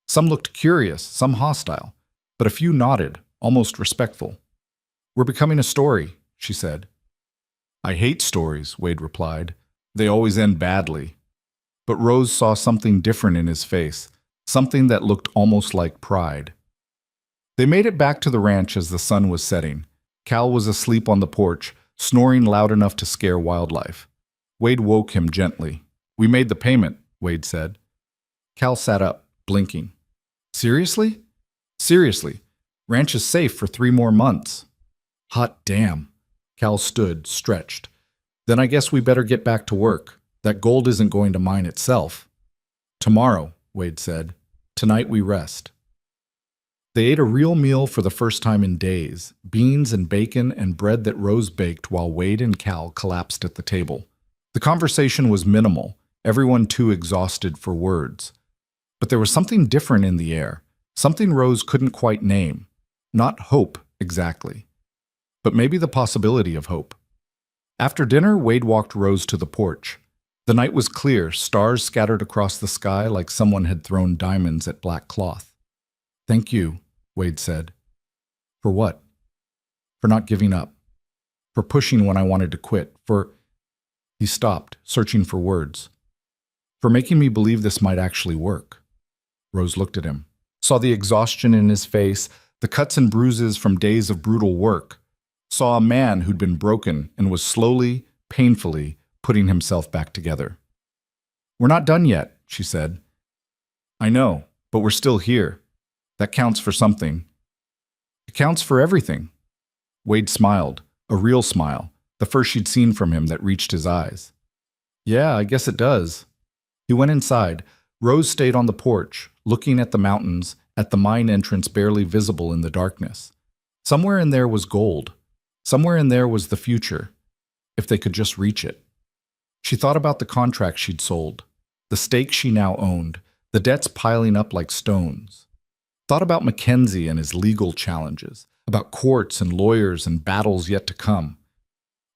Some looked curious, some hostile, but a few nodded, almost respectful. "We're becoming a story," she said. "I hate stories," Wade replied. "They always end badly." But Rose saw something different in his face, something that looked almost like pride. They made it back to the ranch as the sun was setting. Cal was asleep on the porch, snoring loud enough to scare wildlife. Wade woke him gently. "We made the payment," Wade said. Cal sat up, blinking. "Seriously?" "Seriously. Ranch is safe for 3 more months." "Hot damn." Cal stood, stretched. "Then I guess we better get back to work. That gold isn't going to mine itself." "Tomorrow," Wade said. "Tonight we rest." They ate a real meal for the first time in days, beans and bacon and bread that Rose baked while Wade and Cal collapsed at the table. The conversation was minimal, everyone too exhausted for words. But there was something different in the air, something Rose couldn't quite name. Not hope, exactly. But maybe the possibility of hope. After dinner, Wade walked Rose to the porch. The night was clear, stars scattered across the sky like someone had thrown diamonds at black cloth. "Thank you," Wade said. "For what?" "For not giving up. For pushing when I wanted to quit. For—" He stopped, searching for words. "For making me believe this might actually work." Rose looked at him, saw the exhaustion in his face, the cuts and bruises from days of brutal work, saw a man who'd been broken and was slowly, painfully, putting himself back together. "We're not done yet," she said. "I know, but we're still here. That counts for something." "It counts for everything." Wade smiled, a real smile, the first she'd seen from him that reached his eyes. "Yeah, I guess it does." He went inside. Rose stayed on the porch, looking at the mountains, at the mine entrance barely visible in the darkness. Somewhere in there was gold. Somewhere in there was the future, if they could just reach it. She thought about the contract she'd sold, the stakes she now owned, the debts piling up like stones. Thought about Mackenzie and his legal challenges, about courts and lawyers and battles yet to come.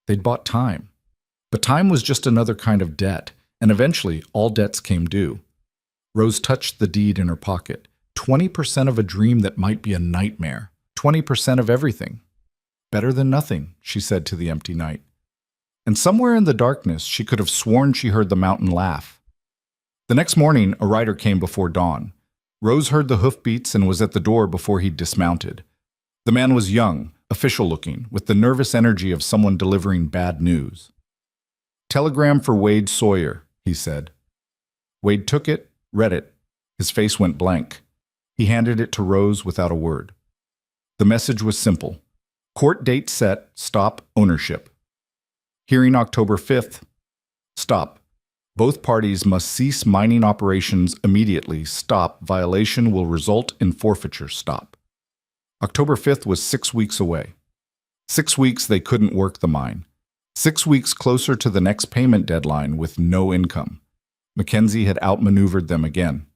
They'd bought time. But time was just another kind of debt, and eventually all debts came due. Rose touched the deed in her pocket. 20% of a dream that might be a nightmare. 20% of everything. "Better than nothing," she said to the empty night. And somewhere in the darkness, she could have sworn she heard the mountain laugh. The next morning, a rider came before dawn. Rose heard the hoofbeats and was at the door before he'd dismounted. The man was young, official-looking, with the nervous energy of someone delivering bad news. "Telegram for Wade Sawyer," he said. Wade took it, read it. His face went blank. He handed it to Rose without a word. The message was simple. Court date set, stop ownership. Hearing October 5th, stop. Both parties must cease mining operations immediately, stop. Violation will result in forfeiture, stop. October 5th was 6 weeks away. 6 weeks they couldn't work the mine. 6 weeks closer to the next payment deadline with no income. Mackenzie had outmaneuvered them again.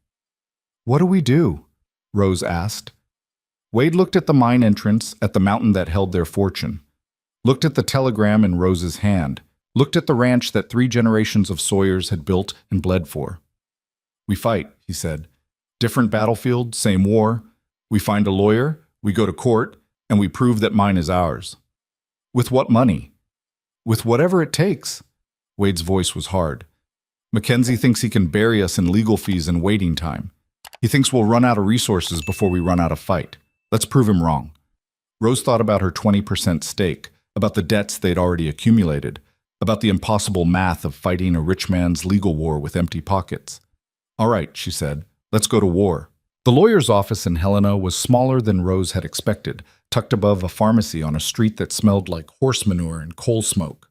What do we do? Rose asked. Wade looked at the mine entrance, at the mountain that held their fortune, looked at the telegram in Rose's hand, looked at the ranch that 3 generations of Sawyers had built and bled for. We fight, he said. Different battlefield, same war. We find a lawyer, we go to court, and we prove that mine is ours. With what money? With whatever it takes. Wade's voice was hard. Mackenzie thinks he can bury us in legal fees and waiting time. He thinks we'll run out of resources before we run out of fight. Let's prove him wrong. Rose thought about her 20% stake, about the debts they'd already accumulated, about the impossible math of fighting a rich man's legal war with empty pockets. All right, she said, let's go to war. The lawyer's office in Helena was smaller than Rose had expected, tucked above a pharmacy on a street that smelled like horse manure and coal smoke.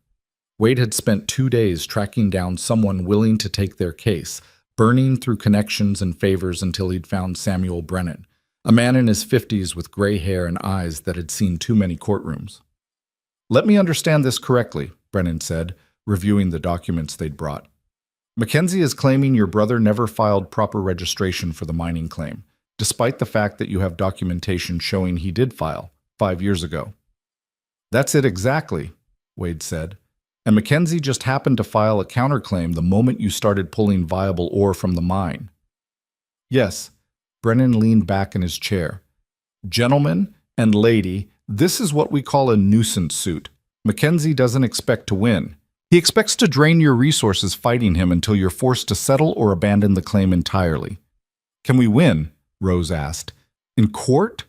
Wade had spent 2 days tracking down someone willing to take their case, burning through connections and favors until he'd found Samuel Brennan, a man in his 50s with gray hair and eyes that had seen too many courtrooms. Let me understand this correctly, Brennan said, reviewing the documents they'd brought. Mackenzie is claiming your brother never filed proper registration for the mining claim, despite the fact that you have documentation showing he did file 5 years ago. That's it exactly, Wade said. And Mackenzie just happened to file a counterclaim the moment you started pulling viable ore from the mine. Yes, Brennan leaned back in his chair. Gentlemen and lady, this is what we call a nuisance suit. Mackenzie doesn't expect to win. He expects to drain your resources fighting him until you're forced to settle or abandon the claim entirely. Can we win? Rose asked. In court?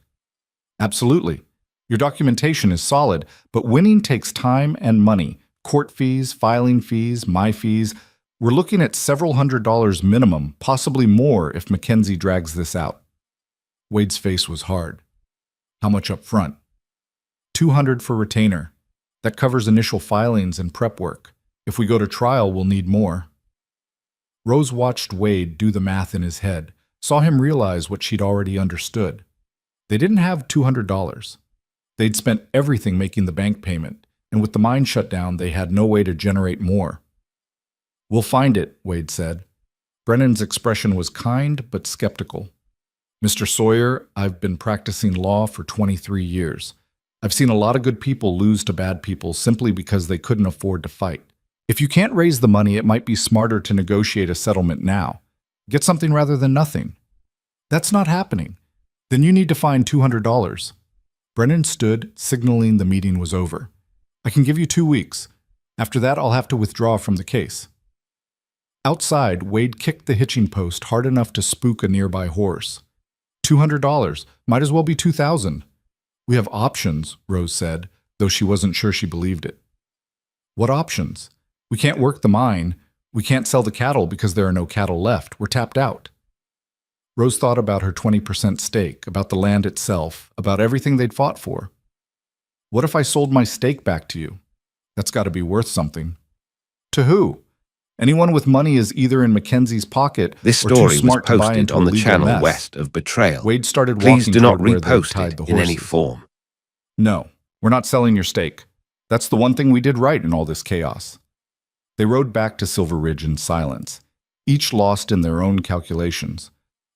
Absolutely. Your documentation is solid, but winning takes time and money. Court fees, filing fees, my fees. We're looking at several $100s minimum, possibly more if Mackenzie drags this out. Wade's face was hard. How much up front? $200 for retainer. That covers initial filings and prep work. If we go to trial, we'll need more. Rose watched Wade do the math in his head, saw him realize what she'd already understood. They didn't have $200. They'd spent everything making the bank payment, and with the mine shut down, they had no way to generate more. We'll find it, Wade said. Brennan's expression was kind but skeptical. Mr. Sawyer, I've been practicing law for 23 years. I've seen a lot of good people lose to bad people simply because they couldn't afford to fight. If you can't raise the money, it might be smarter to negotiate a settlement now. Get something rather than nothing. That's not happening. Then you need to find $200. Brennan stood, signaling the meeting was over. I can give you 2 weeks. After that, I'll have to withdraw from the case. Outside, Wade kicked the hitching post hard enough to spook a nearby horse. $200. Might as well be $2,000. We have options, Rose said, though she wasn't sure she believed it. What options? We can't work the mine. We can't sell the cattle because there are no cattle left. We're tapped out. Rose thought about her 20% stake, about the land itself, about everything they'd fought for. What if I sold my stake back to you? That's got to be worth something. To who? Anyone with money is either in Mackenzie's pocket this or too story smart was to buy posted into on a the legal channel mess. west of Betrayal. Wade started Please walking do not toward where they'd repost tied it the in any horses. form. No, we're not selling your stake. That's the one thing we did right in all this chaos. They rode back to Silver Ridge in silence, each lost in their own calculations.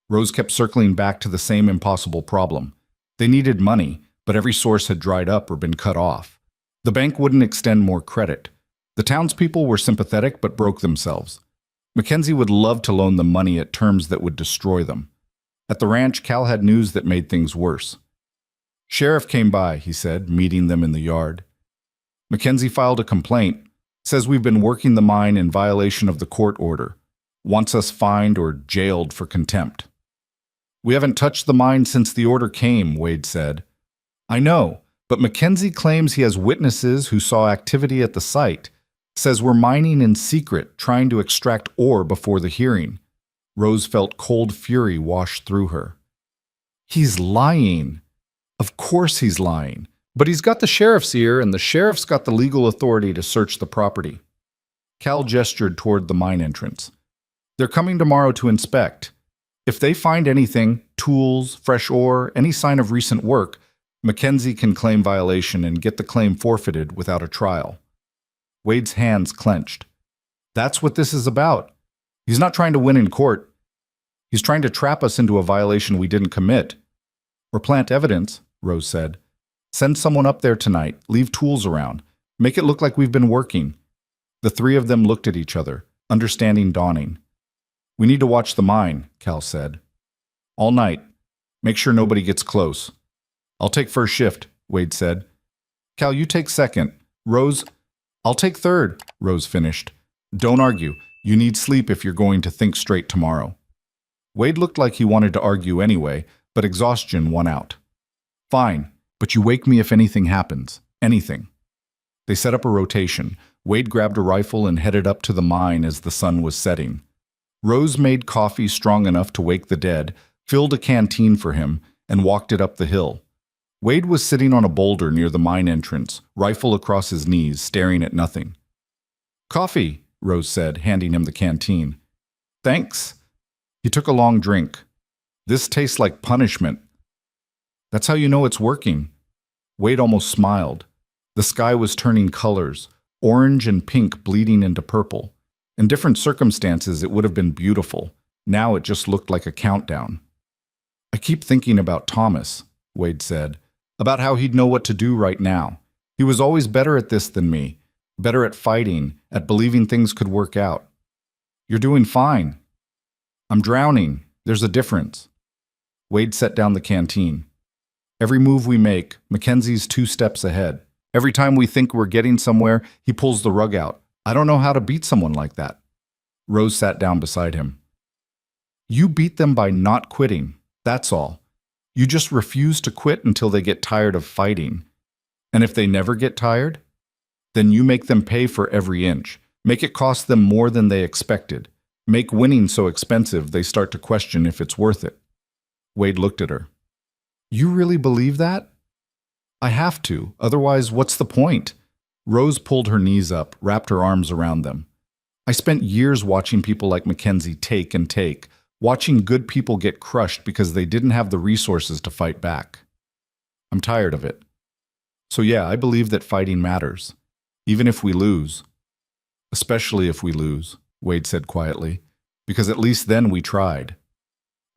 Rose kept circling back to the same impossible problem. They needed money, but every source had dried up or been cut off. The bank wouldn't extend more credit. The townspeople were sympathetic but broke themselves. Mackenzie would love to loan them money at terms that would destroy them. At the ranch, Cal had news that made things worse. Sheriff came by, he said, meeting them in the yard. Mackenzie filed a complaint, says we've been working the mine in violation of the court order, wants us fined or jailed for contempt. We haven't touched the mine since the order came, Wade said. I know, but Mackenzie claims he has witnesses who saw activity at the site, says we're mining in secret, trying to extract ore before the hearing. Rose felt cold fury wash through her. He's lying. Of course he's lying. But he's got the sheriff's ear, and the sheriff's got the legal authority to search the property. Cal gestured toward the mine entrance. They're coming tomorrow to inspect. If they find anything, tools, fresh ore, any sign of recent work, Mackenzie can claim violation and get the claim forfeited without a trial. Wade's hands clenched. That's what this is about. He's not trying to win in court. He's trying to trap us into a violation we didn't commit. Or plant evidence, Rose said. Send someone up there tonight, leave tools around, make it look like we've been working. The three of them looked at each other, understanding dawning. We need to watch the mine, Cal said. All night. Make sure nobody gets close. I'll take first shift, Wade said. Cal, you take second. Rose, I'll take third, Rose finished. Don't argue. You need sleep if you're going to think straight tomorrow. Wade looked like he wanted to argue anyway, but exhaustion won out. Fine, but you wake me if anything happens. Anything. They set up a rotation. Wade grabbed a rifle and headed up to the mine as the sun was setting. Rose made coffee strong enough to wake the dead, filled a canteen for him, and walked it up the hill. Wade was sitting on a boulder near the mine entrance, rifle across his knees, staring at nothing. Coffee, Rose said, handing him the canteen. Thanks. He took a long drink. This tastes like punishment. That's how you know it's working. Wade almost smiled. The sky was turning colors, orange and pink bleeding into purple. In different circumstances, it would have been beautiful. Now it just looked like a countdown. I keep thinking about Thomas, Wade said, about how he'd know what to do right now. He was always better at this than me, better at fighting, at believing things could work out. You're doing fine. I'm drowning. There's a difference. Wade set down the canteen. Every move we make, Mackenzie's 2 steps ahead. Every time we think we're getting somewhere, he pulls the rug out. I don't know how to beat someone like that. Rose sat down beside him. You beat them by not quitting, that's all. You just refuse to quit until they get tired of fighting. And if they never get tired, then you make them pay for every inch. Make it cost them more than they expected. Make winning so expensive they start to question if it's worth it. Wade looked at her. You really believe that? I have to, otherwise what's the point? Rose pulled her knees up, wrapped her arms around them. I spent years watching people like Mackenzie take and take, watching good people get crushed because they didn't have the resources to fight back. I'm tired of it. So yeah, I believe that fighting matters, even if we lose. Especially if we lose, Wade said quietly, because at least then we tried.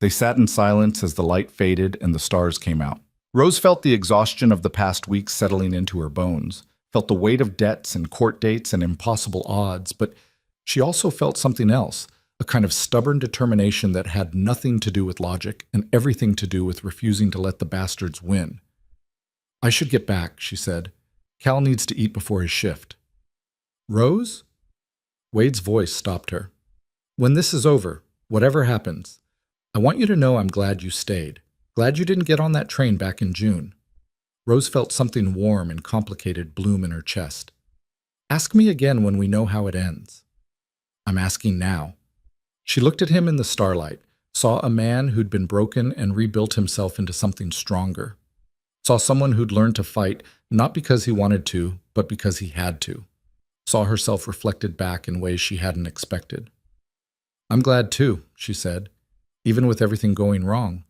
They sat in silence as the light faded and the stars came out. Rose felt the exhaustion of the past weeks settling into her bones, felt the weight of debts and court dates and impossible odds, but she also felt something else, a kind of stubborn determination that had nothing to do with logic and everything to do with refusing to let the bastards win. I should get back, she said. Cal needs to eat before his shift. Rose? Wade's voice stopped her. When this is over, whatever happens, I want you to know I'm glad you stayed. Glad you didn't get on that train back in June. Rose felt something warm and complicated bloom in her chest. Ask me again when we know how it ends. I'm asking now. She looked at him in the starlight, saw a man who'd been broken and rebuilt himself into something stronger. Saw someone who'd learned to fight not because he wanted to, but because he had to. Saw herself reflected back in ways she hadn't expected. I'm glad too, she said, even with everything going wrong.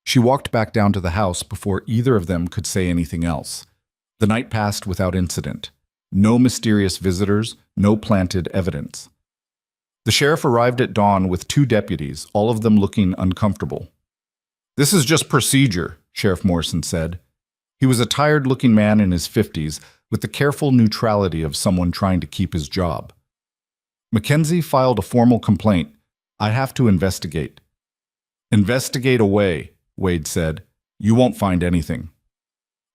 She walked back down to the house before either of them could say anything else. The night passed without incident. No mysterious visitors, no planted evidence. The sheriff arrived at dawn with 2 deputies, all of them looking uncomfortable. This is just procedure, Sheriff Morrison said. He was a tired-looking man in his 50s, with the careful neutrality of someone trying to keep his job. Mackenzie filed a formal complaint. I have to investigate. Investigate away, Wade said. You won't find anything.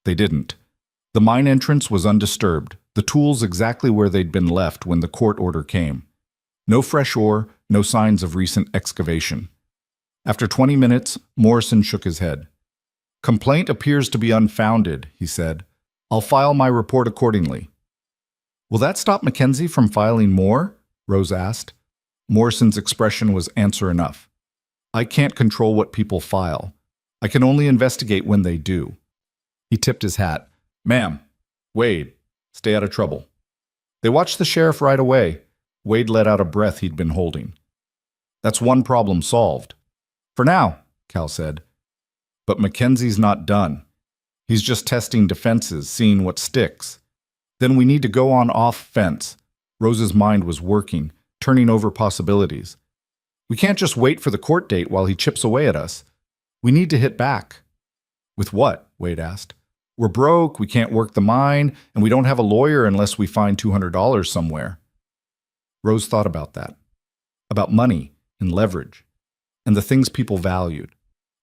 They didn't. The mine entrance was undisturbed, the tools exactly where they'd been left when the court order came. No fresh ore, no signs of recent excavation. After 20 minutes, Morrison shook his head. Complaint appears to be unfounded, he said. I'll file my report accordingly. Will that stop Mackenzie from filing more? Rose asked. Morrison's expression was answer enough. I can't control what people file. I can only investigate when they do. He tipped his hat. Ma'am, Wade, stay out of trouble. They watched the sheriff right away. Wade let out a breath he'd been holding. That's one problem solved. For now, Cal said. But Mackenzie's not done. He's just testing defenses, seeing what sticks. Then we need to go on off-fence. Rose's mind was working, turning over possibilities. We can't just wait for the court date while he chips away at us. We need to hit back. With what? Wade asked. We're broke, we can't work the mine, and we don't have a lawyer unless we find $200 somewhere. Rose thought about that. About money and leverage, and the things people valued.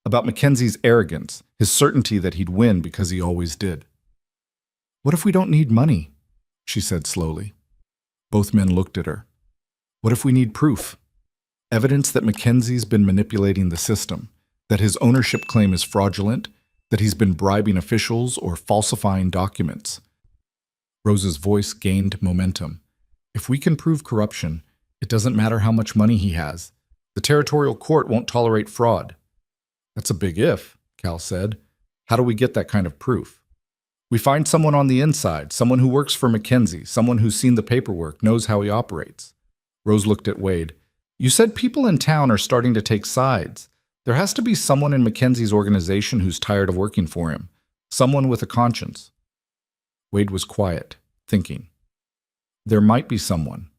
About Mackenzie's arrogance, his certainty that he'd win because he always did. What if we don't need money? She said slowly. Both men looked at her. What if we need proof? Evidence that Mackenzie's been manipulating the system, that his ownership claim is fraudulent, that he's been bribing officials or falsifying documents. Rose's voice gained momentum. If we can prove corruption, it doesn't matter how much money he has. The territorial court won't tolerate fraud. That's a big if, Cal said. How do we get that kind of proof? We find someone on the inside, someone who works for Mackenzie, someone who's seen the paperwork, knows how he operates. Rose looked at Wade. You said people in town are starting to take sides. There has to be someone in Mackenzie's organization who's tired of working for him. Someone with a conscience. Wade was quiet, thinking. There might be someone.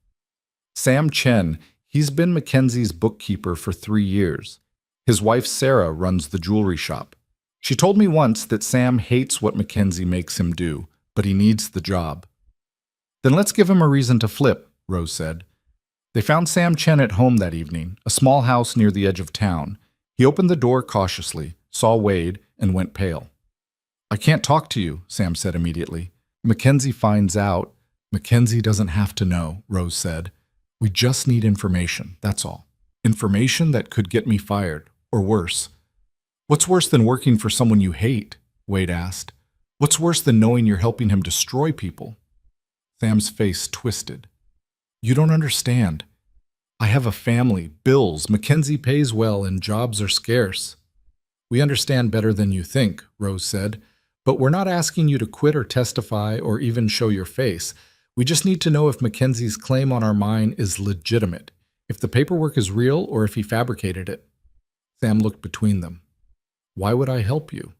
Sam Chen, he's been Mackenzie's bookkeeper for 3 years. His wife Sarah runs the jewelry shop. She told me once that Sam hates what Mackenzie makes him do, but he needs the job. Then let's give him a reason to flip, Rose said. They found Sam Chen at home that evening, a small house near the edge of town. He opened the door cautiously, saw Wade, and went pale. I can't talk to you, Sam said immediately. Mackenzie finds out. Mackenzie doesn't have to know, Rose said. We just need information, that's all. Information that could get me fired, or worse. What's worse than working for someone you hate? Wade asked. What's worse than knowing you're helping him destroy people? Sam's face twisted. You don't understand. I have a family, bills, Mackenzie pays well, and jobs are scarce. We understand better than you think, Rose said, but we're not asking you to quit or testify or even show your face. We just need to know if Mackenzie's claim on our mine is legitimate, if the paperwork is real or if he fabricated it. Sam looked between them. Why would I help you?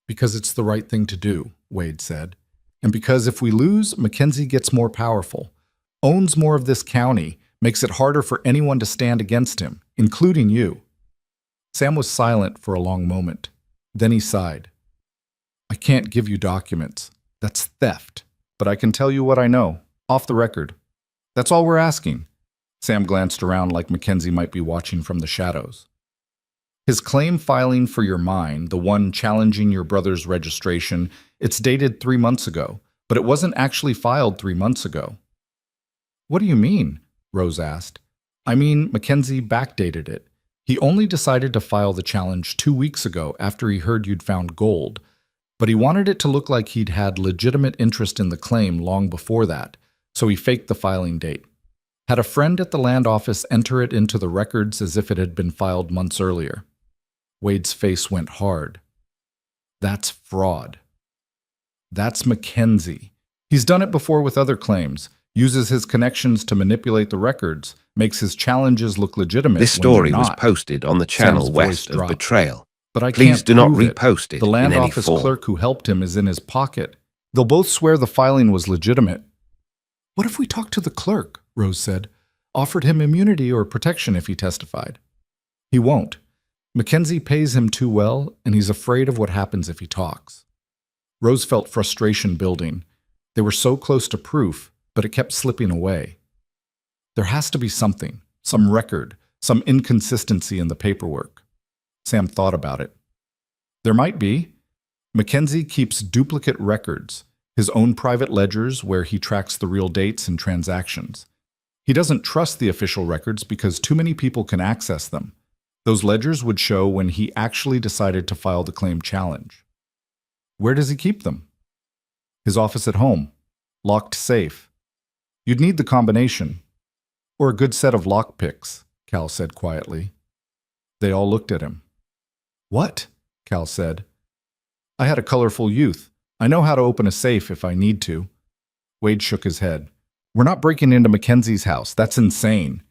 Because it's the right thing to do, Wade said. And because if we lose, Mackenzie gets more powerful, owns more of this county, makes it harder for anyone to stand against him, including you. Sam was silent for a long moment. Then he sighed. I can't give you documents. That's theft. But I can tell you what I know, off the record. That's all we're asking. Sam glanced around like Mackenzie might be watching from the shadows. His claim filing for your mine, the one challenging your brother's registration, it's dated 3 months ago, but it wasn't actually filed 3 months ago. What do you mean? Rose asked. I mean, Mackenzie backdated it. He only decided to file the challenge 2 weeks ago after he heard you'd found gold, but he wanted it to look like he'd had legitimate interest in the claim long before that, so he faked the filing date. Had a friend at the land office enter it into the records as if it had been filed months earlier. Wade's face went hard. That's fraud. That's Mackenzie. He's done it before with other claims, uses his connections to manipulate the records, makes his challenges look legitimate. This story was posted on the channel west of Betrayal. But I Please can't do not prove it. repost it The land in any office form. clerk who helped him is in his pocket. They'll both swear the filing was legitimate. What if we talk to the clerk? Rose said. Offered him immunity or protection if he testified. He won't. Mackenzie pays him too well, and he's afraid of what happens if he talks. Rose felt frustration building. They were so close to proof, but it kept slipping away. There has to be something, some record, some inconsistency in the paperwork. Sam thought about it. There might be. Mackenzie keeps duplicate records, his own private ledgers where he tracks the real dates and transactions. He doesn't trust the official records because too many people can access them. Those ledgers would show when he actually decided to file the claim challenge. Where does he keep them? His office at home, locked safe. You'd need the combination. Or a good set of lockpicks, Cal said quietly. They all looked at him. What? Cal said. I had a colorful youth. I know how to open a safe if I need to. Wade shook his head. We're not breaking into Mackenzie's house. That's insane.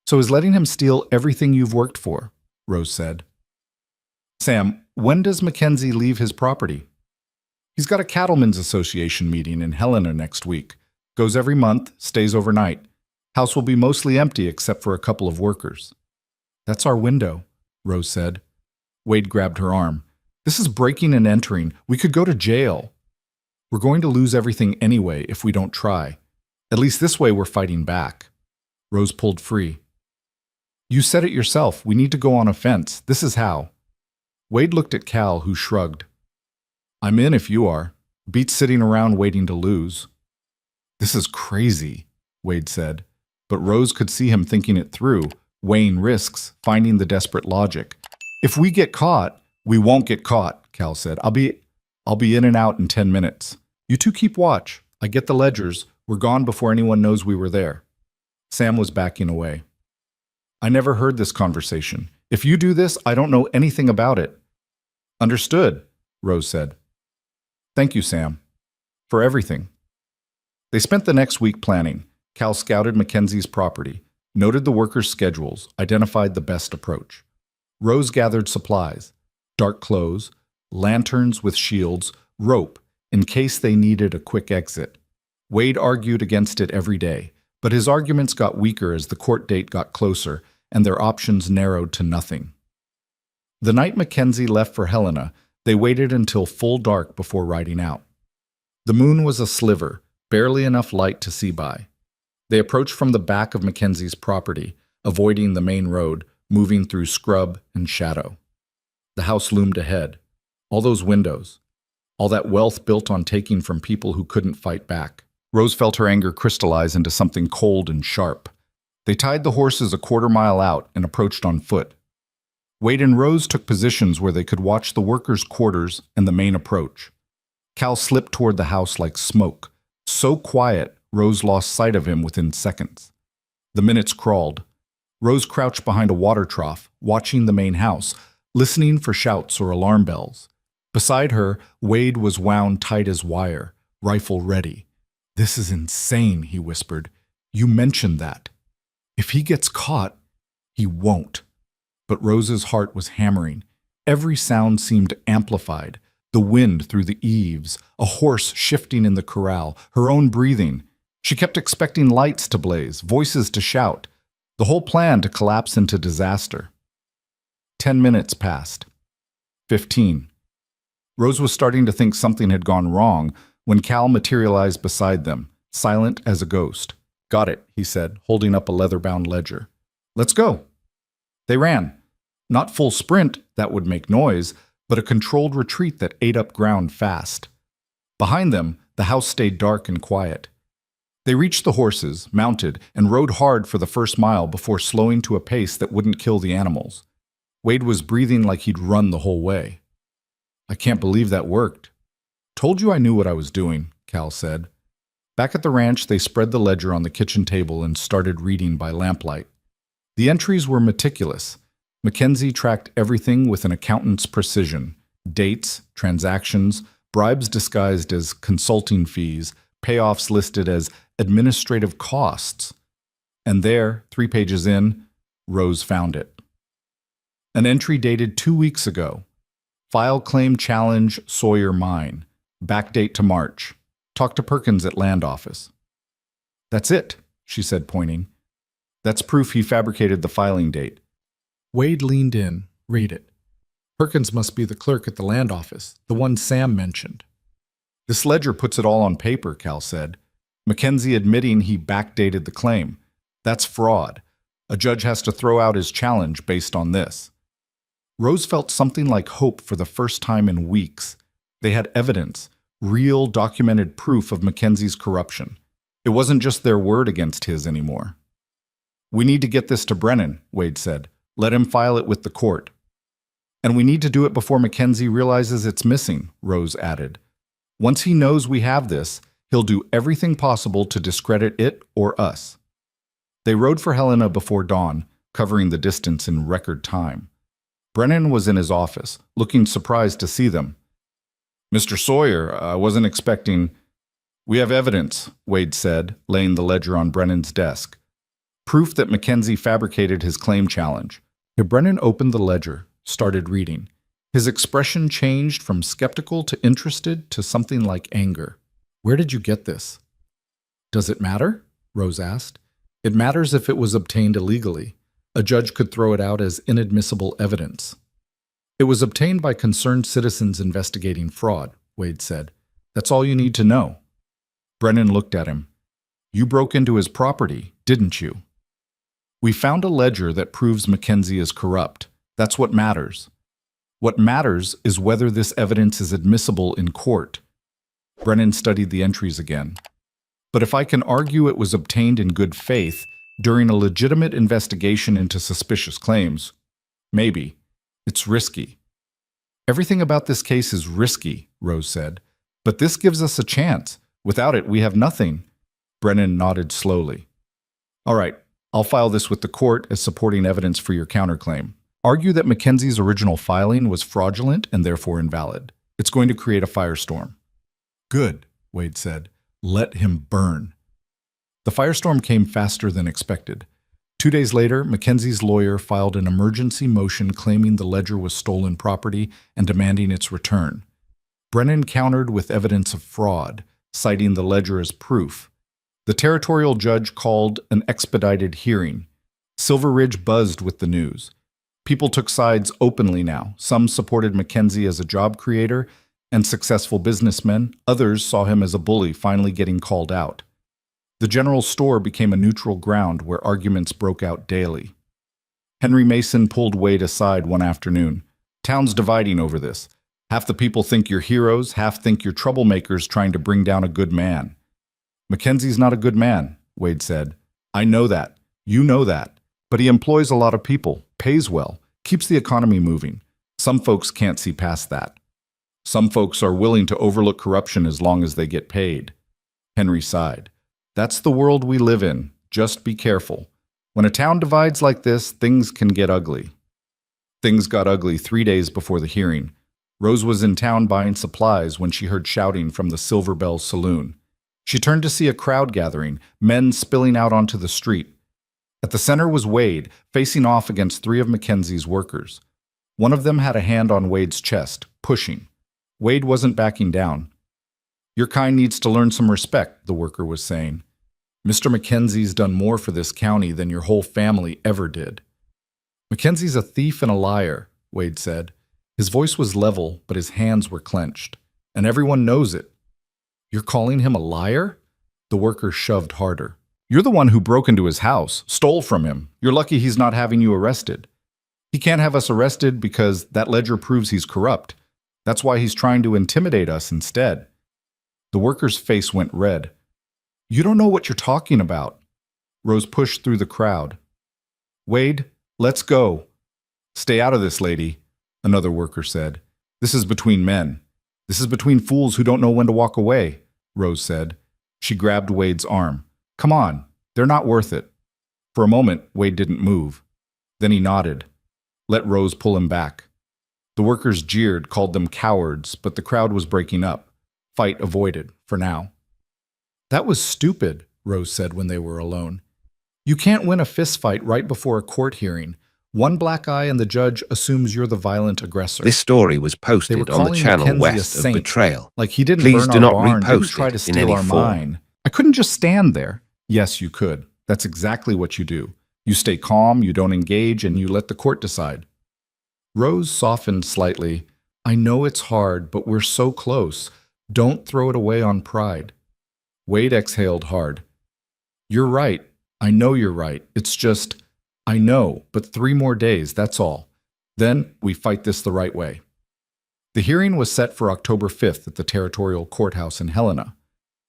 So is letting him steal everything you've worked for, Rose said. Sam, when does Mackenzie leave his property? He's got a cattlemen's association meeting in Helena next week. Goes every month, stays overnight. House will be mostly empty except for a couple of workers. That's our window, Rose said. Wade grabbed her arm. This is breaking and entering. We could go to jail. We're going to lose everything anyway if we don't try. At least this way we're fighting back. Rose pulled free. You said it yourself. We need to go on offense. This is how. Wade looked at Cal, who shrugged. I'm in if you are. Beats sitting around waiting to lose. This is crazy, Wade said. But Rose could see him thinking it through, weighing risks, finding the desperate logic. If we get caught, we won't get caught, Cal said. I'll be in and out in 10 minutes. You two keep watch. I get the ledgers. We're gone before anyone knows we were there. Sam was backing away. I never heard this conversation. If you do this, I don't know anything about it. Understood, Rose said. Thank you, Sam, for everything. They spent the next week planning. Cal scouted Mackenzie's property, noted the workers' schedules, identified the best approach. Rose gathered supplies, dark clothes, lanterns with shields, rope, in case they needed a quick exit. Wade argued against it every day, but his arguments got weaker as the court date got closer and their options narrowed to nothing. The night Mackenzie left for Helena, they waited until full dark before riding out. The moon was a sliver, barely enough light to see by. They approached from the back of Mackenzie's property, avoiding the main road, moving through scrub and shadow. The house loomed ahead. All those windows. All that wealth built on taking from people who couldn't fight back. Rose felt her anger crystallize into something cold and sharp. They tied the horses a quarter-mile out and approached on foot. Wade and Rose took positions where they could watch the workers' quarters and the main approach. Cal slipped toward the house like smoke. So quiet, Rose lost sight of him within seconds. The minutes crawled. Rose crouched behind a water trough, watching the main house, listening for shouts or alarm bells. Beside her, Wade was wound tight as wire, rifle ready. This is insane, he whispered. You mentioned that. If he gets caught, he won't. But Rose's heart was hammering. Every sound seemed amplified. The wind through the eaves, a horse shifting in the corral, her own breathing. She kept expecting lights to blaze, voices to shout, the whole plan to collapse into disaster. 10 minutes passed. 15. Rose was starting to think something had gone wrong when Cal materialized beside them, silent as a ghost. Got it, he said, holding up a leather-bound ledger. Let's go. They ran. Not full sprint, that would make noise, but a controlled retreat that ate up ground fast. Behind them, the house stayed dark and quiet. They reached the horses, mounted, and rode hard for the first mile before slowing to a pace that wouldn't kill the animals. Wade was breathing like he'd run the whole way. I can't believe that worked. Told you I knew what I was doing, Cal said. Back at the ranch, they spread the ledger on the kitchen table and started reading by lamplight. The entries were meticulous. Mackenzie tracked everything with an accountant's precision. Dates, transactions, bribes disguised as consulting fees, payoffs listed as administrative costs. And there, 3 pages in, Rose found it. An entry dated 2 weeks ago. File claim challenge Sawyer mine. Backdate to March. Talk to Perkins at land office. That's it, she said, pointing. That's proof he fabricated the filing date. Wade leaned in. Read it. Perkins must be the clerk at the land office, the one Sam mentioned. This ledger puts it all on paper, Cal said. Mackenzie admitting he backdated the claim. That's fraud. A judge has to throw out his challenge based on this. Rose felt something like hope for the first time in weeks. They had evidence, real documented proof of Mackenzie's corruption. It wasn't just their word against his anymore. We need to get this to Brennan, Wade said. Let him file it with the court. And we need to do it before Mackenzie realizes it's missing, Rose added. Once he knows we have this, he'll do everything possible to discredit it or us. They rode for Helena before dawn, covering the distance in record time. Brennan was in his office, looking surprised to see them. "Mr. Sawyer, I wasn't expecting—" "We have evidence," Wade said, laying the ledger on Brennan's desk. "Proof that Mackenzie fabricated his claim challenge." Brennan opened the ledger, started reading. His expression changed from skeptical to interested to something like anger. "Where did you get this?" "Does it matter?" Rose asked. "It matters if it was obtained illegally. A judge could throw it out as inadmissible evidence." "It was obtained by concerned citizens investigating fraud," Wade said. "That's all you need to know." Brennan looked at him. "You broke into his property, didn't you?" "We found a ledger that proves Mackenzie is corrupt. That's what matters. What matters is whether this evidence is admissible in court." Brennan studied the entries again. "But if I can argue it was obtained in good faith during a legitimate investigation into suspicious claims, maybe. It's risky." "Everything about this case is risky," Rose said. "But this gives us a chance. Without it, we have nothing." Brennan nodded slowly. "All right, I'll file this with the court as supporting evidence for your counterclaim. Argue that Mackenzie's original filing was fraudulent and therefore invalid. It's going to create a firestorm." "Good," Wade said. "Let him burn." The firestorm came faster than expected. 2 days later, Mackenzie's lawyer filed an emergency motion claiming the ledger was stolen property and demanding its return. Brennan countered with evidence of fraud, citing the ledger as proof. The territorial judge called an expedited hearing. Silver Ridge buzzed with the news. People took sides openly now. Some supported Mackenzie as a job creator and successful businessman. Others saw him as a bully finally getting called out. The general store became a neutral ground where arguments broke out daily. Henry Mason pulled Wade aside one afternoon. "Town's dividing over this. Half the people think you're heroes, half think you're troublemakers trying to bring down a good man." "Mackenzie's not a good man," Wade said. "I know that. You know that. But he employs a lot of people, pays well, keeps the economy moving. Some folks can't see past that. Some folks are willing to overlook corruption as long as they get paid." Henry sighed. "That's the world we live in. Just be careful. When a town divides like this, things can get ugly." Things got ugly 3 days before the hearing. Rose was in town buying supplies when she heard shouting from the Silver Bell Saloon. She turned to see a crowd gathering, men spilling out onto the street. At the center was Wade, facing off against 3 of Mackenzie's workers. One of them had a hand on Wade's chest, pushing. Wade wasn't backing down. "Your kind needs to learn some respect," the worker was saying. "Mr. Mackenzie's done more for this county than your whole family ever did." "Mackenzie's a thief and a liar," Wade said. His voice was level, but his hands were clenched. "And everyone knows it." "You're calling him a liar?" The worker shoved harder. "You're the one who broke into his house, stole from him. You're lucky he's not having you arrested." "He can't have us arrested because that ledger proves he's corrupt. That's why he's trying to intimidate us instead." The worker's face went red. "You don't know what you're talking about." Rose pushed through the crowd. "Wade, let's go." "Stay out of this, lady," another worker said. "This is between men. This is between fools who don't know when to walk away," Rose said. She grabbed Wade's arm. "Come on, they're not worth it." For a moment, Wade didn't move. Then he nodded. Let Rose pull him back. The workers jeered, called them cowards, but the crowd was breaking up. Fight avoided, for now. "That was stupid," Rose said when they were alone. "You can't win a fistfight right before a court hearing. One black eye and the judge assumes you're the violent aggressor." This story was posted on the channel west of Betrayal. Like he didn't Please burn do our not barn, didn't repost try to it in steal any our form. mine. I couldn't just stand there. Yes, you could. That's exactly what you do. You stay calm, you don't engage, and you let the court decide. Rose softened slightly. "I know it's hard, but we're so close. Don't throw it away on pride." Wade exhaled hard. "You're right. I know you're right. It's just, I know, but 3 more days, that's all. Then we fight this the right way." The hearing was set for October 5th at the Territorial Courthouse in Helena.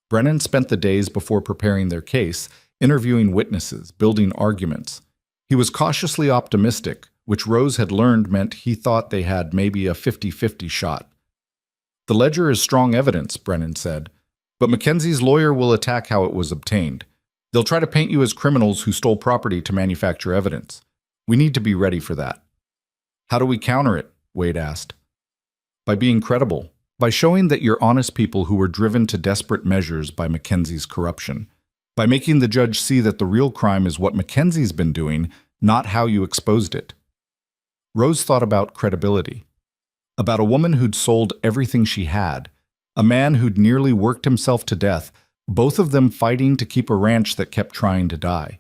Brennan spent the days before preparing their case, interviewing witnesses, building arguments. He was cautiously optimistic, which Rose had learned meant he thought they had maybe a 50-50 shot. "The ledger is strong evidence," Brennan said, "but Mackenzie's lawyer will attack how it was obtained. They'll try to paint you as criminals who stole property to manufacture evidence. We need to be ready for that." How do we counter it? Wade asked. By being credible, by showing that you're honest people who were driven to desperate measures by Mackenzie's corruption, by making the judge see that the real crime is what Mackenzie's been doing, not how you exposed it. Rose thought about credibility, about a woman who'd sold everything she had, a man who'd nearly worked himself to death, both of them fighting to keep a ranch that kept trying to die.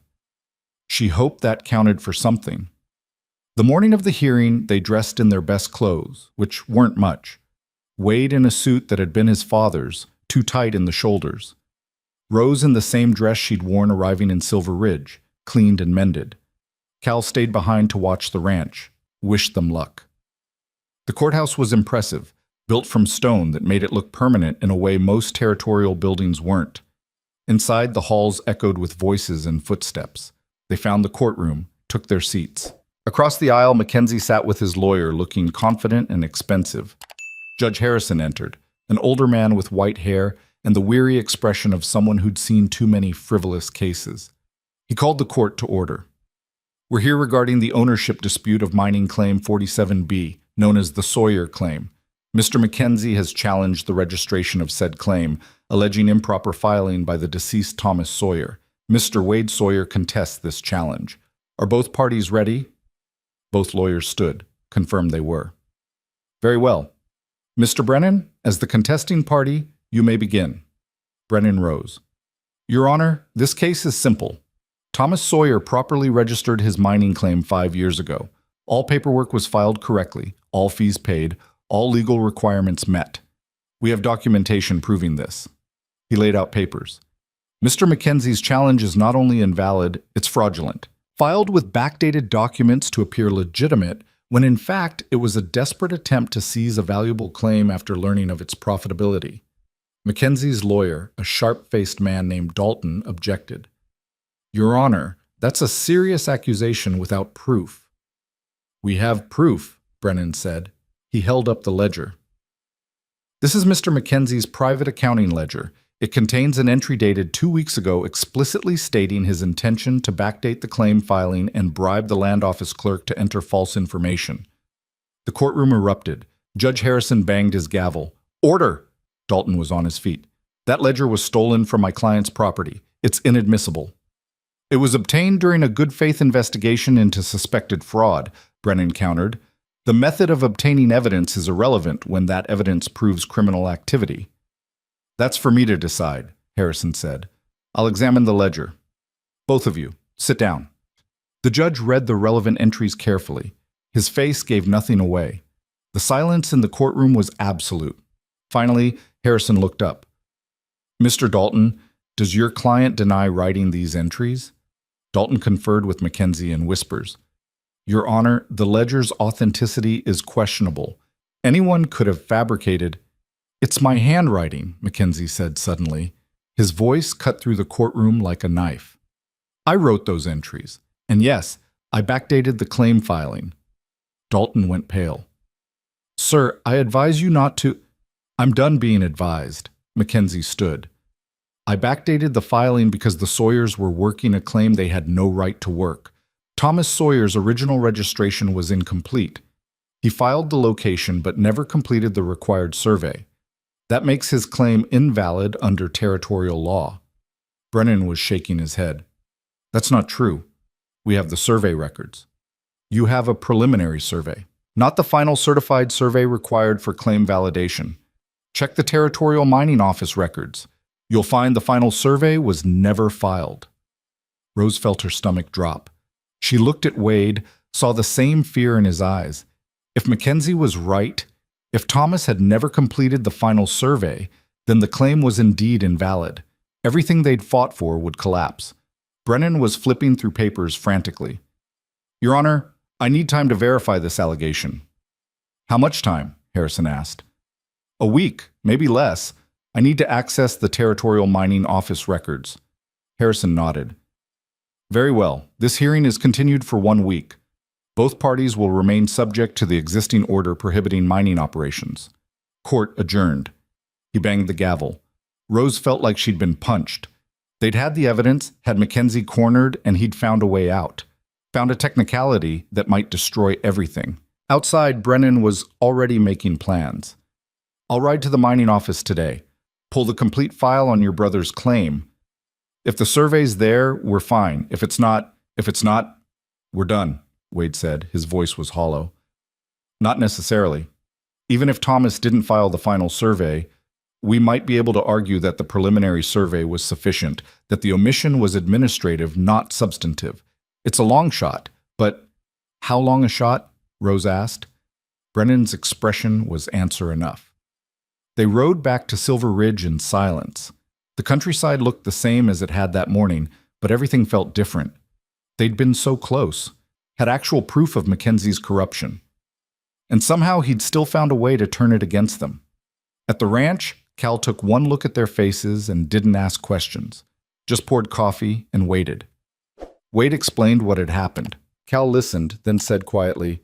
She hoped that counted for something. The morning of the hearing, they dressed in their best clothes, which weren't much. Wade in a suit that had been his father's, too tight in the shoulders. Rose in the same dress she'd worn arriving in Silver Ridge, cleaned and mended. Cal stayed behind to watch the ranch, wished them luck. The courthouse was impressive, built from stone that made it look permanent in a way most territorial buildings weren't. Inside, the halls echoed with voices and footsteps. They found the courtroom, took their seats. Across the aisle, Mackenzie sat with his lawyer, looking confident and expensive. Judge Harrison entered, an older man with white hair and the weary expression of someone who'd seen too many frivolous cases. He called the court to order. We're here regarding the ownership dispute of mining claim 47B, known as the Sawyer claim. Mr. Mackenzie has challenged the registration of said claim, alleging improper filing by the deceased Thomas Sawyer. Mr. Wade Sawyer contests this challenge. Are both parties ready? Both lawyers stood, confirmed they were. Very well. Mr. Brennan, as the contesting party, you may begin. Brennan rose. Your Honor, this case is simple. Thomas Sawyer properly registered his mining claim 5 years ago. All paperwork was filed correctly, all fees paid, all legal requirements met. We have documentation proving this. He laid out papers. Mr. Mackenzie's challenge is not only invalid, it's fraudulent. Filed with backdated documents to appear legitimate, when in fact it was a desperate attempt to seize a valuable claim after learning of its profitability. Mackenzie's lawyer, a sharp-faced man named Dalton, objected. Your Honor, that's a serious accusation without proof. We have proof, Brennan said. He held up the ledger. This is Mr. Mackenzie's private accounting ledger. It contains an entry dated 2 weeks ago explicitly stating his intention to backdate the claim filing and bribe the land office clerk to enter false information. The courtroom erupted. Judge Harrison banged his gavel. Order! Dalton was on his feet. That ledger was stolen from my client's property. It's inadmissible. It was obtained during a good faith investigation into suspected fraud, Brennan countered. The method of obtaining evidence is irrelevant when that evidence proves criminal activity. That's for me to decide, Harrison said. I'll examine the ledger. Both of you, sit down. The judge read the relevant entries carefully. His face gave nothing away. The silence in the courtroom was absolute. Finally, Harrison looked up. Mr. Dalton, does your client deny writing these entries? Dalton conferred with Mackenzie in whispers. Your Honor, the ledger's authenticity is questionable. Anyone could have fabricated. It's my handwriting, Mackenzie said suddenly. His voice cut through the courtroom like a knife. I wrote those entries. And yes, I backdated the claim filing. Dalton went pale. Sir, I advise you not to. I'm done being advised. Mackenzie stood. I backdated the filing because the Sawyers were working a claim they had no right to work. Thomas Sawyer's original registration was incomplete. He filed the location but never completed the required survey. That makes his claim invalid under territorial law. Brennan was shaking his head. That's not true. We have the survey records. You have a preliminary survey, not the final certified survey required for claim validation. Check the Territorial Mining Office records. You'll find the final survey was never filed. Rose felt her stomach drop. She looked at Wade, saw the same fear in his eyes. If Mackenzie was right, if Thomas had never completed the final survey, then the claim was indeed invalid. Everything they'd fought for would collapse. Brennan was flipping through papers frantically. Your Honor, I need time to verify this allegation. How much time? Harrison asked. A week, maybe less. I need to access the Territorial Mining Office records. Harrison nodded. Very well. This hearing is continued for 1 week. Both parties will remain subject to the existing order prohibiting mining operations. Court adjourned. He banged the gavel. Rose felt like she'd been punched. They'd had the evidence, had Mackenzie cornered, and he'd found a way out. Found a technicality that might destroy everything. Outside, Brennan was already making plans. I'll ride to the mining office today. Pull the complete file on your brother's claim. If the survey's there, we're fine. If it's not, we're done, Wade said. His voice was hollow. Not necessarily. Even if Thomas didn't file the final survey, we might be able to argue that the preliminary survey was sufficient, that the omission was administrative, not substantive. It's a long shot, but how long a shot? Rose asked. Brennan's expression was answer enough. They rode back to Silver Ridge in silence. The countryside looked the same as it had that morning, but everything felt different. They'd been so close, had actual proof of Mackenzie's corruption. And somehow he'd still found a way to turn it against them. At the ranch, Cal took one look at their faces and didn't ask questions, just poured coffee and waited. Wade explained what had happened. Cal listened, then said quietly,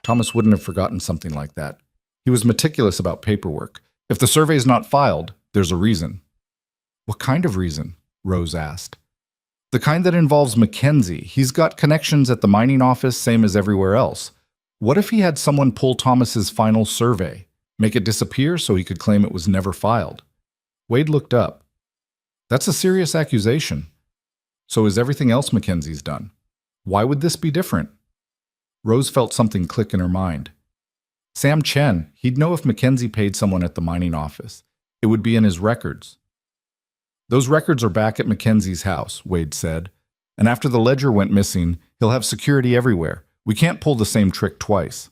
Thomas wouldn't have forgotten something like that. He was meticulous about paperwork. If the survey's not filed, there's a reason. What kind of reason? Rose asked. The kind that involves Mackenzie. He's got connections at the mining office, same as everywhere else. What if he had someone pull Thomas's final survey, make it disappear so he could claim it was never filed? Wade looked up. That's a serious accusation. So is everything else Mackenzie's done? Why would this be different? Rose felt something click in her mind. Sam Chen, he'd know if Mackenzie paid someone at the mining office. It would be in his records. Those records are back at Mackenzie's house, Wade said. And after the ledger went missing, he'll have security everywhere. We can't pull the same trick twice.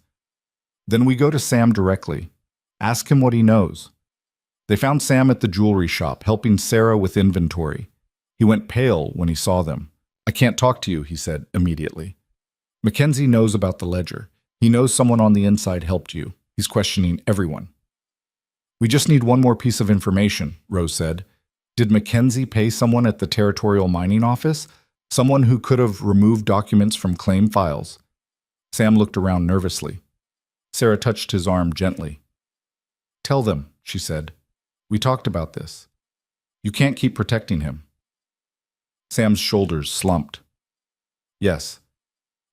Then we go to Sam directly. Ask him what he knows. They found Sam at the jewelry shop, helping Sarah with inventory. He went pale when he saw them. I can't talk to you, he said immediately. Mackenzie knows about the ledger. He knows someone on the inside helped you. He's questioning everyone. We just need one more piece of information, Rose said. Did Mackenzie pay someone at the territorial mining office? Someone who could have removed documents from claim files? Sam looked around nervously. Sarah touched his arm gently. Tell them, she said. We talked about this. You can't keep protecting him. Sam's shoulders slumped. Yes.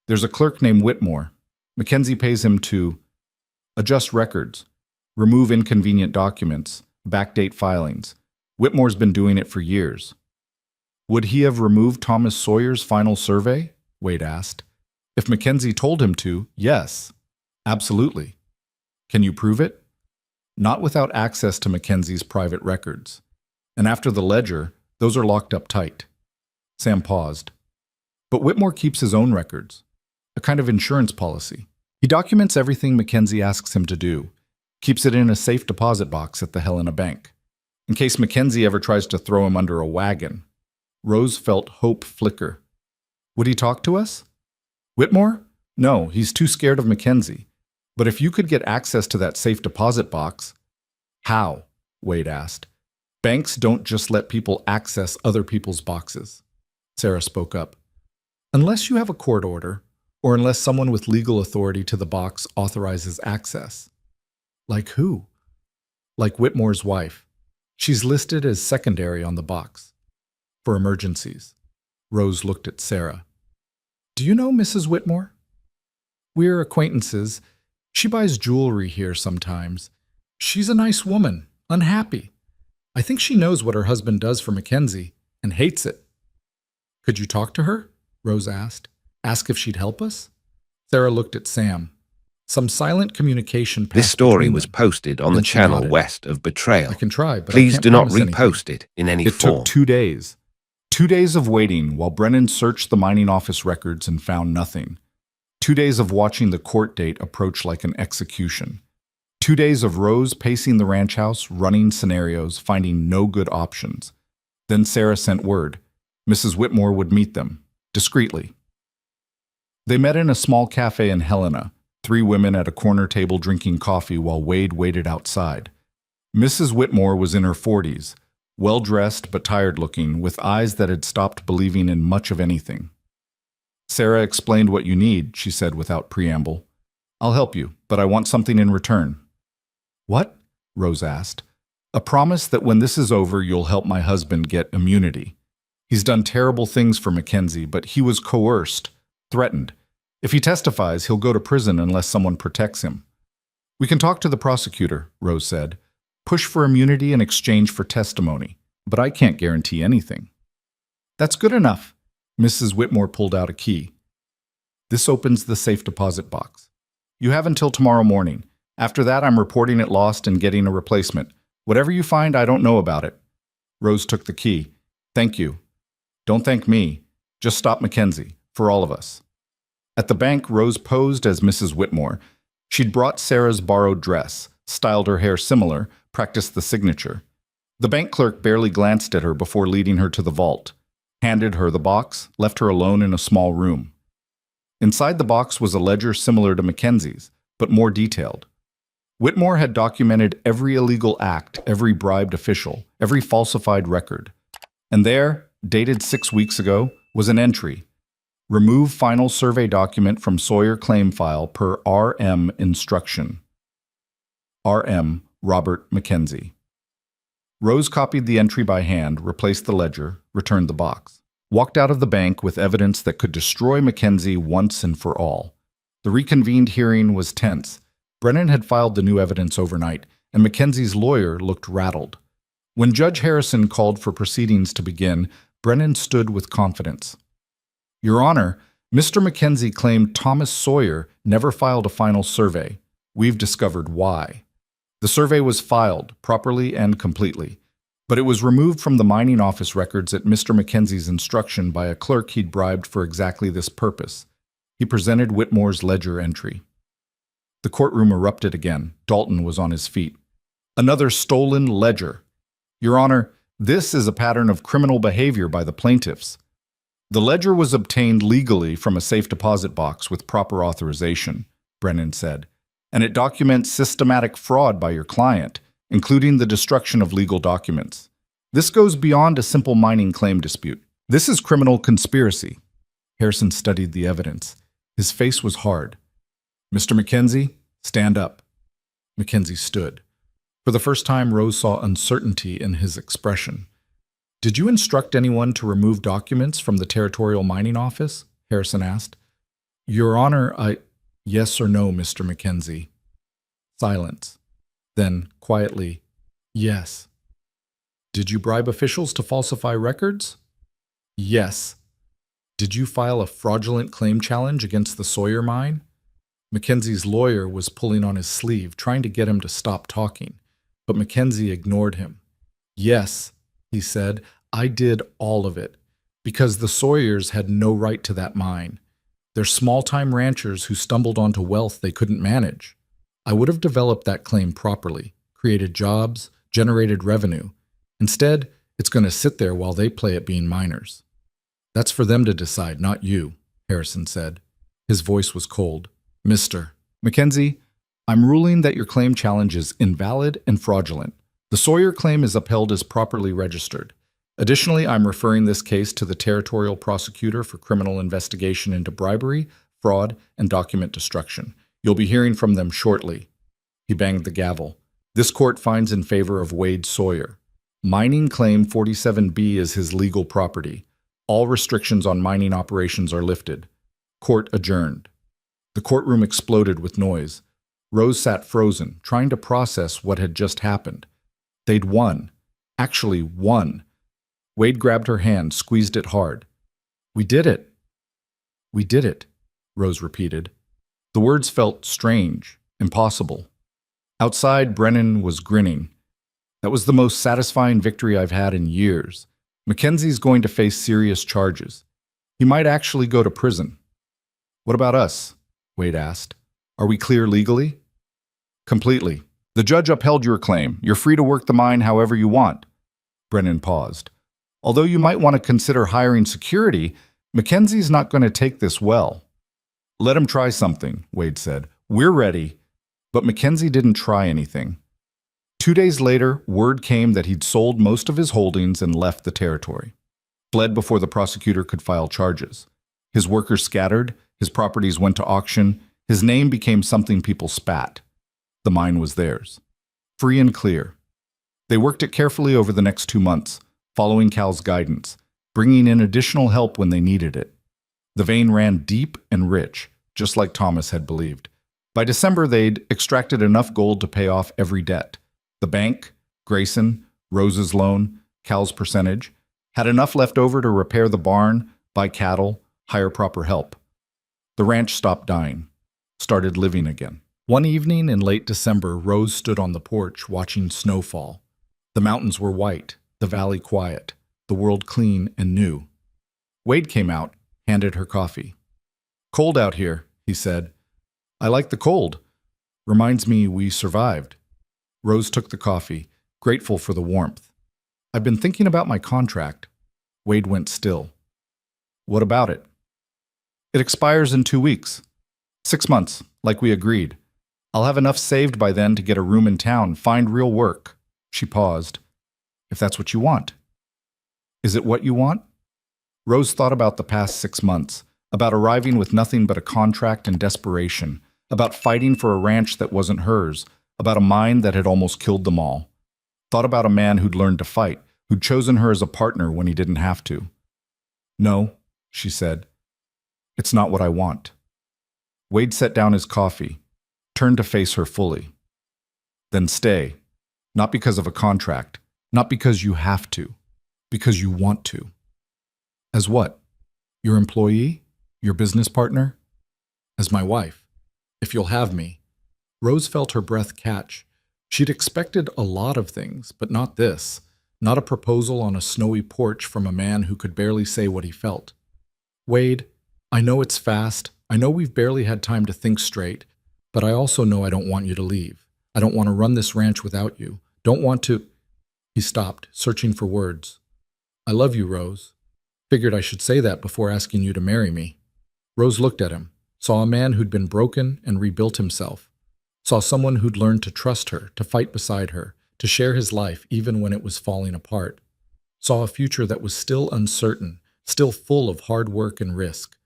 There's a clerk named Whitmore. Mackenzie pays him to adjust records, remove inconvenient documents, backdate filings. Whitmore's been doing it for years. Would he have removed Thomas Sawyer's final survey? Wade asked. If Mackenzie told him to, yes. Absolutely. Can you prove it? Not without access to Mackenzie's private records. And after the ledger, those are locked up tight. Sam paused. But Whitmore keeps his own records. A kind of insurance policy. He documents everything Mackenzie asks him to do, keeps it in a safe deposit box at the Helena Bank, in case Mackenzie ever tries to throw him under a wagon. Rose felt hope flicker. Would he talk to us? Whitmore? No, he's too scared of Mackenzie. But if you could get access to that safe deposit box... How? Wade asked. Banks don't just let people access other people's boxes. Sarah spoke up. Unless you have a court order, or unless someone with legal authority to the box authorizes access. Like who? Like Whitmore's wife. She's listed as secondary on the box. For emergencies. Rose looked at Sarah. Do you know Mrs. Whitmore? We're acquaintances. She buys jewelry here sometimes. She's a nice woman, unhappy. I think she knows what her husband does for Mackenzie and hates it. Could you talk to her? Rose asked. Ask if she'd help us? Sarah looked at Sam. Some silent communication passed. This story was posted on the channel west of Betrayal. I can try, but please I can't do not promise repost anything. it in any It form. took 2 days. 2 days of waiting while Brennan searched the mining office records and found nothing. 2 days of watching the court date approach like an execution. 2 days of Rose pacing the ranch house, running scenarios, finding no good options. Then Sarah sent word. Mrs. Whitmore would meet them, discreetly. They met in a small cafe in Helena, 3 women at a corner table drinking coffee while Wade waited outside. Mrs. Whitmore was in her 40s, well-dressed but tired-looking, with eyes that had stopped believing in much of anything. Sarah explained what you need, she said without preamble. I'll help you, but I want something in return. What? Rose asked. A promise that when this is over, you'll help my husband get immunity. He's done terrible things for Mackenzie, but he was coerced, threatened. If he testifies, he'll go to prison unless someone protects him. We can talk to the prosecutor, Rose said. Push for immunity in exchange for testimony, but I can't guarantee anything. That's good enough. Mrs. Whitmore pulled out a key. This opens the safe deposit box. You have until tomorrow morning. After that, I'm reporting it lost and getting a replacement. Whatever you find, I don't know about it. Rose took the key. Thank you. Don't thank me. Just stop Mackenzie, for all of us. At the bank, Rose posed as Mrs. Whitmore. She'd brought Sarah's borrowed dress, styled her hair similar, practiced the signature. The bank clerk barely glanced at her before leading her to the vault, handed her the box, left her alone in a small room. Inside the box was a ledger similar to Mackenzie's, but more detailed. Whitmore had documented every illegal act, every bribed official, every falsified record. And there, dated 6 weeks ago, was an entry. Remove final survey document from Sawyer claim file per RM instruction. RM Robert Mackenzie. Rose copied the entry by hand, replaced the ledger, returned the box. Walked out of the bank with evidence that could destroy Mackenzie once and for all. The reconvened hearing was tense. Brennan had filed the new evidence overnight, and Mackenzie's lawyer looked rattled. When Judge Harrison called for proceedings to begin, Brennan stood with confidence. Your Honor, Mr. Mackenzie claimed Thomas Sawyer never filed a final survey. We've discovered why. The survey was filed, properly and completely, but it was removed from the mining office records at Mr. Mackenzie's instruction by a clerk he'd bribed for exactly this purpose. He presented Whitmore's ledger entry. The courtroom erupted again. Dalton was on his feet. Another stolen ledger. Your Honor, this is a pattern of criminal behavior by the plaintiffs. The ledger was obtained legally from a safe deposit box with proper authorization, Brennan said, and it documents systematic fraud by your client, including the destruction of legal documents. This goes beyond a simple mining claim dispute. This is criminal conspiracy. Harrison studied the evidence. His face was hard. Mr. Mackenzie, stand up. Mackenzie stood. For the first time, Rose saw uncertainty in his expression. Did you instruct anyone to remove documents from the Territorial Mining Office? Harrison asked. Your Honor, Yes or no, Mr. Mackenzie? Silence. Then, quietly, yes. Did you bribe officials to falsify records? Yes. Did you file a fraudulent claim challenge against the Sawyer mine? Mackenzie's lawyer was pulling on his sleeve, trying to get him to stop talking, but Mackenzie ignored him. Yes, he said, I did all of it, because the Sawyers had no right to that mine. They're small-time ranchers who stumbled onto wealth they couldn't manage. I would have developed that claim properly, created jobs, generated revenue. Instead, it's going to sit there while they play at being miners. That's for them to decide, not you, Harrison said. His voice was cold. Mr. Mackenzie, I'm ruling that your claim challenge is invalid and fraudulent. The Sawyer claim is upheld as properly registered. Additionally, I'm referring this case to the Territorial Prosecutor for criminal investigation into bribery, fraud, and document destruction. You'll be hearing from them shortly. He banged the gavel. This court finds in favor of Wade Sawyer. Mining Claim 47B is his legal property. All restrictions on mining operations are lifted. Court adjourned. The courtroom exploded with noise. Rose sat frozen, trying to process what had just happened. They'd won. Actually won. Wade grabbed her hand, squeezed it hard. We did it. We did it, Rose repeated. The words felt strange, impossible. Outside, Brennan was grinning. That was the most satisfying victory I've had in years. Mackenzie's going to face serious charges. He might actually go to prison. What about us? Wade asked. Are we clear legally? Completely. The judge upheld your claim. You're free to work the mine however you want. Brennan paused. Although you might want to consider hiring security, Mackenzie's not going to take this well. Let him try something, Wade said. We're ready. But Mackenzie didn't try anything. 2 days later, word came that he'd sold most of his holdings and left the territory. Fled before the prosecutor could file charges. His workers scattered, his properties went to auction, his name became something people spat. The mine was theirs. Free and clear. They worked it carefully over the next 2 months, following Cal's guidance, bringing in additional help when they needed it. The vein ran deep and rich, just like Thomas had believed. By December, they'd extracted enough gold to pay off every debt. The bank, Grayson, Rose's loan, Cal's percentage, had enough left over to repair the barn, buy cattle, hire proper help. The ranch stopped dying, started living again. One evening in late December, Rose stood on the porch watching snow fall. The mountains were white, the valley quiet, the world clean and new. Wade came out, handed her coffee. "Cold out here," he said. "I like the cold. Reminds me we survived." Rose took the coffee, grateful for the warmth. "I've been thinking about my contract." Wade went still. "What about it?" "It expires in 2 weeks. 6 months, like we agreed. I'll have enough saved by then to get a room in town, find real work." She paused. "If that's what you want." "Is it what you want?" Rose thought about the past 6 months, about arriving with nothing but a contract and desperation, about fighting for a ranch that wasn't hers, about a mind that had almost killed them all. Thought about a man who'd learned to fight, who'd chosen her as a partner when he didn't have to. "No," she said. "It's not what I want." Wade set down his coffee, turned to face her fully. "Then stay. Not because of a contract, not because you have to, because you want to." "As what? Your employee? Your business partner?" "As my wife. If you'll have me." Rose felt her breath catch. She'd expected a lot of things, but not this. Not a proposal on a snowy porch from a man who could barely say what he felt. "Wade, I know it's fast. I know we've barely had time to think straight, but I also know I don't want you to leave. I don't want to run this ranch without you. Don't want to—" He stopped, searching for words. "I love you, Rose. Figured I should say that before asking you to marry me." Rose looked at him, saw a man who'd been broken and rebuilt himself, saw someone who'd learned to trust her, to fight beside her, to share his life even when it was falling apart, saw a future that was still uncertain, still full of hard work and risk,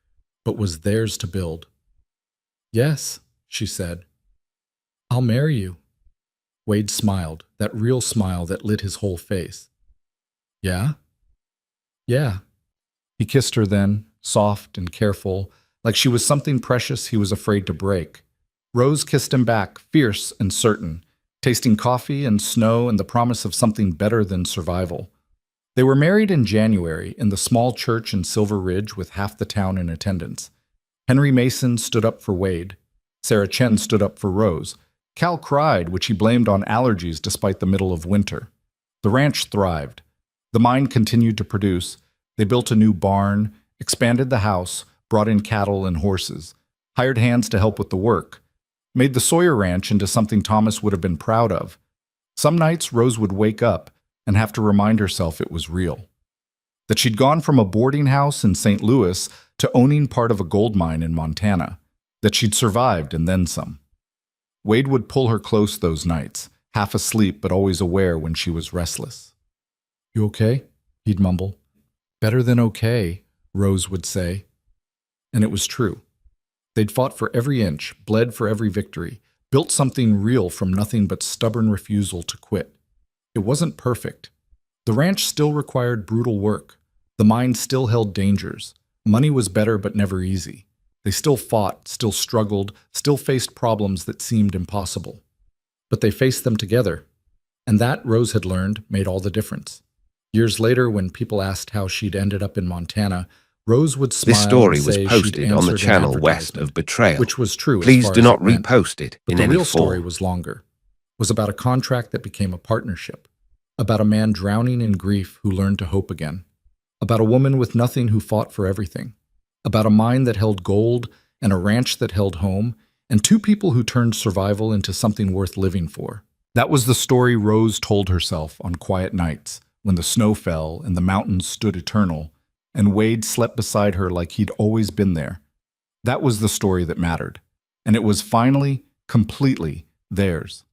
but was theirs to build. "Yes," she said. "I'll marry you." Wade smiled, that real smile that lit his whole face. "Yeah?" "Yeah." He kissed her then, soft and careful, like she was something precious he was afraid to break. Rose kissed him back, fierce and certain, tasting coffee and snow and the promise of something better than survival. They were married in January in the small church in Silver Ridge with half the town in attendance. Henry Mason stood up for Wade. Sarah Chen stood up for Rose. Cal cried, which he blamed on allergies despite the middle of winter. The ranch thrived. The mine continued to produce. They built a new barn, expanded the house, brought in cattle and horses, hired hands to help with the work, made the Sawyer Ranch into something Thomas would have been proud of. Some nights Rose would wake up and have to remind herself it was real. That she'd gone from a boarding house in St. Louis to owning part of a gold mine in Montana. That she'd survived and then some. Wade would pull her close those nights, half asleep but always aware when she was restless. "You okay?" he'd mumble. "Better than okay," Rose would say. And it was true. They'd fought for every inch, bled for every victory, built something real from nothing but stubborn refusal to quit. It wasn't perfect. The ranch still required brutal work. The mine still held dangers. Money was better but never easy. They still fought, still struggled, still faced problems that seemed impossible. But they faced them together. And that, Rose had learned, made all the difference. Years later, when people asked how she'd ended up in Montana, Rose would smile. This story and was say posted on the channel West of Betrayal. Which was true. Please do not went. repost it But in the any real story form. was longer. Was about a contract that became a partnership. About a man drowning in grief who learned to hope again. About a woman with nothing who fought for everything. About a mine that held gold and a ranch that held home, and two people who turned survival into something worth living for. That was the story Rose told herself on quiet nights, when the snow fell and the mountains stood eternal, and Wade slept beside her like he'd always been there. That was the story that mattered, and it was finally, completely theirs.